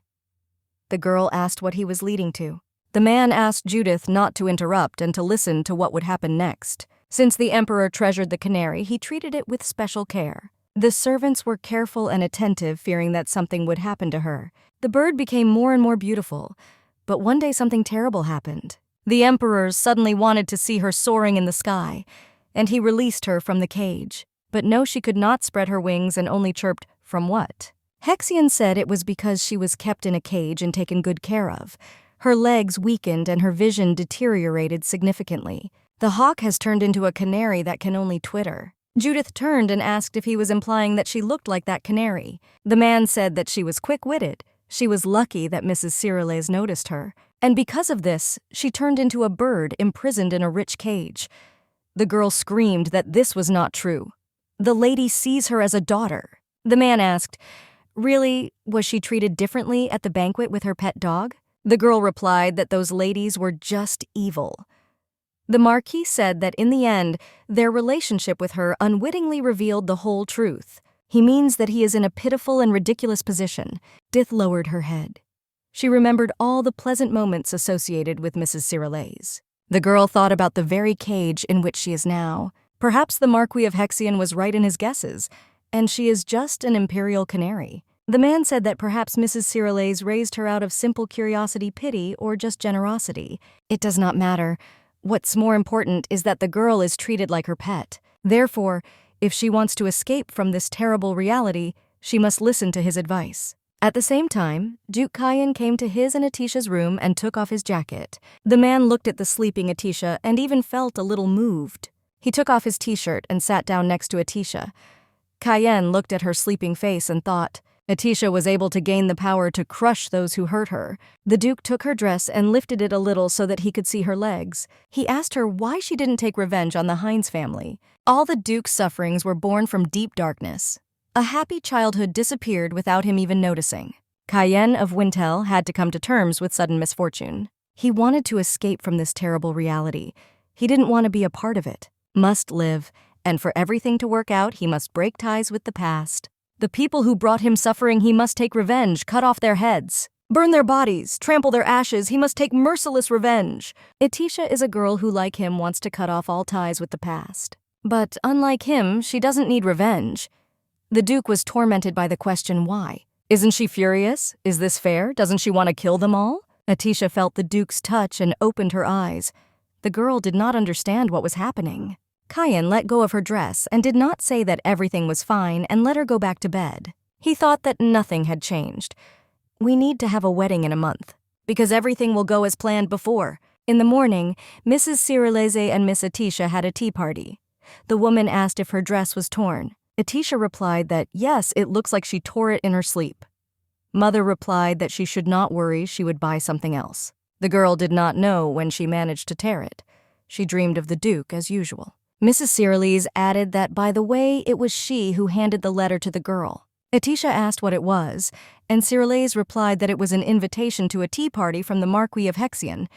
The girl asked what he was leading to. The man asked Judith not to interrupt and to listen to what would happen next. Since the emperor treasured the canary, he treated it with special care. The servants were careful and attentive, fearing that something would happen to her. The bird became more and more beautiful, but one day something terrible happened. The emperor suddenly wanted to see her soaring in the sky, and he released her from the cage. But no, she could not spread her wings and only chirped, "From what?" Hexion said it was because she was kept in a cage and taken good care of. Her legs weakened and her vision deteriorated significantly. The hawk has turned into a canary that can only twitter. Judith turned and asked if he was implying that she looked like that canary. The man said that she was quick-witted. She was lucky that Mrs. Cyrillese noticed her, and because of this, she turned into a bird imprisoned in a rich cage. The girl screamed that this was not true. The lady sees her as a daughter. The man asked, "Really, was she treated differently at the banquet with her pet dog?" The girl replied that those ladies were just evil. The Marquis said that in the end, their relationship with her unwittingly revealed the whole truth. He means that he is in a pitiful and ridiculous position. Dith lowered her head. She remembered all the pleasant moments associated with Mrs. Cyrillese. The girl thought about the very cage in which she is now. Perhaps the Marquis of Hexion was right in his guesses, and she is just an imperial canary. The man said that perhaps Mrs. Cyrillese raised her out of simple curiosity, pity, or just generosity. It does not matter. What's more important is that the girl is treated like her pet. Therefore, if she wants to escape from this terrible reality, she must listen to his advice. At the same time, Duke Kyan came to his and Atisha's room and took off his jacket. The man looked at the sleeping Atisha and even felt a little moved. He took off his t-shirt and sat down next to Atisha. Kyan looked at her sleeping face and thought, Atisha was able to gain the power to crush those who hurt her. The Duke took her dress and lifted it a little so that he could see her legs. He asked her why she didn't take revenge on the Hines family. All the Duke's sufferings were born from deep darkness. A happy childhood disappeared without him even noticing. Kyan of Wintel had to come to terms with sudden misfortune. He wanted to escape from this terrible reality. He didn't want to be a part of it. Must live, and for everything to work out, he must break ties with the past. The people who brought him suffering, he must take revenge, cut off their heads, burn their bodies, trample their ashes. He must take merciless revenge. Atisha is a girl who, like him, wants to cut off all ties with the past. But unlike him, she doesn't need revenge. The Duke was tormented by the question why. Isn't she furious? Is this fair? Doesn't she want to kill them all? Atisha felt the Duke's touch and opened her eyes. The girl did not understand what was happening. Kyan let go of her dress and did not say that everything was fine and let her go back to bed. He thought that nothing had changed. We need to have a wedding in a month, because everything will go as planned before. In the morning, Mrs. Cirilese and Miss Atisha had a tea party. The woman asked if her dress was torn. Atisha replied that yes, it looks like she tore it in her sleep. Mother replied that she should not worry, she would buy something else. The girl did not know when she managed to tear it. She dreamed of the Duke as usual. Mrs. Cirilese added that, by the way, it was she who handed the letter to the girl. Atisha asked what it was, and Cirilese replied that it was an invitation to a tea party from the Marquis of Hexion.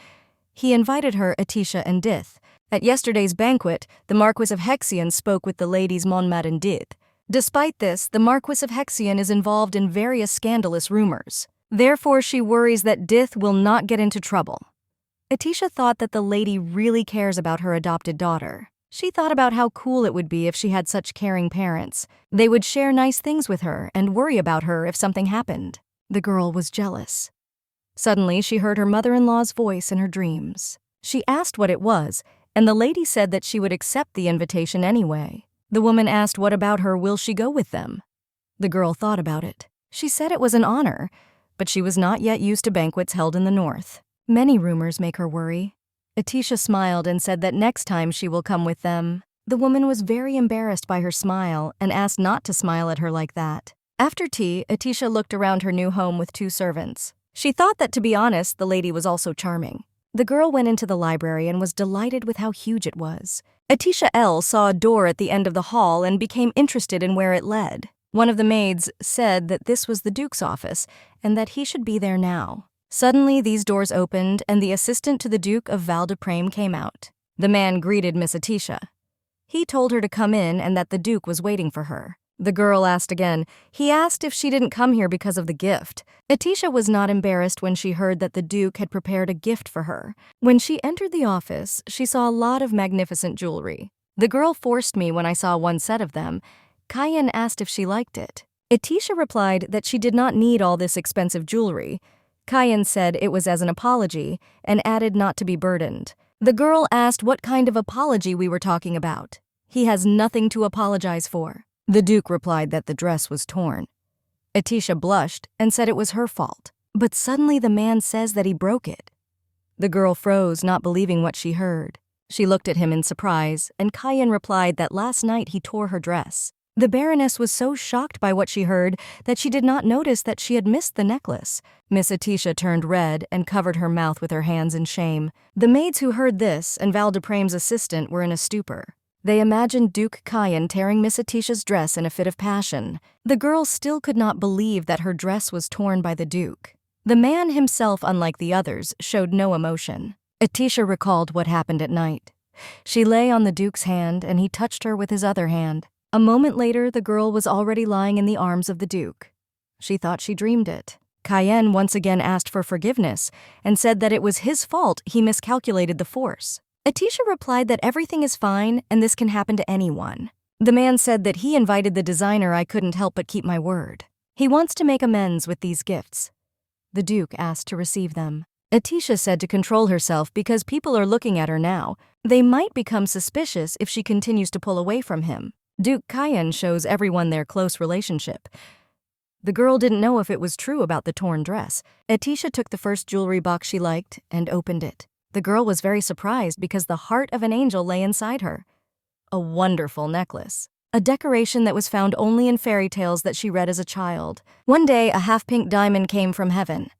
He invited her, Atisha, and Judith. At yesterday's banquet, the Marquis of Hexion spoke with the ladies Monmat and Judith. Despite this, the Marquis of Hexion is involved in various scandalous rumors. Therefore, she worries that Judith will not get into trouble. Atisha thought that the lady really cares about her adopted daughter. She thought about how cool it would be if she had such caring parents. They would share nice things with her and worry about her if something happened. The girl was jealous. Suddenly, she heard her mother-in-law's voice in her dreams. She asked what it was, and the lady said that she would accept the invitation anyway. The woman asked what about her, will she go with them? The girl thought about it. She said it was an honor, but she was not yet used to banquets held in the north. Many rumors make her worry. Atisha smiled and said that next time she will come with them. The woman was very embarrassed by her smile and asked not to smile at her like that. After tea, Atisha looked around her new home with 2 servants. She thought that, to be honest, the lady was also charming. The girl went into the library and was delighted with how huge it was. Atisha L. saw a door at the end of the hall and became interested in where it led. One of the maids said that this was the Duke's office and that he should be there now. Suddenly, these doors opened, and the assistant to the Duke of Val-de-Prame came out. The man greeted Miss Atisha. He told her to come in and that the Duke was waiting for her. The girl asked again. He asked if she didn't come here because of the gift. Atisha was not embarrassed when she heard that the Duke had prepared a gift for her. When she entered the office, she saw a lot of magnificent jewelry. The girl forced me when I saw one set of them. Kyan asked if she liked it. Atisha replied that she did not need all this expensive jewelry. Kyan said it was as an apology and added not to be burdened. The girl asked what kind of apology we were talking about. He has nothing to apologize for. The Duke replied that the dress was torn. Atisha blushed and said it was her fault. But suddenly the man says that he broke it. The girl froze, not believing what she heard. She looked at him in surprise, and Kyan replied that last night he tore her dress. The Baroness was so shocked by what she heard that she did not notice that she had missed the necklace. Miss Atisha turned red and covered her mouth with her hands in shame. The maids who heard this and Val-de-Prame's assistant were in a stupor. They imagined Duke Kyan tearing Miss Atisha's dress in a fit of passion. The girl still could not believe that her dress was torn by the Duke. The man himself, unlike the others, showed no emotion. Atisha recalled what happened at night. She lay on the Duke's hand and he touched her with his other hand. A moment later, the girl was already lying in the arms of the Duke. She thought she dreamed it. Kyan once again asked for forgiveness and said that it was his fault he miscalculated the force. Atisha replied that everything is fine and this can happen to anyone. The man said that he invited the designer. I couldn't help but keep my word. He wants to make amends with these gifts. The Duke asked to receive them. Atisha said to control herself because people are looking at her now. They might become suspicious if she continues to pull away from him. Duke Kyan shows everyone their close relationship. The girl didn't know if it was true about the torn dress. Atisha took the first jewelry box she liked and opened it. The girl was very surprised because the heart of an angel lay inside her. A wonderful necklace. A decoration that was found only in fairy tales that she read as a child. One day, a half-pink diamond came from heaven.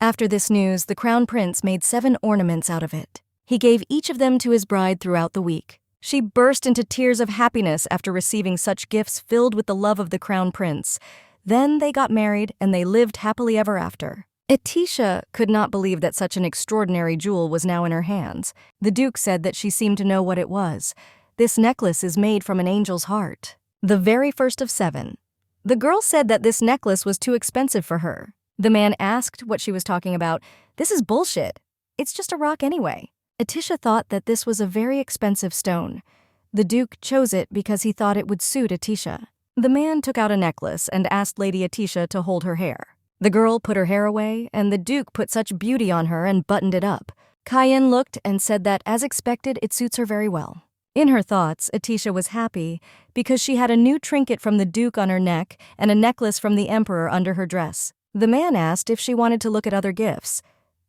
After this news, the crown prince made 7 ornaments out of it. He gave each of them to his bride throughout the week. She burst into tears of happiness after receiving such gifts filled with the love of the crown prince. Then they got married and they lived happily ever after. Atisha could not believe that such an extraordinary jewel was now in her hands. The Duke said that she seemed to know what it was. This necklace is made from an angel's heart. The very first of 7. The girl said that this necklace was too expensive for her. The man asked what she was talking about. This is bullshit. It's just a rock anyway. Atisha thought that this was a very expensive stone. The Duke chose it because he thought it would suit Atisha. The man took out a necklace and asked Lady Atisha to hold her hair. The girl put her hair away, and the Duke put such beauty on her and buttoned it up. Cayenne looked and said that, as expected, it suits her very well. In her thoughts, Atisha was happy because she had a new trinket from the Duke on her neck and a necklace from the Emperor under her dress. The man asked if she wanted to look at other gifts.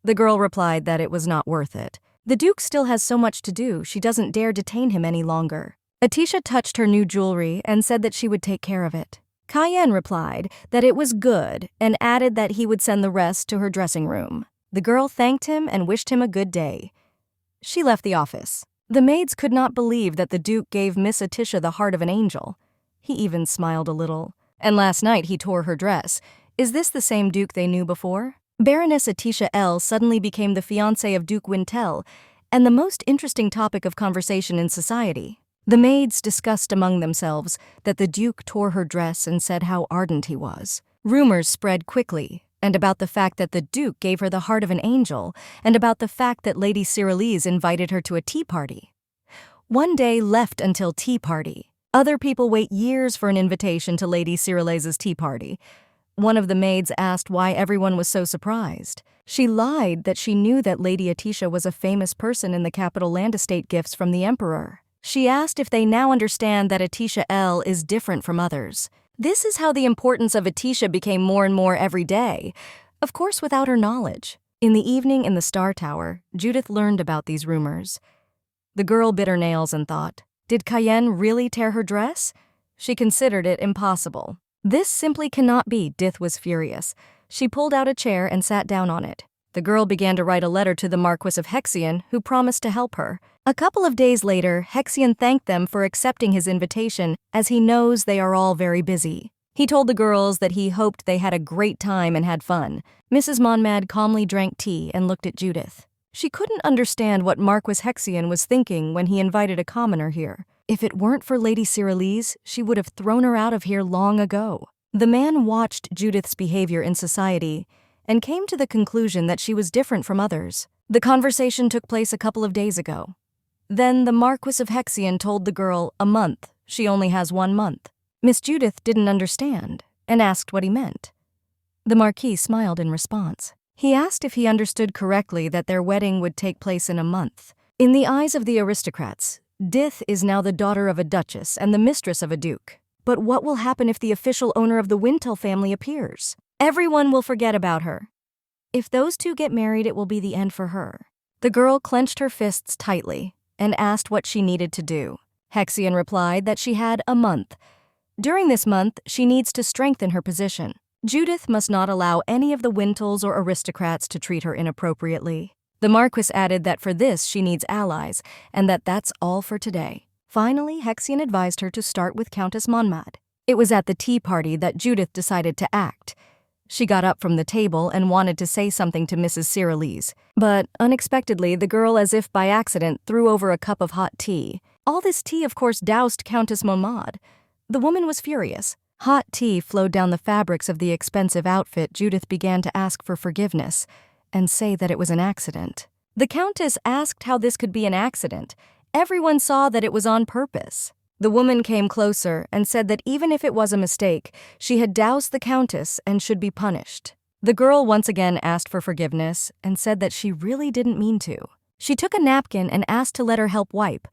The girl replied that it was not worth it. The Duke still has so much to do, she doesn't dare detain him any longer. Atisha touched her new jewelry and said that she would take care of it. Cayenne replied that it was good and added that he would send the rest to her dressing room. The girl thanked him and wished him a good day. She left the office. The maids could not believe that the Duke gave Miss Atisha the heart of an angel. He even smiled a little. And last night he tore her dress. Is this the same Duke they knew before? Baroness Atisha L. suddenly became the fiancée of Duke Wintel, and the most interesting topic of conversation in society. The maids discussed among themselves that the Duke tore her dress and said how ardent he was. Rumors spread quickly, and about the fact that the Duke gave her the heart of an angel, and about the fact that Lady Cyrillise invited her to a tea party. One day left until tea party. Other people wait years for an invitation to Lady Cyrillise's tea party. One of the maids asked why everyone was so surprised. She lied that she knew that Lady Atisha was a famous person in the capital land estate gifts from the Emperor. She asked if they now understand that Atisha L. is different from others. This is how the importance of Atisha became more and more every day, of course without her knowledge. In the evening in the Star Tower, Judith learned about these rumors. The girl bit her nails and thought, did Cayenne really tear her dress? She considered it impossible. This simply cannot be. Judith was furious. She pulled out a chair and sat down on it. The girl began to write a letter to the Marquis of Hexion, who promised to help her. A couple of days later, Hexion thanked them for accepting his invitation, as he knows they are all very busy. He told the girls that he hoped they had a great time and had fun. Mrs. Monmad calmly drank tea and looked at Judith. She couldn't understand what Marquis Hexion was thinking when he invited a commoner here. If it weren't for Lady Cyrillise, she would have thrown her out of here long ago. The man watched Judith's behavior in society and came to the conclusion that she was different from others. The conversation took place a couple of days ago. Then the Marquis of Hexion told the girl a month. She only has 1 month. Miss Judith didn't understand and asked what he meant. The Marquis smiled in response. He asked if he understood correctly that their wedding would take place in a month. In the eyes of the aristocrats, Judith is now the daughter of a duchess and the mistress of a duke. But what will happen if the official owner of the Wintel family appears? Everyone will forget about her. If those two get married, it will be the end for her. The girl clenched her fists tightly and asked what she needed to do. Hexion replied that she had a month. During this month, she needs to strengthen her position. Judith must not allow any of the Wintels or aristocrats to treat her inappropriately. The Marquis added that for this she needs allies, and that's all for today. Finally, Hexion advised her to start with Countess Monmad. It was at the tea party that Judith decided to act. She got up from the table and wanted to say something to Mrs. Cyrillise, but unexpectedly the girl, as if by accident, threw over a cup of hot tea. All this tea, of course, doused Countess Monmad. The woman was furious. Hot tea flowed down the fabrics of the expensive outfit. Judith began to ask for forgiveness and say that it was an accident. The Countess asked how this could be an accident. Everyone saw that it was on purpose. The woman came closer and said that even if it was a mistake, she had doused the Countess and should be punished. The girl once again asked for forgiveness and said that she really didn't mean to. She took a napkin and asked to let her help wipe,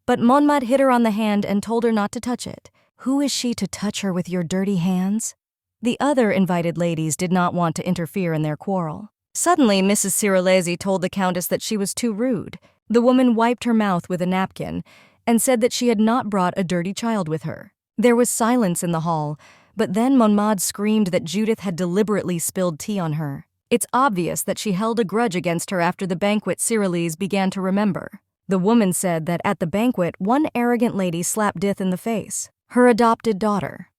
but Monmad hit her on the hand and told her not to touch it. Who is she to touch her with your dirty hands? The other invited ladies did not want to interfere in their quarrel. Suddenly, Mrs. Cirolesi told the Countess that she was too rude. The woman wiped her mouth with a napkin and said that she had not brought a dirty child with her. There was silence in the hall, but then Monmad screamed that Judith had deliberately spilled tea on her. It's obvious that she held a grudge against her after the banquet Cirolese began to remember. The woman said that at the banquet, one arrogant lady slapped Dith in the face, her adopted daughter.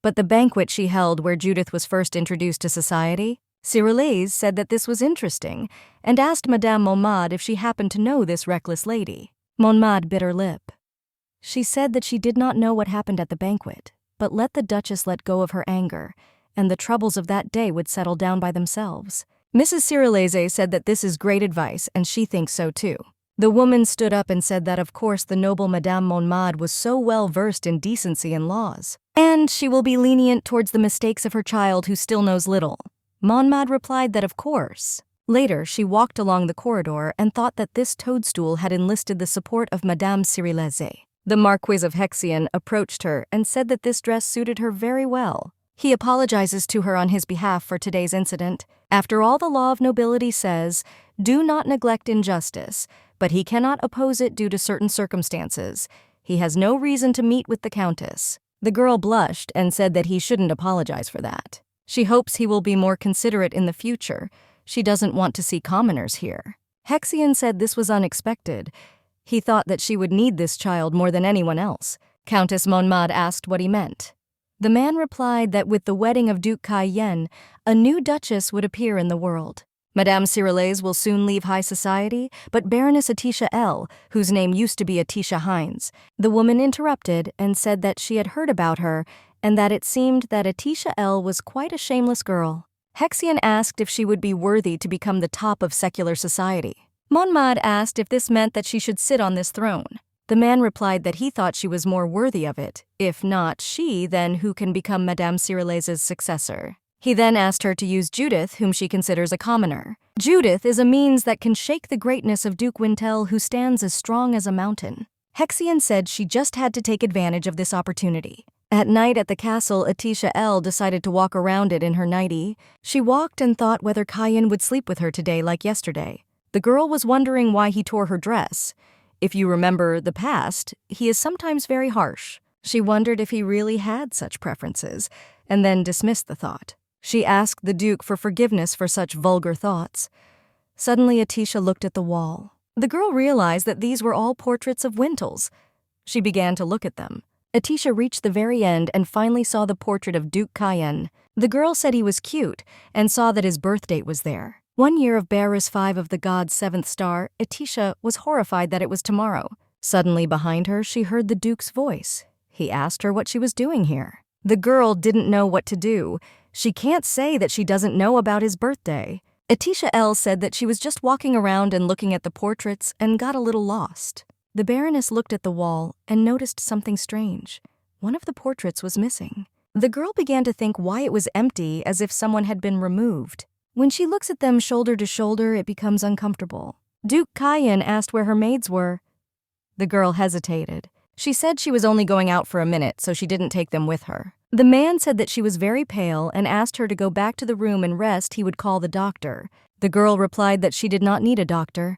But the banquet she held where Judith was first introduced to society, Cirolese said that this was interesting and asked Madame Monmad if she happened to know this reckless lady. Monmad bit her lip. She said that she did not know what happened at the banquet, but let the Duchess let go of her anger, and the troubles of that day would settle down by themselves. Mrs. Cirolese said that this is great advice, and she thinks so too. The woman stood up and said that of course the noble Madame Monmad was so well versed in decency and laws, and she will be lenient towards the mistakes of her child who still knows little. Monmad replied that of course. Later, she walked along the corridor and thought that this toadstool had enlisted the support of Madame Cirolese. The Marquis of Hexion approached her and said that this dress suited her very well. He apologizes to her on his behalf for today's incident. After all, the law of nobility says, do not neglect injustice, but he cannot oppose it due to certain circumstances. He has no reason to meet with the Countess. The girl blushed and said that he shouldn't apologize for that. She hopes he will be more considerate in the future. She doesn't want to see commoners here. Hexion said this was unexpected. He thought that she would need this child more than anyone else. Countess Monmad asked what he meant. The man replied that with the wedding of Duke Cayenne, a new duchess would appear in the world. Madame Cirolese will soon leave high society, but Baroness Atisha L., whose name used to be Atisha Hines. The woman interrupted and said that she had heard about her and that it seemed that Atisha L. was quite a shameless girl. Hexion asked if she would be worthy to become the top of secular society. Monmad asked if this meant that she should sit on this throne. The man replied that he thought she was more worthy of it. If not she, then who can become Madame Cirolese's successor? He then asked her to use Judith, whom she considers a commoner. Judith is a means that can shake the greatness of Duke Wintel, who stands as strong as a mountain. Hexion said she just had to take advantage of this opportunity. At night at the castle, Atisha L. decided to walk around it in her nightie. She walked and thought whether Cayenne would sleep with her today like yesterday. The girl was wondering why he tore her dress. If you remember the past, he is sometimes very harsh. She wondered if he really had such preferences, and then dismissed the thought. She asked the Duke for forgiveness for such vulgar thoughts. Suddenly, Atisha looked at the wall. The girl realized that these were all portraits of Wintels. She began to look at them. Atisha reached the very end and finally saw the portrait of Duke Cayenne. The girl said he was cute and saw that his birth date was there. 1 year of Bearers 5 of the god's 7th star, Atisha was horrified that it was tomorrow. Suddenly behind her, she heard the Duke's voice. He asked her what she was doing here. The girl didn't know what to do. She can't say that she doesn't know about his birthday. Atisha L. said that she was just walking around and looking at the portraits and got a little lost. The Baroness looked at the wall and noticed something strange. One of the portraits was missing. The girl began to think why it was empty, as if someone had been removed. When she looks at them shoulder to shoulder, it becomes uncomfortable. Duke Cayenne asked where her maids were. The girl hesitated. She said she was only going out for a minute, so she didn't take them with her. The man said that she was very pale and asked her to go back to the room and rest. He would call the doctor. The girl replied that she did not need a doctor.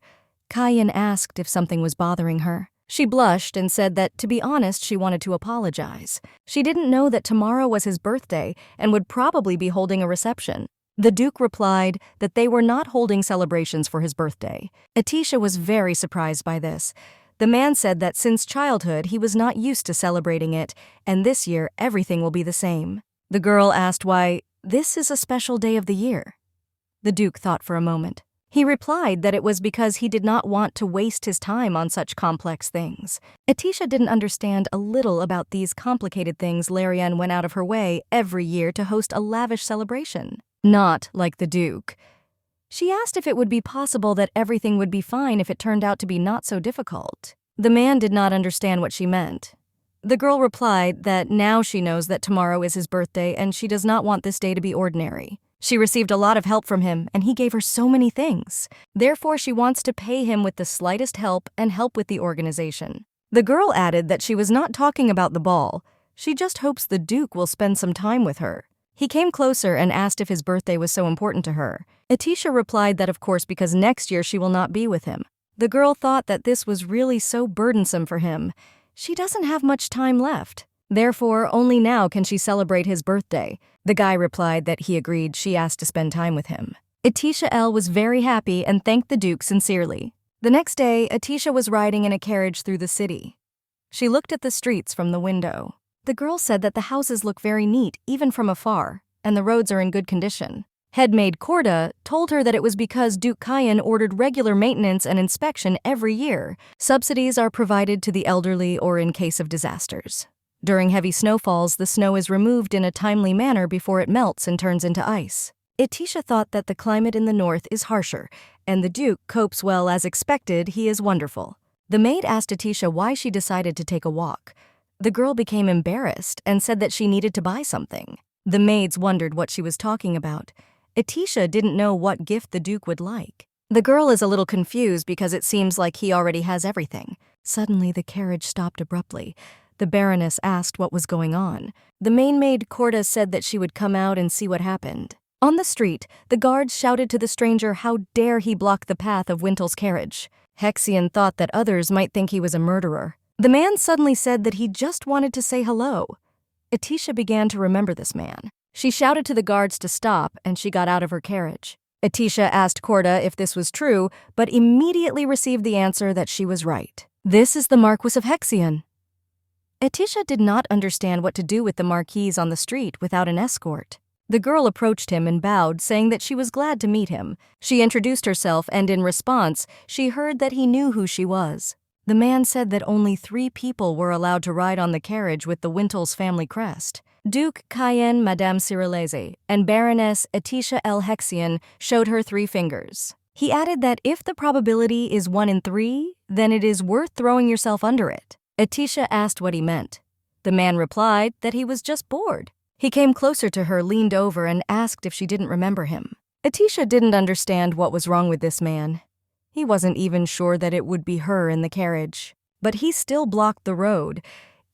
Cayenne asked if something was bothering her. She blushed and said that, to be honest, she wanted to apologize. She didn't know that tomorrow was his birthday and would probably be holding a reception. The Duke replied that they were not holding celebrations for his birthday. Atisha was very surprised by this. The man said that since childhood he was not used to celebrating it, and this year everything will be the same. The girl asked why this is a special day of the year. The Duke thought for a moment. He replied that it was because he did not want to waste his time on such complex things. Atisha didn't understand a little about these complicated things. Larianne went out of her way every year to host a lavish celebration. Not like the Duke. She asked if it would be possible that everything would be fine if it turned out to be not so difficult. The man did not understand what she meant. The girl replied that now she knows that tomorrow is his birthday and she does not want this day to be ordinary. She received a lot of help from him, and he gave her so many things. Therefore, she wants to pay him with the slightest help and help with the organization. The girl added that she was not talking about the ball. She just hopes the Duke will spend some time with her. He came closer and asked if his birthday was so important to her. Atisha replied that of course because next year she will not be with him. The girl thought that this was really so burdensome for him. She doesn't have much time left. Therefore, only now can she celebrate his birthday. The guy replied that he agreed she asked to spend time with him. Atisha L. was very happy and thanked the Duke sincerely. The next day, Atisha was riding in a carriage through the city. She looked at the streets from the window. The girl said that the houses look very neat, even from afar, and the roads are in good condition. Headmaid Corda told her that it was because Duke Cayenne ordered regular maintenance and inspection every year. Subsidies are provided to the elderly or in case of disasters. During heavy snowfalls, the snow is removed in a timely manner before it melts and turns into ice. Atisha thought that the climate in the north is harsher, and the Duke copes well. As expected, he is wonderful. The maid asked Atisha why she decided to take a walk. The girl became embarrassed and said that she needed to buy something. The maids wondered what she was talking about. Atisha didn't know what gift the Duke would like. The girl is a little confused because it seems like he already has everything. Suddenly, the carriage stopped abruptly. The Baroness asked what was going on. The main maid Corda said that she would come out and see what happened. On the street, the guards shouted to the stranger how dare he block the path of Wintel's carriage. Hexion thought that others might think he was a murderer. The man suddenly said that he just wanted to say hello. Atisha began to remember this man. She shouted to the guards to stop, and she got out of her carriage. Atisha asked Corda if this was true, but immediately received the answer that she was right. This is the Marquis of Hexion. Atisha did not understand what to do with the Marquis on the street without an escort. The girl approached him and bowed, saying that she was glad to meet him. She introduced herself, and in response, she heard that he knew who she was. The man said that only 3 people were allowed to ride on the carriage with the Wintel's family crest. Duke Cayenne Madame Cyrillese and Baroness Atisha L. Hexion showed her 3 fingers. He added that if the probability is 1 in 3, then it is worth throwing yourself under it. Atisha asked what he meant. The man replied that he was just bored. He came closer to her, leaned over, and asked if she didn't remember him. Atisha didn't understand what was wrong with this man. He wasn't even sure that it would be her in the carriage. But he still blocked the road.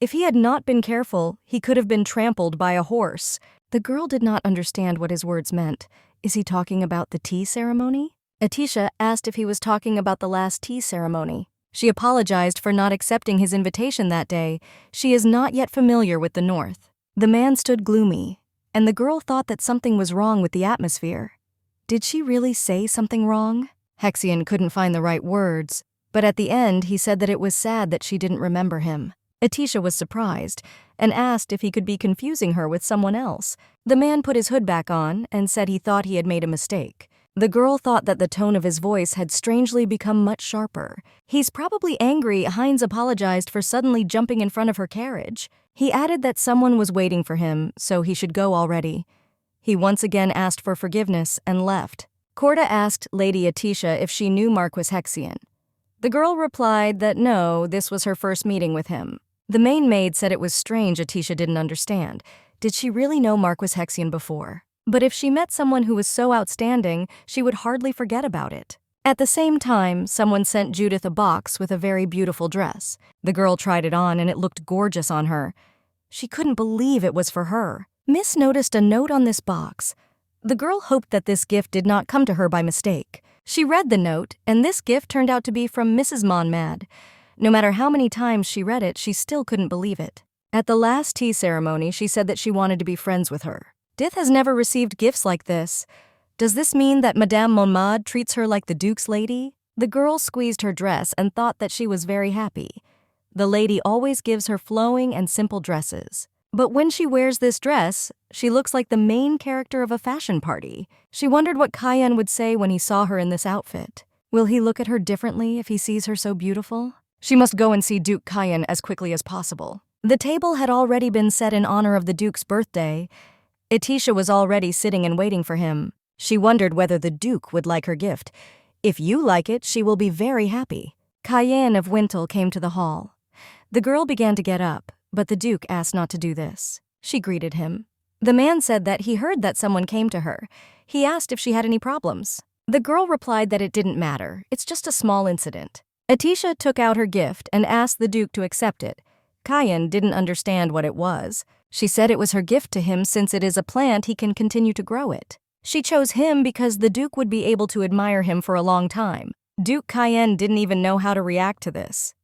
If he had not been careful, he could have been trampled by a horse. The girl did not understand what his words meant. Is he talking about the tea ceremony? Atisha asked if he was talking about the last tea ceremony. She apologized for not accepting his invitation that day. She is not yet familiar with the north. The man stood gloomy, and the girl thought that something was wrong with the atmosphere. Did she really say something wrong? Hexion couldn't find the right words, but at the end he said that it was sad that she didn't remember him. Atisha was surprised and asked if he could be confusing her with someone else. The man put his hood back on and said he thought he had made a mistake. The girl thought that the tone of his voice had strangely become much sharper. He's probably angry. Heinz apologized for suddenly jumping in front of her carriage. He added that someone was waiting for him, so he should go already. He once again asked for forgiveness and left. Corda asked Lady Atisha if she knew Marquis Hexion. The girl replied that no, this was her first meeting with him. The main maid said it was strange Atisha didn't understand. Did she really know Marquis Hexion before? But if she met someone who was so outstanding, she would hardly forget about it. At the same time, someone sent Judith a box with a very beautiful dress. The girl tried it on and it looked gorgeous on her. She couldn't believe it was for her. Miss noticed a note on this box. The girl hoped that this gift did not come to her by mistake. She read the note, and this gift turned out to be from Mrs. Monmad. No matter how many times she read it, she still couldn't believe it. At the last tea ceremony, she said that she wanted to be friends with her. Dith has never received gifts like this. Does this mean that Madame Monmad treats her like the Duke's lady? The girl squeezed her dress and thought that she was very happy. The lady always gives her flowing and simple dresses. But when she wears this dress, she looks like the main character of a fashion party. She wondered what Cayenne would say when he saw her in this outfit. Will he look at her differently if he sees her so beautiful? She must go and see Duke Cayenne as quickly as possible. The table had already been set in honor of the Duke's birthday. Atisha was already sitting and waiting for him. She wondered whether the Duke would like her gift. If you like it, she will be very happy. Cayenne of Wintel came to the hall. The girl began to get up, but the Duke asked not to do this. She greeted him. The man said that he heard that someone came to her. He asked if she had any problems. The girl replied that it didn't matter. It's just a small incident. Atisha took out her gift and asked the Duke to accept it. Cayenne didn't understand what it was. She said it was her gift to him since it is a plant he can continue to grow it. She chose him because the Duke would be able to admire him for a long time. Duke Cayenne didn't even know how to react to this.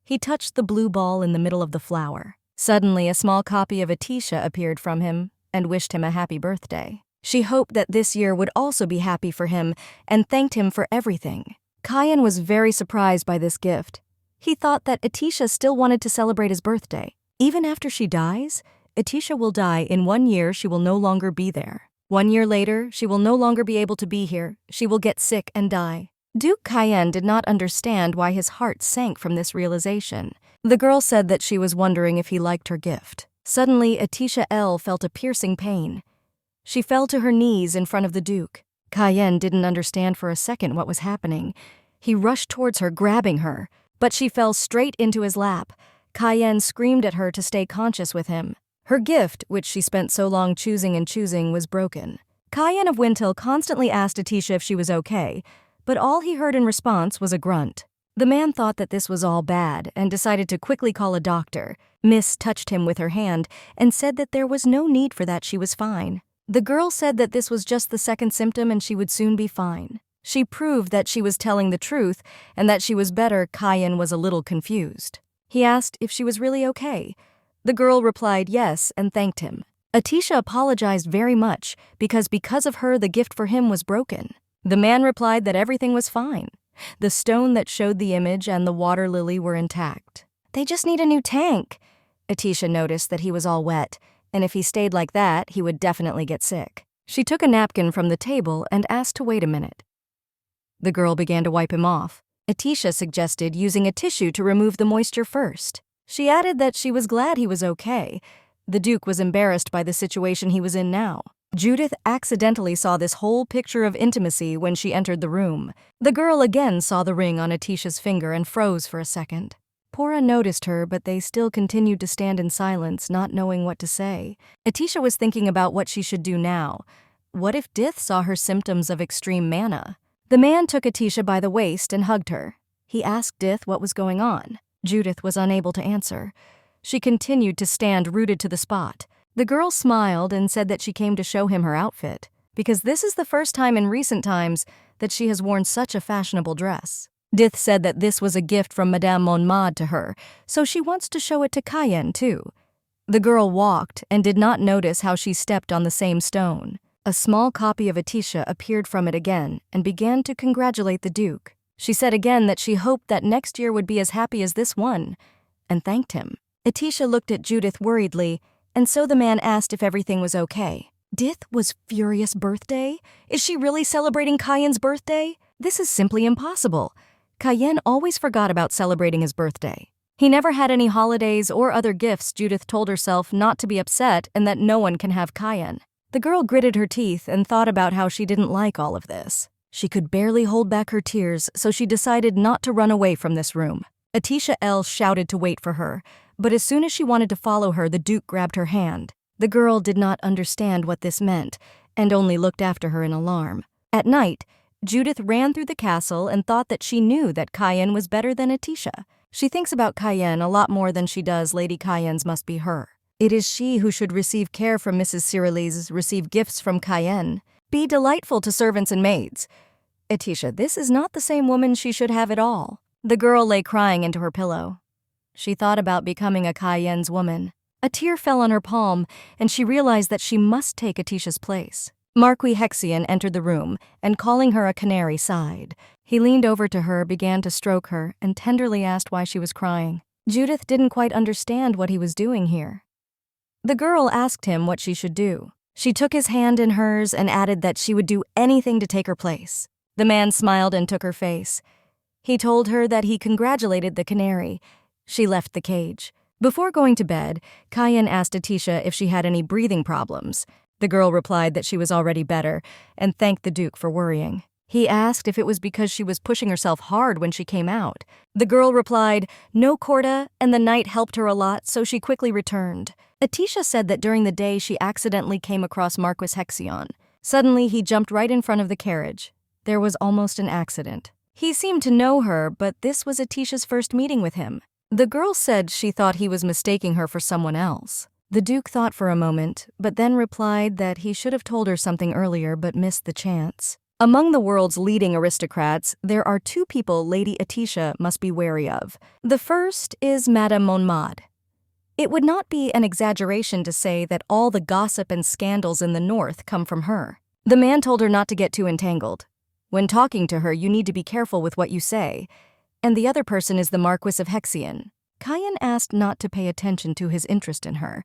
He touched the blue ball in the middle of the flower. Suddenly, a small copy of Atisha appeared from him and wished him a happy birthday. She hoped that this year would also be happy for him and thanked him for everything. Cayenne was very surprised by this gift. He thought that Atisha still wanted to celebrate his birthday. Even after she dies, Atisha will die. In 1 year, she will no longer be there. 1 year later, she will no longer be able to be here. She will get sick and die. Duke Cayenne did not understand why his heart sank from this realization. The girl said that she was wondering if he liked her gift. Suddenly, Atisha L. felt a piercing pain. She fell to her knees in front of the Duke. Cayenne didn't understand for a second what was happening. He rushed towards her, grabbing her, but she fell straight into his lap. Cayenne screamed at her to stay conscious with him. Her gift, which she spent so long choosing and choosing, was broken. Cayenne of Windhill constantly asked Atisha if she was okay, but all he heard in response was a grunt. The man thought that this was all bad and decided to quickly call a doctor. Miss touched him with her hand and said that there was no need for that, she was fine. The girl said that this was just the second symptom and she would soon be fine. She proved that she was telling the truth and that she was better. Cayenne was a little confused. He asked if she was really okay. The girl replied yes and thanked him. Atisha apologized very much because of her the gift for him was broken. The man replied that everything was fine. The stone that showed the image and the water lily were intact. They just need a new tank. Atisha noticed that he was all wet, and if he stayed like that, he would definitely get sick. She took a napkin from the table and asked to wait a minute. The girl began to wipe him off. Atisha suggested using a tissue to remove the moisture first. She added that she was glad he was okay. The Duke was embarrassed by the situation he was in now. Judith accidentally saw this whole picture of intimacy when she entered the room. The girl again saw the ring on Atisha's finger and froze for a second. Pora noticed her, but they still continued to stand in silence, not knowing what to say. Atisha was thinking about what she should do now. What if Dith saw her symptoms of extreme mana? The man took Atisha by the waist and hugged her. He asked Dith what was going on. Judith was unable to answer. She continued to stand rooted to the spot. The girl smiled and said that she came to show him her outfit, because this is the first time in recent times that she has worn such a fashionable dress. Dith said that this was a gift from Madame Monmad to her, so she wants to show it to Cayenne too. The girl walked and did not notice how she stepped on the same stone. A small copy of Atisha appeared from it again and began to congratulate the Duke. She said again that she hoped that next year would be as happy as this one, and thanked him. Atisha looked at Judith worriedly, and so the man asked if everything was okay. Dith was furious. Birthday? Is she really celebrating Cayenne's birthday? This is simply impossible. Cayenne always forgot about celebrating his birthday. He never had any holidays or other gifts. Judith told herself not to be upset and that no one can have Cayenne. The girl gritted her teeth and thought about how she didn't like all of this. She could barely hold back her tears, so she decided not to run away from this room. Atisha L. shouted to wait for her, but as soon as she wanted to follow her, the Duke grabbed her hand. The girl did not understand what this meant and only looked after her in alarm. At night, Judith ran through the castle and thought that she knew that Cayenne was better than Atisha. She thinks about Cayenne a lot more than she does Lady Cayenne's must be her. It is she who should receive care from Mrs. Cyrillys, receive gifts from Cayenne. Be delightful to servants and maids. Atisha, this is not the same woman. She should have it all. The girl lay crying into her pillow. She thought about becoming a Cayenne's woman. A tear fell on her palm, and she realized that she must take Atisha's place. Marquis Hexion entered the room, and calling her a canary, sighed. He leaned over to her, began to stroke her, and tenderly asked why she was crying. Judith didn't quite understand what he was doing here. The girl asked him what she should do. She took his hand in hers and added that she would do anything to take her place. The man smiled and took her face. He told her that he congratulated the canary. She left the cage. Before going to bed, Cayenne asked Atisha if she had any breathing problems. The girl replied that she was already better and thanked the Duke for worrying. He asked if it was because she was pushing herself hard when she came out. The girl replied, "No, Corda," and the night helped her a lot, so she quickly returned. Atisha said that during the day she accidentally came across Marquis Hexion. Suddenly, he jumped right in front of the carriage. There was almost an accident. He seemed to know her, but this was Atisha's first meeting with him. The girl said she thought he was mistaking her for someone else. The Duke thought for a moment, but then replied that he should have told her something earlier but missed the chance. Among the world's leading aristocrats, there are two people Lady Atisha must be wary of. The first is Madame Monmad. It would not be an exaggeration to say that all the gossip and scandals in the north come from her. The man told her not to get too entangled. When talking to her, you need to be careful with what you say. And the other person is the Marquis of Hexion. Kayan asked not to pay attention to his interest in her.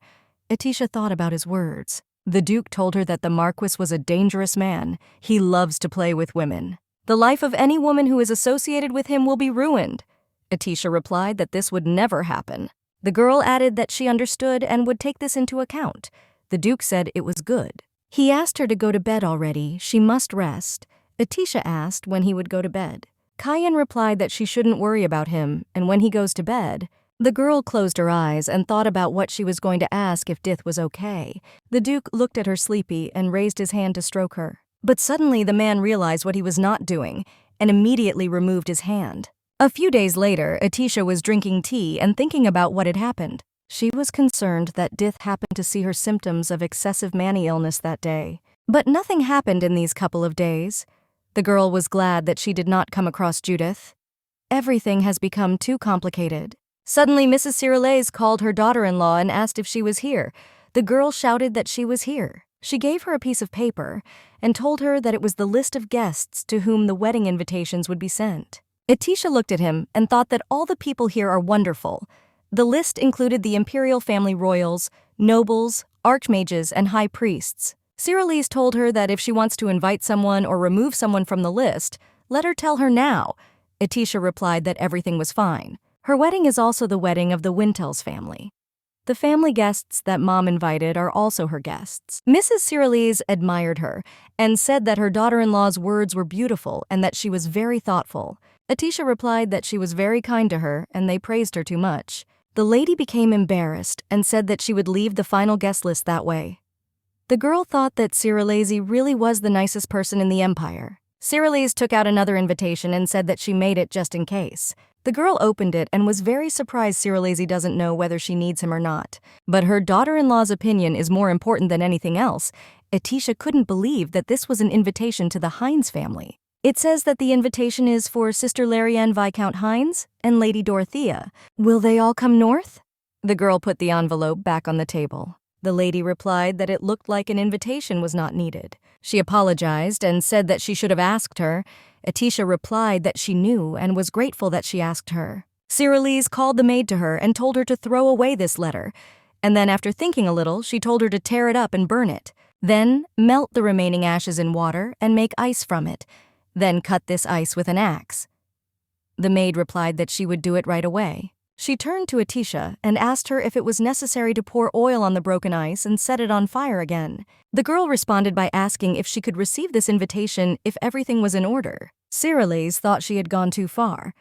Atisha thought about his words. The Duke told her that the Marquis was a dangerous man. He loves to play with women. The life of any woman who is associated with him will be ruined. Atisha replied that this would never happen. The girl added that she understood and would take this into account. The Duke said it was good. He asked her to go to bed already. She must rest. Atisha asked when he would go to bed. Kayan replied that she shouldn't worry about him, and when he goes to bed. The girl closed her eyes and thought about what she was going to ask if Dith was okay. The Duke looked at her sleepy and raised his hand to stroke her. But suddenly the man realized what he was not doing and immediately removed his hand. A few days later, Atisha was drinking tea and thinking about what had happened. She was concerned that Dith happened to see her symptoms of excessive mani illness that day. But nothing happened in these couple of days. The girl was glad that she did not come across Judith. Everything has become too complicated. Suddenly, Mrs. Cyrillais called her daughter-in-law and asked if she was here. The girl shouted that she was here. She gave her a piece of paper and told her that it was the list of guests to whom the wedding invitations would be sent. Atisha looked at him and thought that all the people here are wonderful. The list included the Imperial family royals, nobles, archmages, and high priests. Cyrillais told her that if she wants to invite someone or remove someone from the list, let her tell her now. Atisha replied that everything was fine. Her wedding is also the wedding of the Wintels family. The family guests that Mom invited are also her guests. Mrs. Cyrillais admired her and said that her daughter-in-law's words were beautiful and that she was very thoughtful. Atisha replied that she was very kind to her and they praised her too much. The lady became embarrassed and said that she would leave the final guest list that way. The girl thought that Cyrillais really was the nicest person in the empire. Cyrillais took out another invitation and said that she made it just in case. The girl opened it and was very surprised Cyrillais doesn't know whether she needs him or not. But her daughter-in-law's opinion is more important than anything else. Atisha couldn't believe that this was an invitation to the Hines family. It says that the invitation is for Sister Larianne Viscount Hines and Lady Dorothea. Will they all come north? The girl put the envelope back on the table. The lady replied that it looked like an invitation was not needed. She apologized and said that she should have asked her. Atisha replied that she knew and was grateful that she asked her. Cyrillais called the maid to her and told her to throw away this letter. And then after thinking a little, she told her to tear it up and burn it. Then melt the remaining ashes in water and make ice from it. Then cut this ice with an axe. The maid replied that she would do it right away. She turned to Atisha and asked her if it was necessary to pour oil on the broken ice and set it on fire again. The girl responded by asking if she could receive this invitation if everything was in order. Cyrillais thought she had gone too far.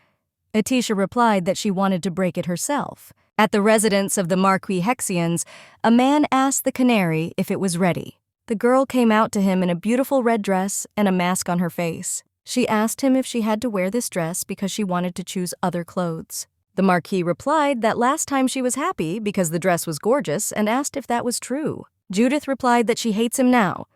Atisha replied that she wanted to break it herself. At the residence of the Marquis Hexions, a man asked the canary if it was ready. The girl came out to him in a beautiful red dress and a mask on her face. She asked him if she had to wear this dress because she wanted to choose other clothes. The Marquis replied that last time she was happy because the dress was gorgeous and asked if that was true. Judith replied that she hates him now.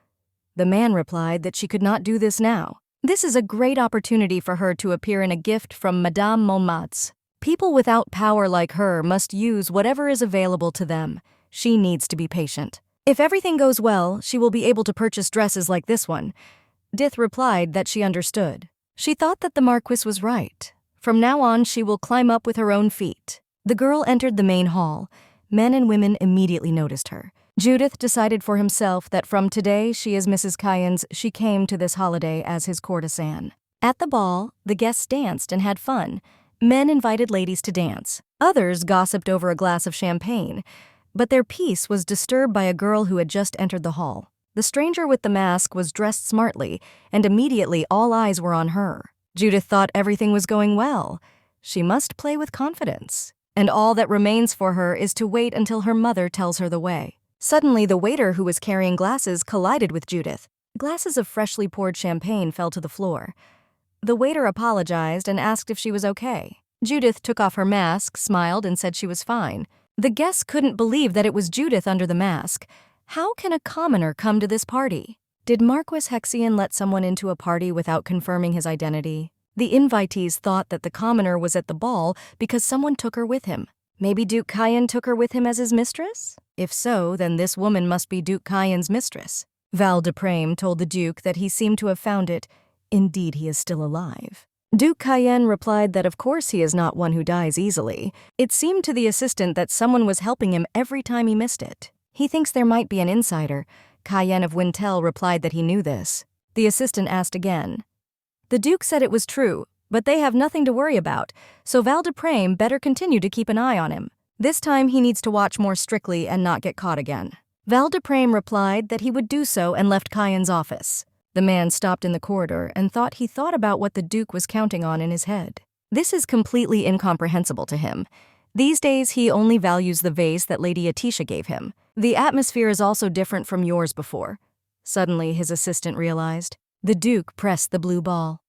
The man replied that she could not do this now. This is a great opportunity for her to appear in a gift from Madame Montmartre. People without power like her must use whatever is available to them. She needs to be patient. If everything goes well, she will be able to purchase dresses like this one. Dith replied that she understood. She thought that the Marquis was right. From now on, she will climb up with her own feet. The girl entered the main hall. Men and women immediately noticed her. Judith decided for himself that from today she is Mrs. Kayan's. She came to this holiday as his courtesan. At the ball, the guests danced and had fun. Men invited ladies to dance. Others gossiped over a glass of champagne. But their peace was disturbed by a girl who had just entered the hall. The stranger with the mask was dressed smartly, and immediately all eyes were on her. Judith thought everything was going well. She must play with confidence. And all that remains for her is to wait until her mother tells her the way. Suddenly, the waiter who was carrying glasses collided with Judith. Glasses of freshly poured champagne fell to the floor. The waiter apologized and asked if she was okay. Judith took off her mask, smiled, and said she was fine. The guests couldn't believe that it was Judith under the mask. How can a commoner come to this party? Did Marquis Hexian let someone into a party without confirming his identity? The invitees thought that the commoner was at the ball because someone took her with him. Maybe Duke Cayenne took her with him as his mistress? If so, then this woman must be Duke Cayenne's mistress. Val de Prame told the Duke that he seemed to have found it. Indeed, he is still alive. Duke Cayenne replied that of course he is not one who dies easily. It seemed to the assistant that someone was helping him every time he missed it. He thinks there might be an insider. Cayenne of Wintel replied that he knew this. The assistant asked again. The Duke said it was true, but they have nothing to worry about, so Val de Prame better continue to keep an eye on him. This time he needs to watch more strictly and not get caught again. Val de Prame replied that he would do so and left Cayenne's office. The man stopped in the corridor and thought about what the Duke was counting on in his head. This is completely incomprehensible to him. These days he only values the vase that Lady Atisha gave him. The atmosphere is also different from yours before. Suddenly his assistant realized. The Duke pressed the blue ball.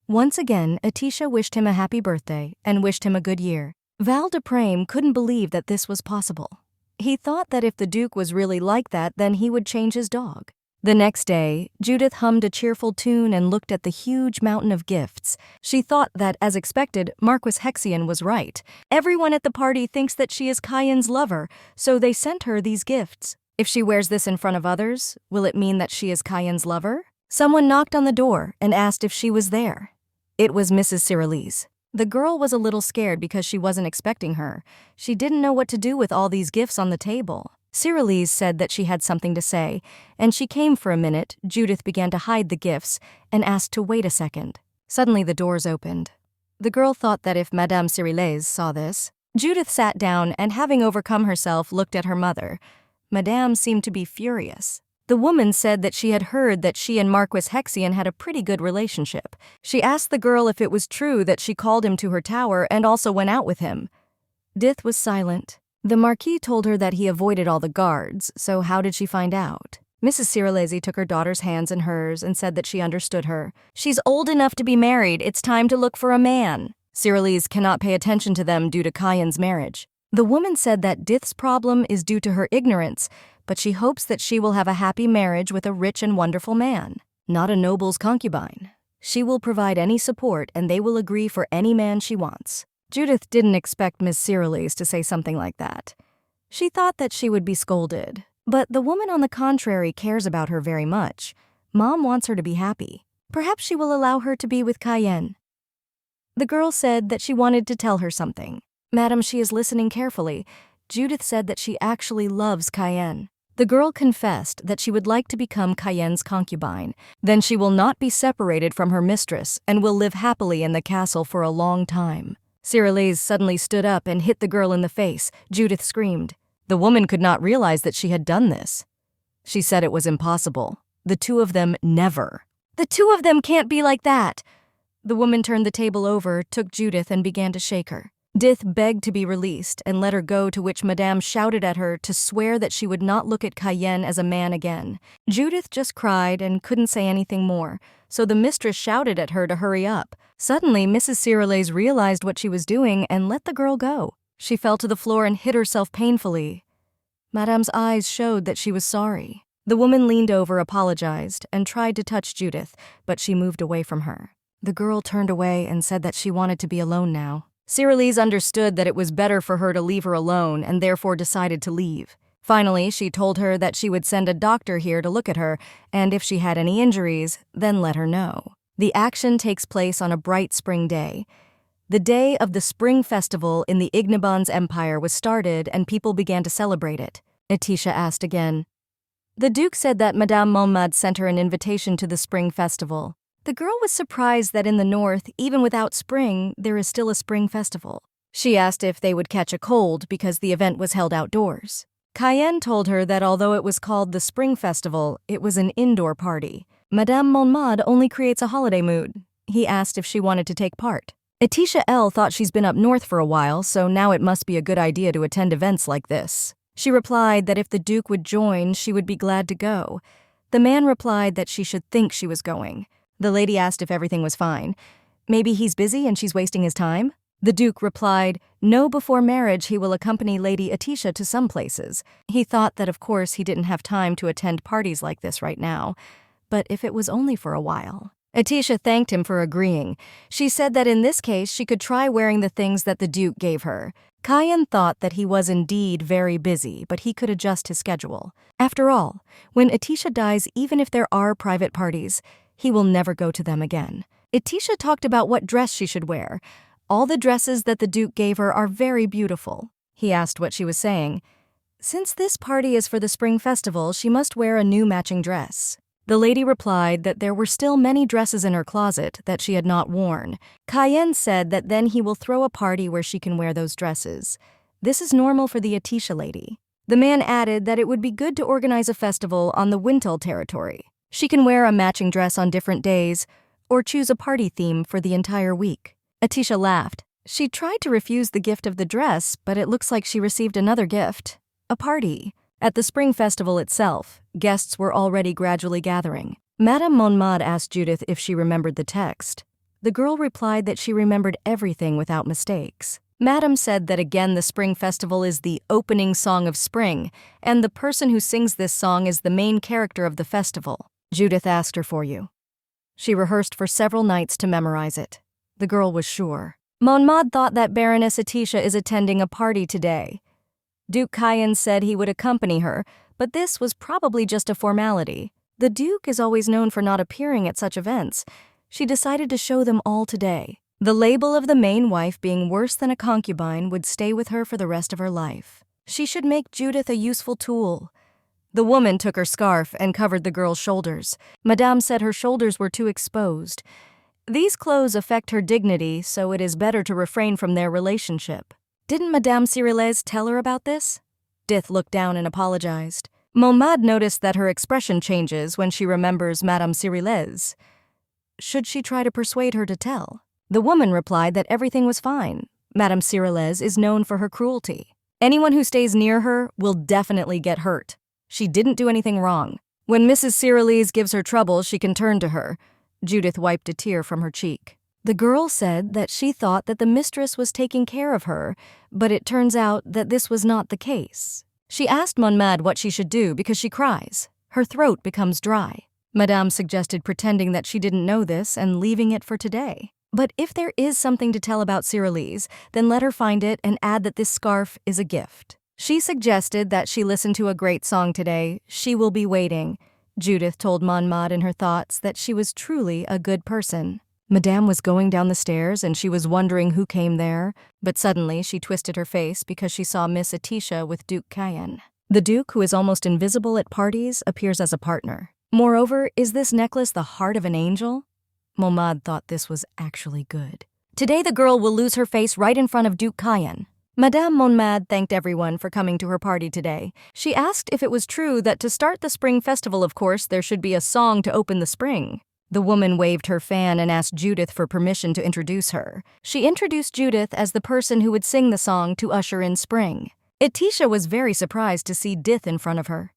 Once again, Atisha wished him a happy birthday and wished him a good year. Val de Prame couldn't believe that this was possible. He thought that if the Duke was really like that, then he would change his dog. The next day, Judith hummed a cheerful tune and looked at the huge mountain of gifts. She thought that, as expected, Marquis Hexian was right. Everyone at the party thinks that she is Cayenne's lover, so they sent her these gifts. If she wears this in front of others, will it mean that she is Cayenne's lover? Someone knocked on the door and asked if she was there. It was Mrs. Cyrillise. The girl was a little scared because she wasn't expecting her. She didn't know what to do with all these gifts on the table. Cyrillise said that she had something to say, and she came for a minute. Judith began to hide the gifts and asked to wait a second. Suddenly the doors opened. The girl thought that if Madame Cyrillise saw this, Judith sat down and, having overcome herself, looked at her mother. Madame seemed to be furious. The woman said that she had heard that she and Marquis Hexian had a pretty good relationship. She asked the girl if it was true that she called him to her tower and also went out with him. Judith was silent. The Marquis told her that he avoided all the guards, so how did she find out? Mrs. Cyrillise took her daughter's hands in hers and said that she understood her. She's old enough to be married. It's time to look for a man. Cyrillise cannot pay attention to them due to Cayenne's marriage. The woman said that Judith's problem is due to her ignorance, but she hopes that she will have a happy marriage with a rich and wonderful man, not a noble's concubine. She will provide any support and they will agree for any man she wants. Judith didn't expect Miss Cyrillise to say something like that. She thought that she would be scolded, but the woman on the contrary cares about her very much. Mom wants her to be happy. Perhaps she will allow her to be with Cayenne. The girl said that she wanted to tell her something. Madam, she is listening carefully. Judith said that she actually loves Cayenne. The girl confessed that she would like to become Cayenne's concubine. Then she will not be separated from her mistress and will live happily in the castle for a long time. Cyrillise suddenly stood up and hit the girl in the face. Judith screamed. The woman could not realize that she had done this. She said it was impossible. The two of them never. The two of them can't be like that. The woman turned the table over, took Judith, and began to shake her. Judith begged to be released and let her go, to which Madame shouted at her to swear that she would not look at Cayenne as a man again. Judith just cried and couldn't say anything more, so the mistress shouted at her to hurry up. Suddenly, Mrs. Cyrillise realized what she was doing and let the girl go. She fell to the floor and hit herself painfully. Madame's eyes showed that she was sorry. The woman leaned over, apologized, and tried to touch Judith, but she moved away from her. The girl turned away and said that she wanted to be alone now. Cyrillise understood that it was better for her to leave her alone and therefore decided to leave. Finally, she told her that she would send a doctor here to look at her, and if she had any injuries, then let her know. The action takes place on a bright spring day. The day of the spring festival in the Ignibon's empire was started and people began to celebrate it. Atisha asked again. The Duke said that Madame Monmad sent her an invitation to the spring festival. The girl was surprised that in the north, even without spring, there is still a spring festival. She asked if they would catch a cold because the event was held outdoors. Cayenne told her that although it was called the spring festival, it was an indoor party. Madame Monmad only creates a holiday mood. He asked if she wanted to take part. Atisha L. thought she's been up north for a while, so now it must be a good idea to attend events like this. She replied that if the Duke would join, she would be glad to go. The man replied that she should think she was going. The lady asked if everything was fine. Maybe he's busy and she's wasting his time? The Duke replied, no, before marriage he will accompany Lady Atisha to some places. He thought that of course he didn't have time to attend parties like this right now, but if it was only for a while. Atisha thanked him for agreeing. She said that in this case she could try wearing the things that the Duke gave her. Kayan thought that he was indeed very busy, but he could adjust his schedule. After all, when Atisha dies, even if there are private parties, he will never go to them again. Atisha talked about what dress she should wear. All the dresses that the Duke gave her are very beautiful. He asked what she was saying. Since this party is for the spring festival, she must wear a new matching dress. The lady replied that there were still many dresses in her closet that she had not worn. Kayen said that then he will throw a party where she can wear those dresses. This is normal for the Atisha lady. The man added that it would be good to organize a festival on the Wintel territory. She can wear a matching dress on different days or choose a party theme for the entire week. Atisha laughed. She tried to refuse the gift of the dress, but it looks like she received another gift. A party. At the spring festival itself, guests were already gradually gathering. Madame Monmad asked Judith if she remembered the text. The girl replied that she remembered everything without mistakes. Madame said that again the spring festival is the opening song of spring, and the person who sings this song is the main character of the festival. Judith asked her for you. She rehearsed for several nights to memorize it. The girl was sure. Monmad thought that Baroness Atisha is attending a party today. Duke Kayan said he would accompany her, but this was probably just a formality. The Duke is always known for not appearing at such events. She decided to show them all today. The label of the main wife being worse than a concubine would stay with her for the rest of her life. She should make Judith a useful tool. The woman took her scarf and covered the girl's shoulders. Madame said her shoulders were too exposed. These clothes affect her dignity, so it is better to refrain from their relationship. Didn't Madame Cyrilez tell her about this? Judith looked down and apologized. Monmad noticed that her expression changes when she remembers Madame Cyrilez. Should she try to persuade her to tell? The woman replied that everything was fine. Madame Cyrilez is known for her cruelty. Anyone who stays near her will definitely get hurt. She didn't do anything wrong. When Mrs. Cyrilez gives her trouble, she can turn to her. Judith wiped a tear from her cheek. The girl said that she thought that the mistress was taking care of her, but it turns out that this was not the case. She asked Monmad what she should do because she cries. Her throat becomes dry. Madame suggested pretending that she didn't know this and leaving it for today. But if there is something to tell about Cyrilez, then let her find it and add that this scarf is a gift. She suggested that she listen to a great song today. She will be waiting. Judith told Monmad in her thoughts that she was truly a good person. Madame was going down the stairs and she was wondering who came there, but suddenly she twisted her face because she saw Miss Atisha with Duke Kayan. The Duke, who is almost invisible at parties, appears as a partner. Moreover, is this necklace the heart of an angel? Monmad thought this was actually good. Today the girl will lose her face right in front of Duke Kayan. Madame Monmad thanked everyone for coming to her party today. She asked if it was true that to start the spring festival, of course, there should be a song to open the spring. The woman waved her fan and asked Judith for permission to introduce her. She introduced Judith as the person who would sing the song to usher in spring. Atisha was very surprised to see Judith in front of her.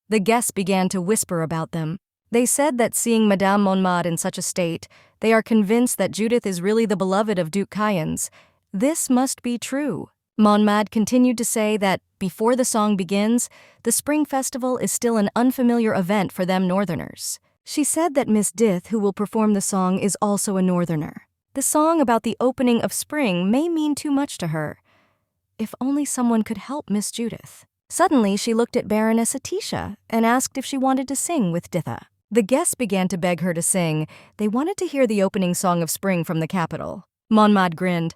The guests began to whisper about them. They said that seeing Madame Monmad in such a state, they are convinced that Judith is really the beloved of Duke Kayans. This must be true. Monmad continued to say that, before the song begins, the spring festival is still an unfamiliar event for them northerners. She said that Miss Judith, who will perform the song, is also a northerner. The song about the opening of spring may mean too much to her. If only someone could help Miss Judith. Suddenly, she looked at Baroness Atisha and asked if she wanted to sing with Ditha. The guests began to beg her to sing. They wanted to hear the opening song of spring from the capital. Monmad grinned.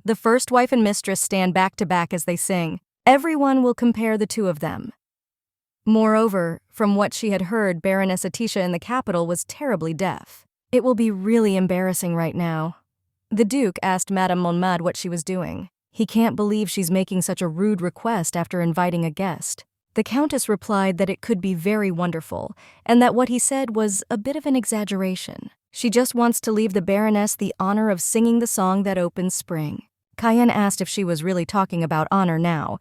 The first wife and mistress stand back to back as they sing. Everyone will compare the two of them. Moreover, from what she had heard, Baroness Atisha in the capital was terribly deaf. It will be really embarrassing right now. The Duke asked Madame Monmad what she was doing. He can't believe she's making such a rude request after inviting a guest. The Countess replied that it could be very wonderful, and that what he said was a bit of an exaggeration. She just wants to leave the Baroness the honor of singing the song that opens spring. Kayan asked if she was really talking about honor now.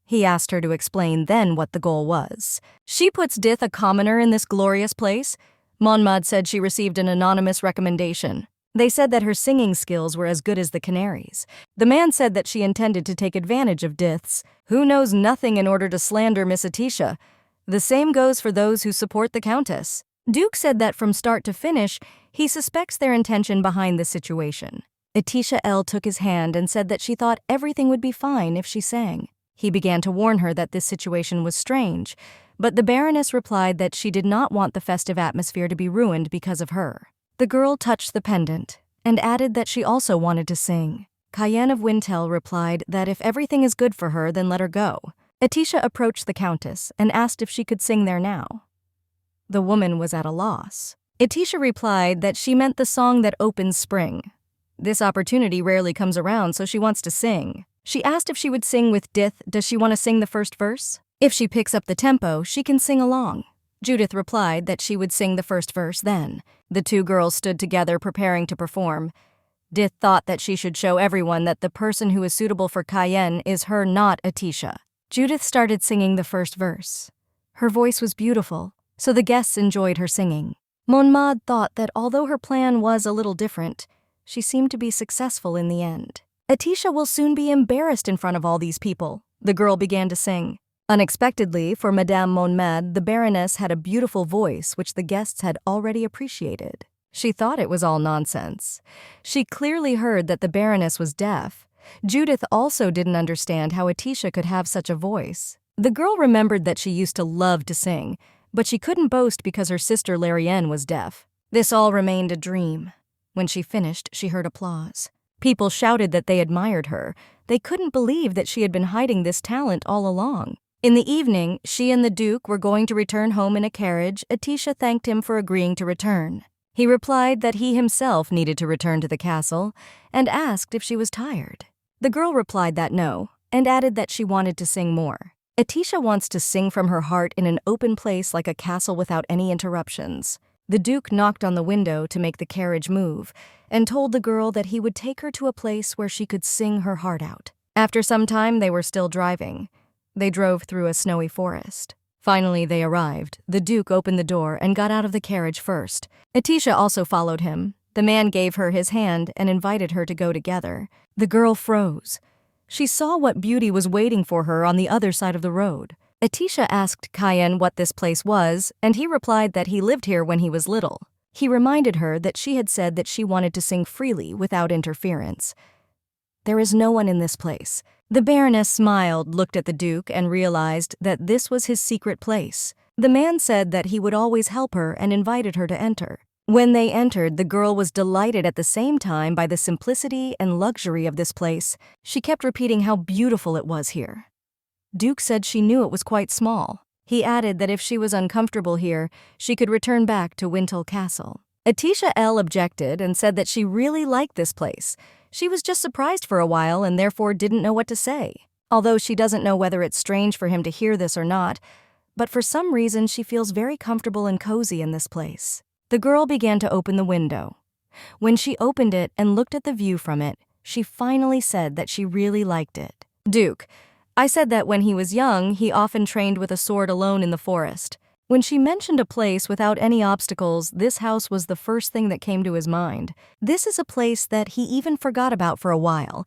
He asked her to explain then what the goal was. She puts Dith, a commoner, in this glorious place? Monmad said she received an anonymous recommendation. They said that her singing skills were as good as the canary's. The man said that she intended to take advantage of Dith's, who knows nothing, in order to slander Miss Atisha. The same goes for those who support the Countess. Duke said that from start to finish, he suspects their intention behind this situation. Atisha L. took his hand and said that she thought everything would be fine if she sang. He began to warn her that this situation was strange, but the Baroness replied that she did not want the festive atmosphere to be ruined because of her. The girl touched the pendant and added that she also wanted to sing. Cayenne of Wintel replied that if everything is good for her, then let her go. Atisha approached the Countess and asked if she could sing there now. The woman was at a loss. Atisha replied that she meant the song that opens spring. This opportunity rarely comes around, so she wants to sing. She asked if she would sing with Dith. Does she want to sing the first verse? If she picks up the tempo, she can sing along. Judith replied that she would sing the first verse then. The two girls stood together preparing to perform. Dith thought that she should show everyone that the person who is suitable for Cayenne is her, not Atisha. Judith started singing the first verse. Her voice was beautiful, so the guests enjoyed her singing. Monmad thought that although her plan was a little different, she seemed to be successful in the end. Atisha will soon be embarrassed in front of all these people, the girl began to sing. Unexpectedly, for Madame Monmad, the Baroness had a beautiful voice which the guests had already appreciated. She thought it was all nonsense. She clearly heard that the Baroness was deaf. Judith also didn't understand how Atisha could have such a voice. The girl remembered that she used to love to sing, but she couldn't boast because her sister Larianne was deaf. This all remained a dream. When she finished, she heard applause. People shouted that they admired her. They couldn't believe that she had been hiding this talent all along. In the evening, she and the Duke were going to return home in a carriage. Atisha thanked him for agreeing to return. He replied that he himself needed to return to the castle and asked if she was tired. The girl replied that no, and added that she wanted to sing more. Atisha wants to sing from her heart in an open place like a castle without any interruptions. The Duke knocked on the window to make the carriage move and told the girl that he would take her to a place where she could sing her heart out. After some time, they were still driving. They drove through a snowy forest. Finally, they arrived. The Duke opened the door and got out of the carriage first. Atisha also followed him. The man gave her his hand and invited her to go together. The girl froze. She saw what beauty was waiting for her on the other side of the road. Atisha asked Cayenne what this place was, and he replied that he lived here when he was little. He reminded her that she had said that she wanted to sing freely without interference. There is no one in this place. The Baroness smiled, looked at the Duke, and realized that this was his secret place. The man said that he would always help her and invited her to enter. When they entered, the girl was delighted at the same time by the simplicity and luxury of this place. She kept repeating how beautiful it was here. Duke said she knew it was quite small. He added that if she was uncomfortable here, she could return back to Wintel Castle. Atisha L. objected and said that she really liked this place. She was just surprised for a while and therefore didn't know what to say. Although she doesn't know whether it's strange for him to hear this or not, but for some reason she feels very comfortable and cozy in this place. The girl began to open the window. When she opened it and looked at the view from it, she finally said that she really liked it. Duke, I said that when he was young, he often trained with a sword alone in the forest. When she mentioned a place without any obstacles, this house was the first thing that came to his mind. This is a place that he even forgot about for a while.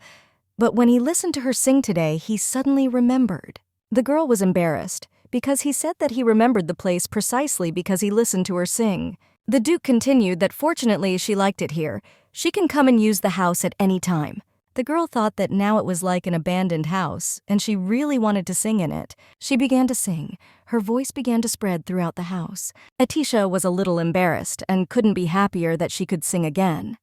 But when he listened to her sing today, he suddenly remembered. The girl was embarrassed, because he said that he remembered the place precisely because he listened to her sing. The Duke continued that fortunately she liked it here. She can come and use the house at any time. The girl thought that now it was like an abandoned house, and she really wanted to sing in it. She began to sing. Her voice began to spread throughout the house. Atisha was a little embarrassed and couldn't be happier that she could sing again.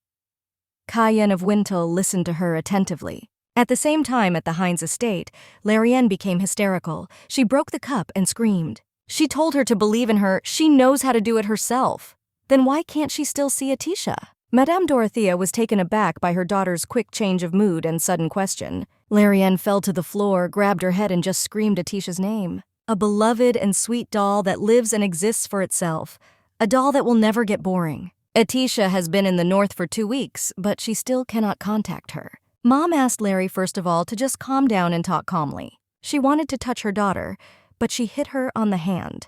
Cayenne of Wintel listened to her attentively. At the same time at the Hines estate, Larianne became hysterical. She broke the cup and screamed. She told her to believe in her. She knows how to do it herself. Then why can't she still see Atisha? Madame Dorothea was taken aback by her daughter's quick change of mood and sudden question. Larianne fell to the floor, grabbed her head, and just screamed Atisha's name. A beloved and sweet doll that lives and exists for itself. A doll that will never get boring. Atisha has been in the north for 2 weeks, but she still cannot contact her. Mom asked Larry first of all to just calm down and talk calmly. She wanted to touch her daughter, but she hit her on the hand.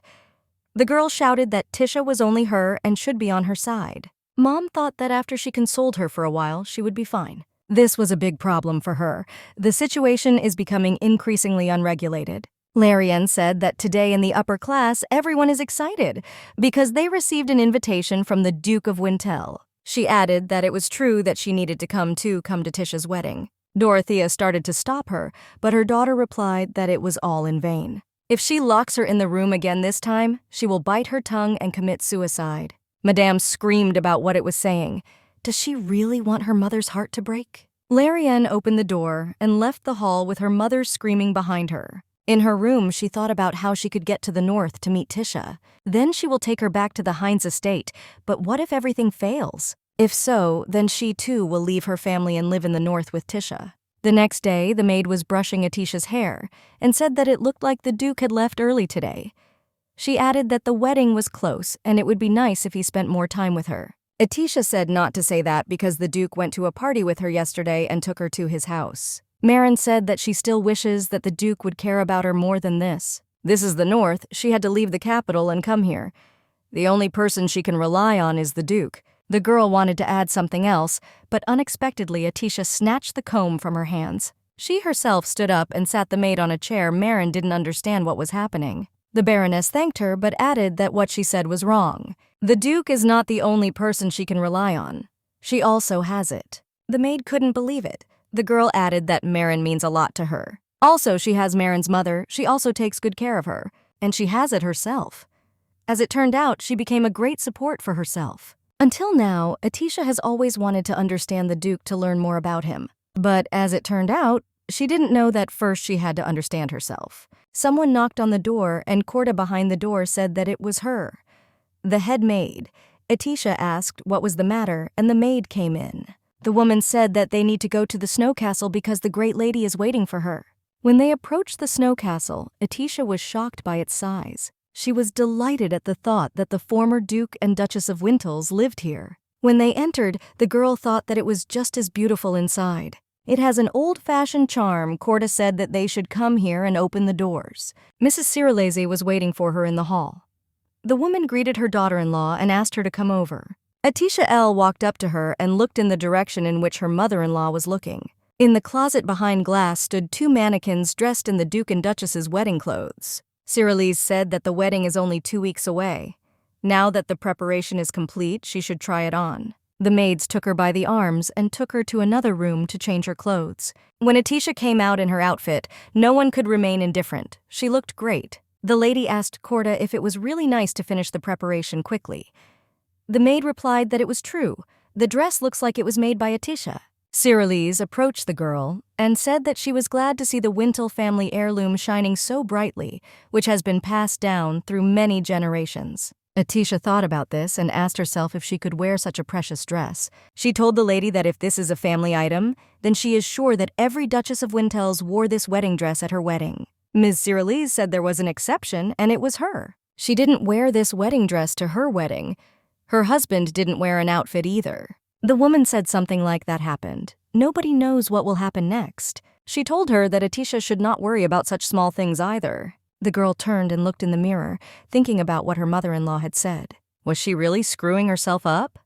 The girl shouted that Tisha was only her and should be on her side. Mom thought that after she consoled her for a while, she would be fine. This was a big problem for her. The situation is becoming increasingly unregulated. Larianne said that today in the upper class, everyone is excited because they received an invitation from the Duke of Wintel. She added that it was true that she needed to come to Tisha's wedding. Dorothea started to stop her, but her daughter replied that it was all in vain. If she locks her in the room again this time, she will bite her tongue and commit suicide. Madame screamed about what it was saying. Does she really want her mother's heart to break? Larianne opened the door and left the hall with her mother screaming behind her. In her room, she thought about how she could get to the north to meet Tisha. Then she will take her back to the Hines estate, but what if everything fails? If so, then she too will leave her family and live in the north with Tisha. The next day, the maid was brushing Atisha's hair and said that it looked like the Duke had left early today. She added that the wedding was close and it would be nice if he spent more time with her. Atisha said not to say that because the Duke went to a party with her yesterday and took her to his house. Marin said that she still wishes that the Duke would care about her more than this. This is the north, she had to leave the capital and come here. The only person she can rely on is the Duke. The girl wanted to add something else, but unexpectedly Atisha snatched the comb from her hands. She herself stood up and sat the maid on a chair. Marin didn't understand what was happening. The Baroness thanked her but added that what she said was wrong. The Duke is not the only person she can rely on. She also has it. The maid couldn't believe it. The girl added that Marin means a lot to her. Also, she has Marin's mother. She also takes good care of her. And she has it herself. As it turned out, she became a great support for herself. Until now, Atisha has always wanted to understand the Duke to learn more about him. But as it turned out, she didn't know that first she had to understand herself. Someone knocked on the door and Corda behind the door said that it was her. The head maid. Atisha asked what was the matter and the maid came in. The woman said that they need to go to the snow castle because the great lady is waiting for her. When they approached the snow castle, Atisha was shocked by its size. She was delighted at the thought that the former Duke and Duchess of Wintels lived here. When they entered, the girl thought that it was just as beautiful inside. It has an old-fashioned charm. Corda said that they should come here and open the doors. Mrs. Cyrilese was waiting for her in the hall. The woman greeted her daughter-in-law and asked her to come over. Atisha L. walked up to her and looked in the direction in which her mother-in-law was looking. In the closet behind glass stood two mannequins dressed in the Duke and Duchess's wedding clothes. Cyrilese said that the wedding is only 2 weeks away. Now that the preparation is complete, she should try it on. The maids took her by the arms and took her to another room to change her clothes. When Atisha came out in her outfit, no one could remain indifferent. She looked great. The lady asked Corda if it was really nice to finish the preparation quickly. The maid replied that it was true. The dress looks like it was made by Atisha. Cyrilese approached the girl and said that she was glad to see the Wintel family heirloom shining so brightly, which has been passed down through many generations. Atisha thought about this and asked herself if she could wear such a precious dress. She told the lady that if this is a family item, then she is sure that every Duchess of Wintels wore this wedding dress at her wedding. Ms. Cyrilese said there was an exception, and it was her. She didn't wear this wedding dress to her wedding. Her husband didn't wear an outfit either. The woman said something like that happened. Nobody knows what will happen next. She told her that Atisha should not worry about such small things either. The girl turned and looked in the mirror, thinking about what her mother-in-law had said. Was she really screwing herself up?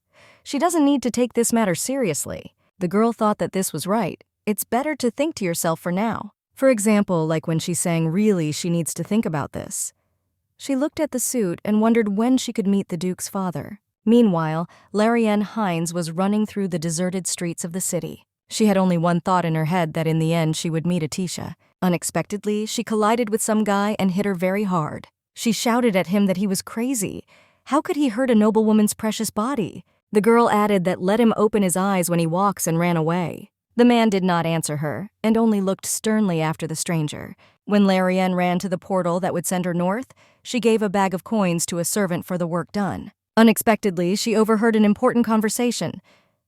She doesn't need to take this matter seriously. The girl thought that this was right. It's better to think to yourself for now. For example, like when she's saying really she needs to think about this. She looked at the suit and wondered when she could meet the Duke's father. Meanwhile, Larianne Hines was running through the deserted streets of the city. She had only one thought in her head, that in the end she would meet Atisha. Unexpectedly, she collided with some guy and hit her very hard. She shouted at him that he was crazy. How could he hurt a noblewoman's precious body? The girl added that let him open his eyes when he walks and ran away. The man did not answer her and only looked sternly after the stranger. When Larianne ran to the portal that would send her north, she gave a bag of coins to a servant for the work done. Unexpectedly, she overheard an important conversation.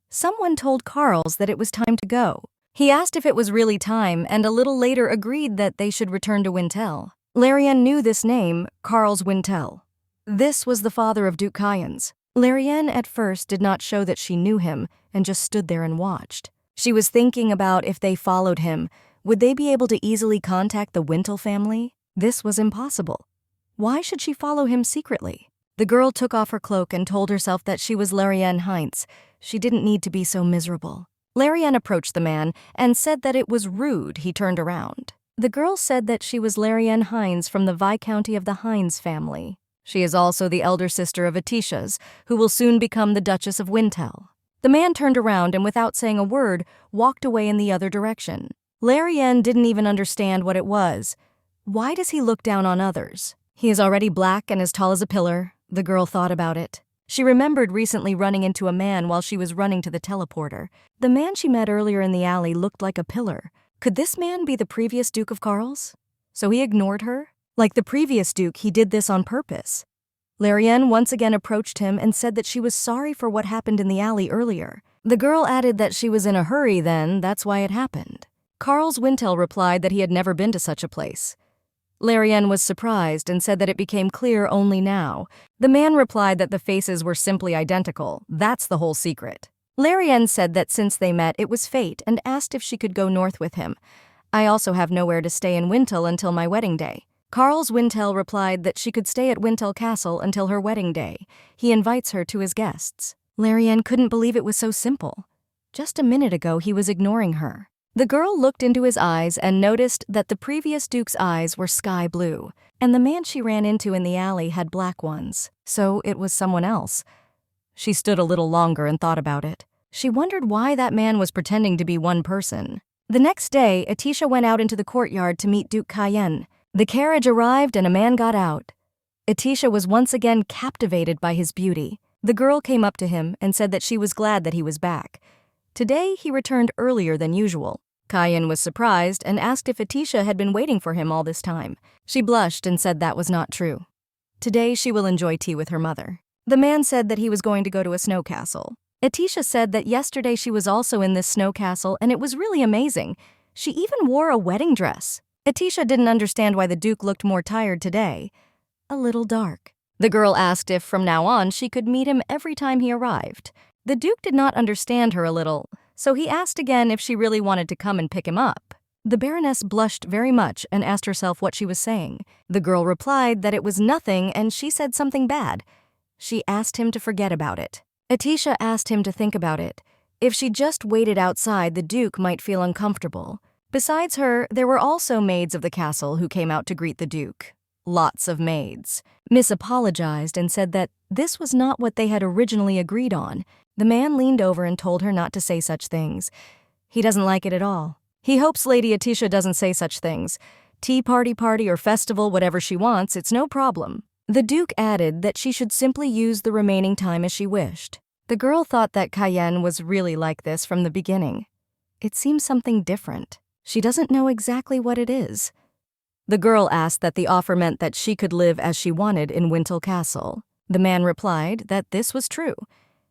Someone told Carls that it was time to go. He asked if it was really time and a little later agreed that they should return to Wintel. Larianne knew this name, Carls Wintel. This was the father of Duke Kyans. Larianne at first did not show that she knew him and just stood there and watched. She was thinking about if they followed him, would they be able to easily contact the Wintel family? This was impossible. Why should she follow him secretly? The girl took off her cloak and told herself that she was Larianne Heinz. She didn't need to be so miserable. Larianne approached the man and said that it was rude he turned around. The girl said that she was Larianne Heinz from the Viscounty of the Heinz family. She is also the elder sister of Atisha's, who will soon become the Duchess of Wintel. The man turned around and without saying a word, walked away in the other direction. Larianne didn't even understand what it was. Why does he look down on others? He is already black and as tall as a pillar. The girl thought about it. She remembered recently running into a man while she was running to the teleporter. The man she met earlier in the alley looked like a pillar. Could this man be the previous Duke of Karls? So he ignored her? Like the previous Duke, he did this on purpose. Larianne once again approached him and said that she was sorry for what happened in the alley earlier. The girl added that she was in a hurry then, that's why it happened. Karls Wintel replied that he had never been to such a place. Larianne was surprised and said that it became clear only now. The man replied that the faces were simply identical. That's the whole secret. Larianne said that since they met, it was fate and asked if she could go north with him. I also have nowhere to stay in Wintel until my wedding day. Karls Wintel replied that she could stay at Wintel Castle until her wedding day. He invites her to his guests. Larianne couldn't believe it was so simple. Just a minute ago, he was ignoring her. The girl looked into his eyes and noticed that the previous Duke's eyes were sky blue, and the man she ran into in the alley had black ones, so it was someone else. She stood a little longer and thought about it. She wondered why that man was pretending to be one person. The next day, Atisha went out into the courtyard to meet Duke Cayenne. The carriage arrived and a man got out. Atisha was once again captivated by his beauty. The girl came up to him and said that she was glad that he was back. Today, he returned earlier than usual. Cayenne was surprised and asked if Atisha had been waiting for him all this time. She blushed and said that was not true. Today, she will enjoy tea with her mother. The man said that he was going to go to a snow castle. Atisha said that yesterday she was also in this snow castle and it was really amazing. She even wore a wedding dress. Atisha didn't understand why the Duke looked more tired today. A little dark. The girl asked if from now on she could meet him every time he arrived. The Duke did not understand her a little, so he asked again if she really wanted to come and pick him up. The Baroness blushed very much and asked herself what she was saying. The girl replied that it was nothing and she said something bad. She asked him to forget about it. Atisha asked him to think about it. If she just waited outside, the Duke might feel uncomfortable. Besides her, there were also maids of the castle who came out to greet the Duke. Lots of maids. Miss apologized and said that this was not what they had originally agreed on. The man leaned over and told her not to say such things. He doesn't like it at all. He hopes Lady Atisha doesn't say such things. Tea party or festival, whatever she wants, it's no problem. The Duke added that she should simply use the remaining time as she wished. The girl thought that Cayenne was really like this from the beginning. It seems something different. She doesn't know exactly what it is. The girl asked that the offer meant that she could live as she wanted in Wintel Castle. The man replied that this was true.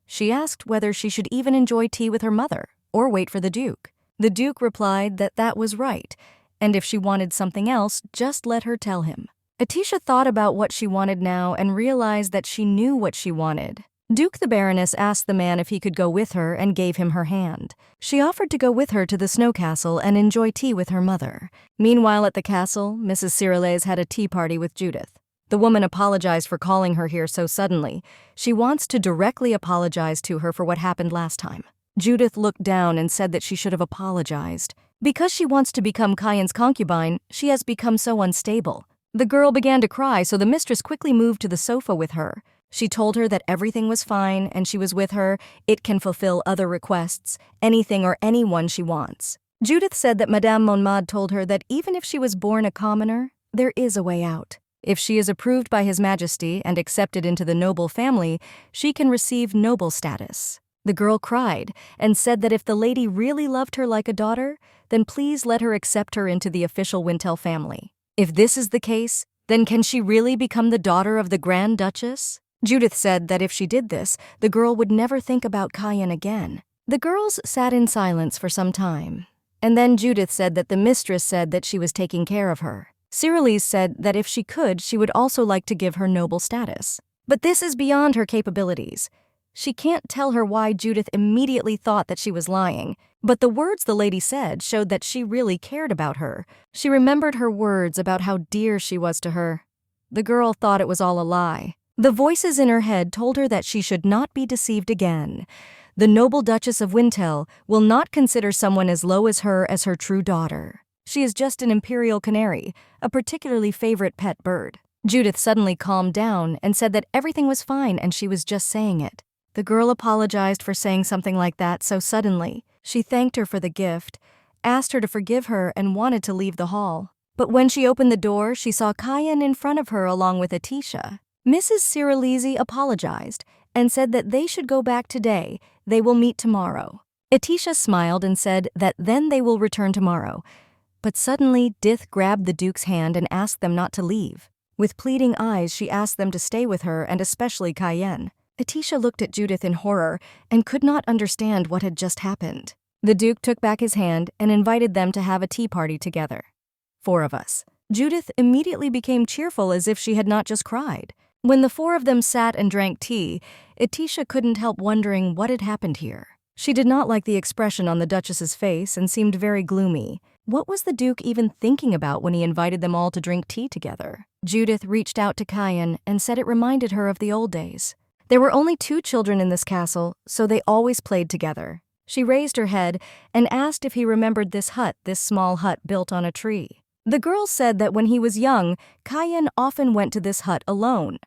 She asked whether she should even enjoy tea with her mother or wait for the Duke. The Duke replied that that was right, and if she wanted something else, just let her tell him. Atisha thought about what she wanted now and realized that she knew what she wanted. Duke the Baroness asked the man if he could go with her and gave him her hand. She offered to go with her to the snow castle and enjoy tea with her mother. Meanwhile at the castle, Mrs. Cyrillès had a tea party with Judith. The woman apologized for calling her here so suddenly. She wants to directly apologize to her for what happened last time. Judith looked down and said that she should have apologized. Because she wants to become Cayenne's concubine, she has become so unstable. The girl began to cry, so the mistress quickly moved to the sofa with her. She told her that everything was fine and she was with her. It can fulfill other requests, anything or anyone she wants. Judith said that Madame Monmad told her that even if she was born a commoner, there is a way out. If she is approved by His Majesty and accepted into the noble family, she can receive noble status. The girl cried and said that if the lady really loved her like a daughter, then please let her accept her into the official Wintel family. If this is the case, then can she really become the daughter of the Grand Duchess? Judith said that if she did this, the girl would never think about Cayenne again. The girls sat in silence for some time, and then Judith said that the mistress said that she was taking care of her. Cyrillès said that if she could, she would also like to give her noble status. But this is beyond her capabilities. She can't tell her why Judith immediately thought that she was lying, but the words the lady said showed that she really cared about her. She remembered her words about how dear she was to her. The girl thought it was all a lie. The voices in her head told her that she should not be deceived again. The noble Duchess of Wintel will not consider someone as low as her true daughter. She is just an Imperial canary, a particularly favorite pet bird. Judith suddenly calmed down and said that everything was fine and she was just saying it. The girl apologized for saying something like that so suddenly. She thanked her for the gift, asked her to forgive her, and wanted to leave the hall. But when she opened the door, she saw Cayenne in front of her along with Atisha. Mrs. Cyrillese apologized and said that they should go back today. They will meet tomorrow. Atisha smiled and said that then they will return tomorrow. But suddenly, Dith grabbed the Duke's hand and asked them not to leave. With pleading eyes, she asked them to stay with her, and especially Cayenne. Atisha looked at Judith in horror and could not understand what had just happened. The Duke took back his hand and invited them to have a tea party together. 4 of us. Judith immediately became cheerful as if she had not just cried. When the 4 of them sat and drank tea, Atisha couldn't help wondering what had happened here. She did not like the expression on the Duchess's face and seemed very gloomy. What was the Duke even thinking about when he invited them all to drink tea together? Judith reached out to Cayenne and said it reminded her of the old days. There were only 2 children in this castle, so they always played together. She raised her head and asked if he remembered this small hut built on a tree. The girl said that when he was young, Cayenne often went to this hut alone.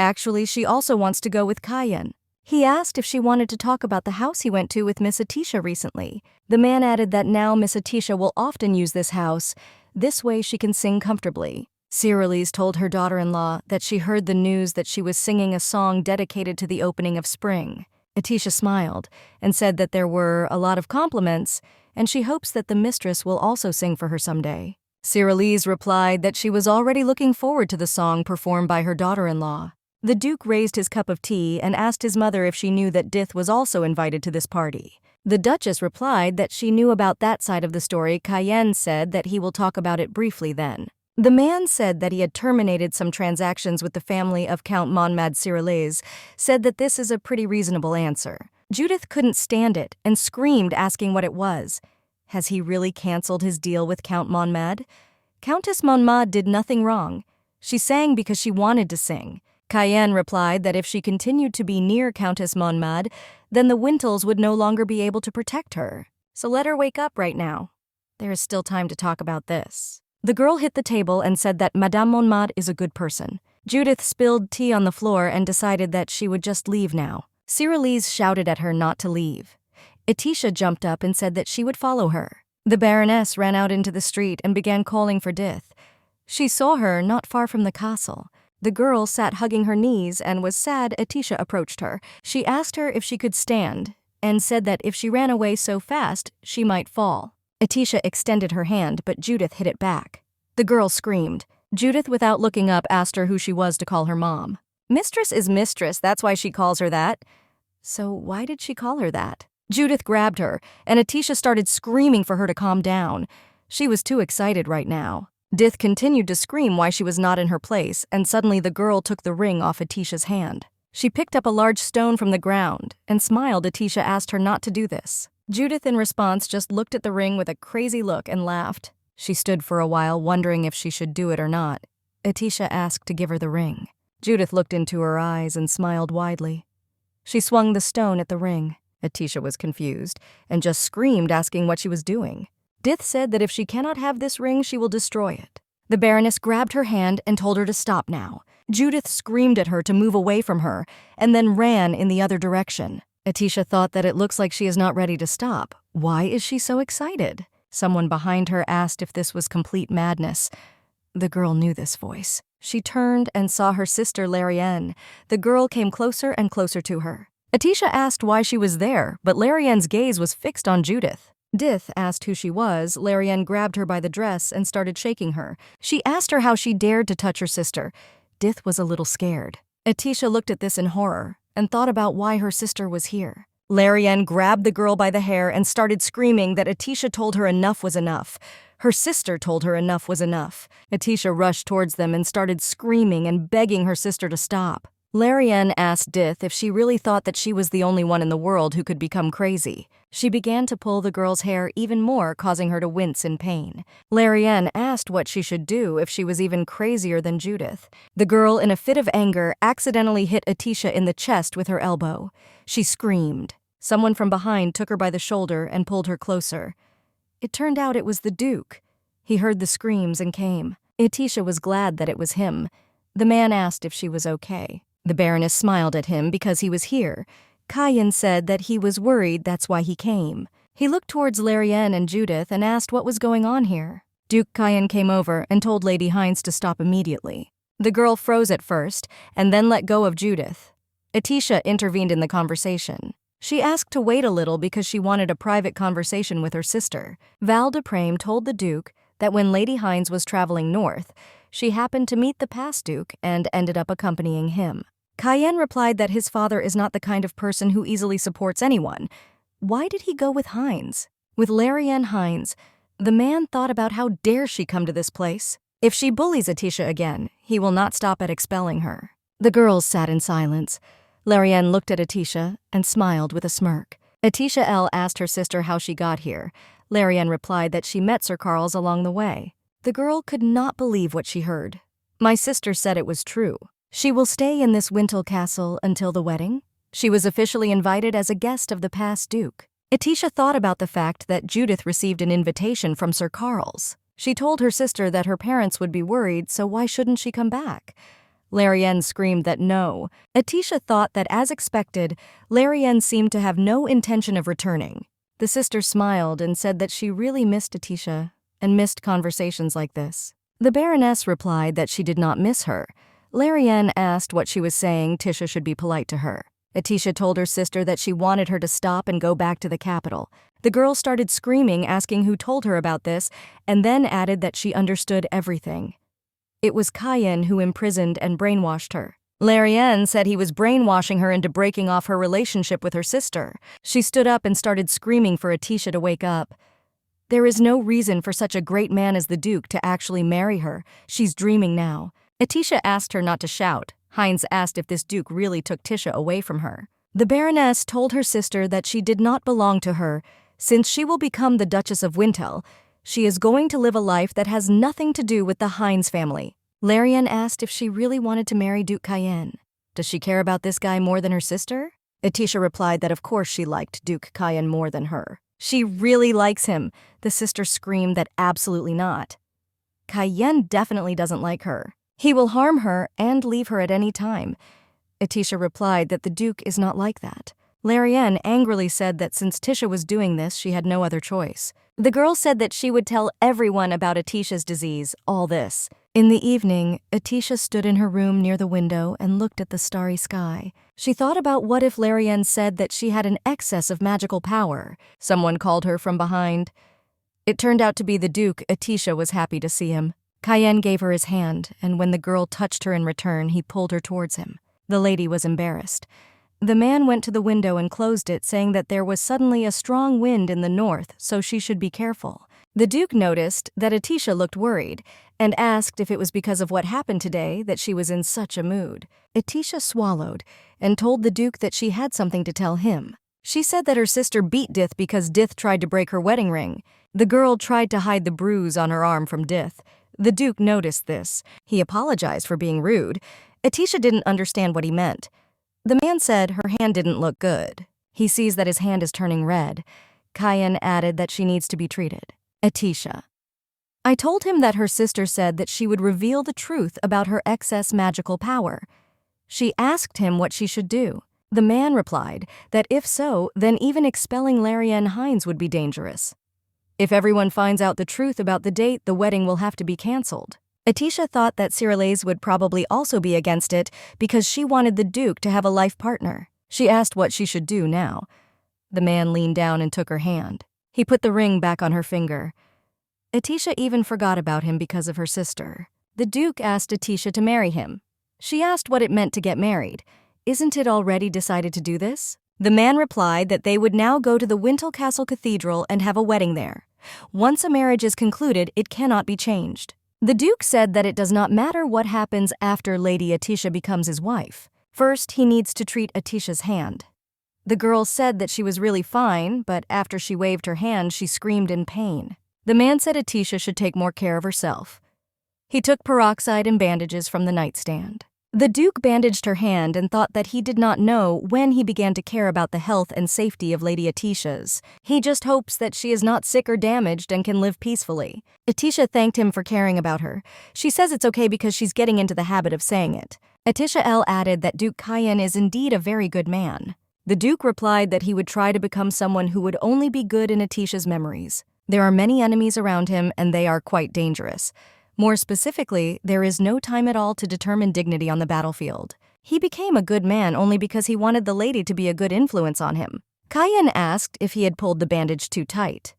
Actually, she also wants to go with Cayenne. He asked if she wanted to talk about the house he went to with Miss Atisha recently. The man added that now Miss Atisha will often use this house. This way she can sing comfortably. Cyrillese told her daughter-in-law that she heard the news that she was singing a song dedicated to the opening of spring. Atisha smiled and said that there were a lot of compliments, and she hopes that the mistress will also sing for her someday. Cyrillese replied that she was already looking forward to the song performed by her daughter-in-law. The Duke raised his cup of tea and asked his mother if she knew that Dith was also invited to this party. The Duchess replied that she knew about that side of the story. Cayenne said that he will talk about it briefly then. The man said that he had terminated some transactions with the family of Count Monmad Cyrillese, said that this is a pretty reasonable answer. Judith couldn't stand it and screamed asking what it was. Has he really cancelled his deal with Count Monmad? Countess Monmad did nothing wrong. She sang because she wanted to sing. Cayenne replied that if she continued to be near Countess Monmad, then the Wintels would no longer be able to protect her. So let her wake up right now. There is still time to talk about this. The girl hit the table and said that Madame Monmad is a good person. Judith spilled tea on the floor and decided that she would just leave now. Cyrillese shouted at her not to leave. Atisha jumped up and said that she would follow her. The Baroness ran out into the street and began calling for Dith. She saw her not far from the castle. The girl sat hugging her knees and was sad. Atisha approached her. She asked her if she could stand and said that if she ran away so fast, she might fall. Atisha extended her hand, but Judith hit it back. The girl screamed. Judith, without looking up, asked her who she was to call her mom. Mistress is mistress, that's why she calls her that. So why did she call her that? Judith grabbed her, and Atisha started screaming for her to calm down. She was too excited right now. Dith continued to scream why she was not in her place, and suddenly the girl took the ring off Atisha's hand. She picked up a large stone from the ground and smiled. Atisha asked her not to do this. Judith, in response, just looked at the ring with a crazy look and laughed. She stood for a while, wondering if she should do it or not. Atisha asked to give her the ring. Judith looked into her eyes and smiled widely. She swung the stone at the ring. Atisha was confused and just screamed, asking what she was doing. Dith said that if she cannot have this ring, she will destroy it. The Baroness grabbed her hand and told her to stop now. Judith screamed at her to move away from her and then ran in the other direction. Atisha thought that it looks like she is not ready to stop. Why is she so excited? Someone behind her asked if this was complete madness. The girl knew this voice. She turned and saw her sister Larianne. The girl came closer and closer to her. Atisha asked why she was there, but Larianne's gaze was fixed on Judith. Dith asked who she was. Larianne grabbed her by the dress and started shaking her. She asked her how she dared to touch her sister. Dith was a little scared. Atisha looked at this in horror and thought about why her sister was here. Larianne grabbed the girl by the hair and started screaming that Atisha told her enough was enough. Her sister told her enough was enough. Atisha rushed towards them and started screaming and begging her sister to stop. Larianne asked Judith if she really thought that she was the only one in the world who could become crazy. She began to pull the girl's hair even more, causing her to wince in pain. Larianne asked what she should do if she was even crazier than Judith. The girl, in a fit of anger, accidentally hit Atisha in the chest with her elbow. She screamed. Someone from behind took her by the shoulder and pulled her closer. It turned out it was the Duke. He heard the screams and came. Atisha was glad that it was him. The man asked if she was okay. The Baroness smiled at him because he was here. Kayan said that he was worried, that's why he came. He looked towards Larianne and Judith and asked what was going on here. Duke Kayan came over and told Lady Hines to stop immediately. The girl froze at first and then let go of Judith. Atisha intervened in the conversation. She asked to wait a little because she wanted a private conversation with her sister. Val de Prame told the Duke that when Lady Hines was traveling north, she happened to meet the past Duke and ended up accompanying him. Kayan replied that his father is not the kind of person who easily supports anyone. Why did he go with Hines? With Larianne Hines, the man thought about how dare she come to this place. If she bullies Atisha again, he will not stop at expelling her. The girls sat in silence. Larianne looked at Atisha and smiled with a smirk. Atisha L. asked her sister how she got here. Larianne replied that she met Sir Carl's along the way. The girl could not believe what she heard. My sister said it was true. She will stay in this Wintle castle until the wedding. She was officially invited as a guest of the past Duke. Atisha thought about the fact that Judith received an invitation from Sir Carl's. She told her sister that her parents would be worried, so why shouldn't she come back? Larianne screamed that no. Atisha thought that, as expected, Larianne seemed to have no intention of returning. The sister smiled and said that she really missed Atisha and missed conversations like this. The Baroness replied that she did not miss her. Larianne asked what she was saying. Tisha should be polite to her. Atisha told her sister that she wanted her to stop and go back to the capital. The girl started screaming, asking who told her about this, and then added that she understood everything. It was Kayan who imprisoned and brainwashed her. Larianne said he was brainwashing her into breaking off her relationship with her sister. She stood up and started screaming for Atisha to wake up. There is no reason for such a great man as the Duke to actually marry her. She's dreaming now. Atisha asked her not to shout. Hines asked if this Duke really took Tisha away from her. The Baroness told her sister that she did not belong to her. Since she will become the Duchess of Wintle, she is going to live a life that has nothing to do with the Hines family. Larianne asked if she really wanted to marry Duke Kayan. Does she care about this guy more than her sister? Atisha replied that of course she liked Duke Kayan more than her. She really likes him. The sister screamed that absolutely not. Kayan definitely doesn't like her. He will harm her and leave her at any time. Atisha replied that the Duke is not like that. Larianne angrily said that since Tisha was doing this, she had no other choice. The girl said that she would tell everyone about Atisha's disease, all this. In the evening, Atisha stood in her room near the window and looked at the starry sky. She thought about what if Larianne said that she had an excess of magical power. Someone called her from behind. It turned out to be the Duke. Atisha was happy to see him. Kayan gave her his hand, and when the girl touched her in return, he pulled her towards him. The lady was embarrassed. The man went to the window and closed it, saying that there was suddenly a strong wind in the north, so she should be careful. The Duke noticed that Atisha looked worried and asked if it was because of what happened today that she was in such a mood. Atisha swallowed and told the Duke that she had something to tell him. She said that her sister beat Dith because Dith tried to break her wedding ring. The girl tried to hide the bruise on her arm from Dith. The Duke noticed this. He apologized for being rude. Atisha didn't understand what he meant. The man said her hand didn't look good. He sees that his hand is turning red. Kayan added that she needs to be treated. Atisha. I told him that her sister said that she would reveal the truth about her excess magical power. She asked him what she should do. The man replied that if so, then even expelling Larianne Hines would be dangerous. If everyone finds out the truth about the date, the wedding will have to be cancelled. Atisha thought that Cyrillaise would probably also be against it because she wanted the Duke to have a life partner. She asked what she should do now. The man leaned down and took her hand. He put the ring back on her finger. Atisha even forgot about him because of her sister. The Duke asked Atisha to marry him. She asked what it meant to get married. Isn't it already decided to do this? The man replied that they would now go to the Wintle Castle Cathedral and have a wedding there. Once a marriage is concluded, it cannot be changed. The Duke said that it does not matter what happens after Lady Atisha becomes his wife. First, he needs to treat Atisha's hand. The girl said that she was really fine, but after she waved her hand, she screamed in pain. The man said Atisha should take more care of herself. He took peroxide and bandages from the nightstand. The Duke bandaged her hand and thought that he did not know when he began to care about the health and safety of Lady Atisha's. He just hopes that she is not sick or damaged and can live peacefully. Atisha thanked him for caring about her. She says it's okay because she's getting into the habit of saying it. Atisha L. added that Duke Cayenne is indeed a very good man. The Duke replied that he would try to become someone who would only be good in Atisha's memories. There are many enemies around him and they are quite dangerous. More specifically, there is no time at all to determine dignity on the battlefield. He became a good man only because he wanted the lady to be a good influence on him. Cayenne asked if he had pulled the bandage too tight.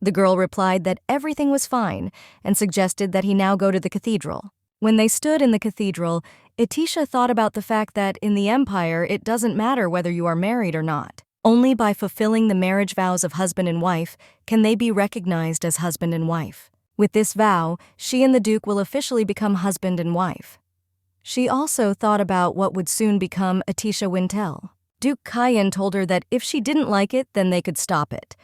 The girl replied that everything was fine and suggested that he now go to the cathedral. When they stood in the cathedral, Atisha thought about the fact that in the Empire it doesn't matter whether you are married or not. Only by fulfilling the marriage vows of husband and wife can they be recognized as husband and wife. With this vow, she and the Duke will officially become husband and wife. She also thought about what would soon become Atisha Wintel. Duke Cayenne told her that if she didn't like it, then they could stop it.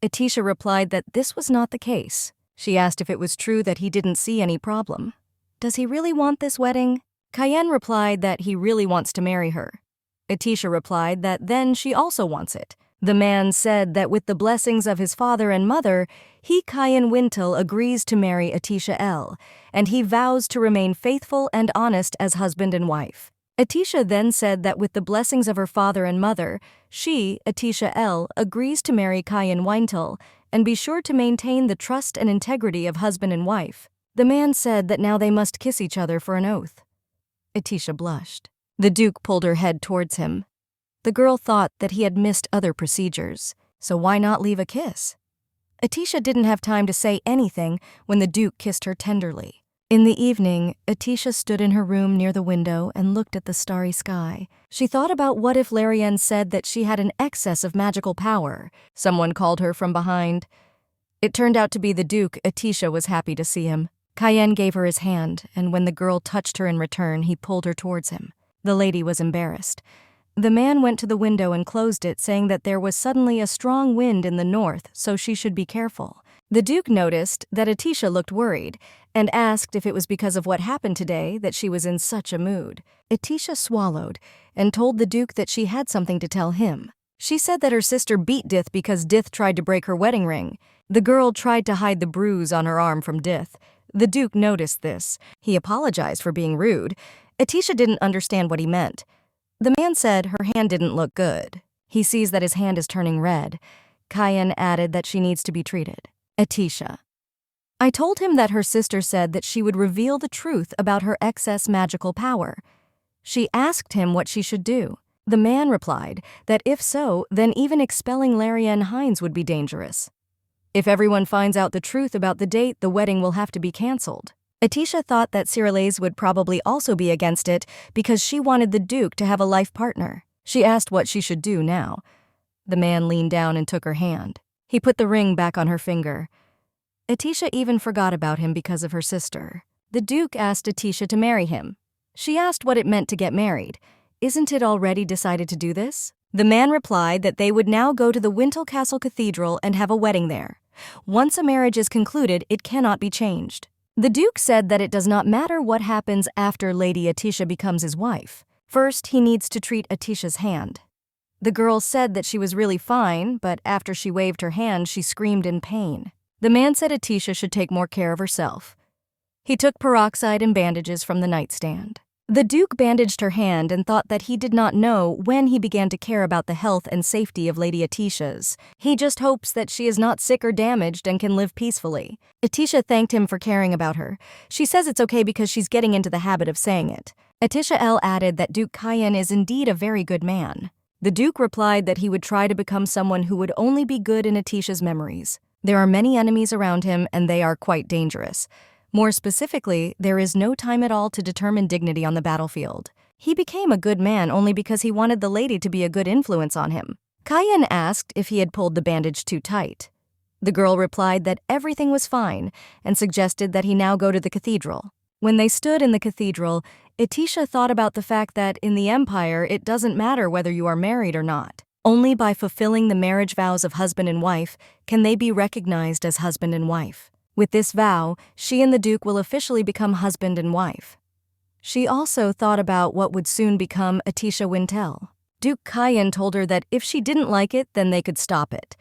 Atisha replied that this was not the case. She asked if it was true that he didn't see any problem. Does he really want this wedding? Cayenne replied that he really wants to marry her. Atisha replied that then she also wants it. The man said that with the blessings of his father and mother, he, Cayenne Wintel, agrees to marry Atisha L., and he vows to remain faithful and honest as husband and wife. Atisha then said that with the blessings of her father and mother, she, Atisha L., agrees to marry Cayenne Wintel and be sure to maintain the trust and integrity of husband and wife. The man said that now they must kiss each other for an oath. Atisha blushed. The Duke pulled her head towards him. The girl thought that he had missed other procedures, so why not leave a kiss? Atisha didn't have time to say anything when the Duke kissed her tenderly. In the evening, Atisha stood in her room near the window and looked at the starry sky. She thought about what if Larianne said that she had an excess of magical power. Someone called her from behind. It turned out to be the Duke. Atisha was happy to see him. Cayenne gave her his hand, and when the girl touched her in return, he pulled her towards him. The lady was embarrassed. The man went to the window and closed it, saying that there was suddenly a strong wind in the north, so she should be careful. The Duke noticed that Atisha looked worried and asked if it was because of what happened today that she was in such a mood. Atisha swallowed and told the Duke that she had something to tell him. She said that her sister beat Dith because Dith tried to break her wedding ring. The girl tried to hide the bruise on her arm from Dith. The Duke noticed this. He apologized for being rude. Atisha didn't understand what he meant. The man said her hand didn't look good. He sees that his hand is turning red. Cayenne added that she needs to be treated. Atisha. I told him that her sister said that she would reveal the truth about her excess magical power. She asked him what she should do. The man replied that if so, then even expelling Larianne Hines would be dangerous. If everyone finds out the truth about the date, the wedding will have to be cancelled. Atisha thought that Cyrillais would probably also be against it because she wanted the Duke to have a life partner. She asked what she should do now. The man leaned down and took her hand. He put the ring back on her finger. Atisha even forgot about him because of her sister. The Duke asked Atisha to marry him. She asked what it meant to get married. Isn't it already decided to do this? The man replied that they would now go to the Wintel Castle Cathedral and have a wedding there. Once a marriage is concluded, it cannot be changed. The Duke said that it does not matter what happens after Lady Atisha becomes his wife. First, he needs to treat Atisha's hand. The girl said that she was really fine, but after she waved her hand, she screamed in pain. The man said Atisha should take more care of herself. He took peroxide and bandages from the nightstand. The Duke bandaged her hand and thought that he did not know when he began to care about the health and safety of Lady Atisha's. He just hopes that she is not sick or damaged and can live peacefully. Atisha thanked him for caring about her. She says it's okay because she's getting into the habit of saying it. Atisha L. added that Duke Cayenne is indeed a very good man. The Duke replied that he would try to become someone who would only be good in Atisha's memories. There are many enemies around him and they are quite dangerous. More specifically, there is no time at all to determine dignity on the battlefield. He became a good man only because he wanted the lady to be a good influence on him. Cayenne asked if he had pulled the bandage too tight. The girl replied that everything was fine and suggested that he now go to the cathedral. When they stood in the cathedral, Etisha thought about the fact that in the Empire it doesn't matter whether you are married or not. Only by fulfilling the marriage vows of husband and wife can they be recognized as husband and wife. With this vow, she and the Duke will officially become husband and wife. She also thought about what would soon become Etisha Wintel. Duke Cayenne told her that if she didn't like it, then they could stop it.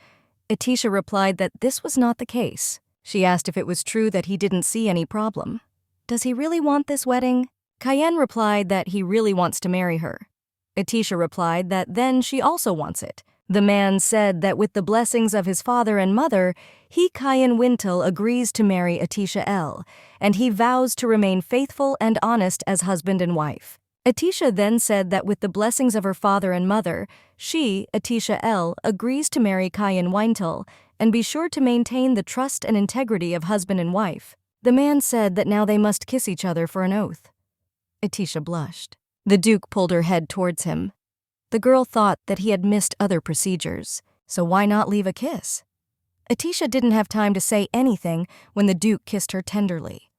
Etisha replied that this was not the case. She asked if it was true that he didn't see any problem. Does he really want this wedding? Cayenne replied that he really wants to marry her. Etisha replied that then she also wants it. The man said that with the blessings of his father and mother, he, Cayenne Wintel, agrees to marry Etisha L, and he vows to remain faithful and honest as husband and wife. Etisha then said that with the blessings of her father and mother, she, Etisha L, agrees to marry Cayenne Wintel and be sure to maintain the trust and integrity of husband and wife. The man said that now they must kiss each other for an oath. Etisha blushed. The Duke pulled her head towards him. The girl thought that he had missed other procedures, so why not leave a kiss? Etisha didn't have time to say anything when the Duke kissed her tenderly.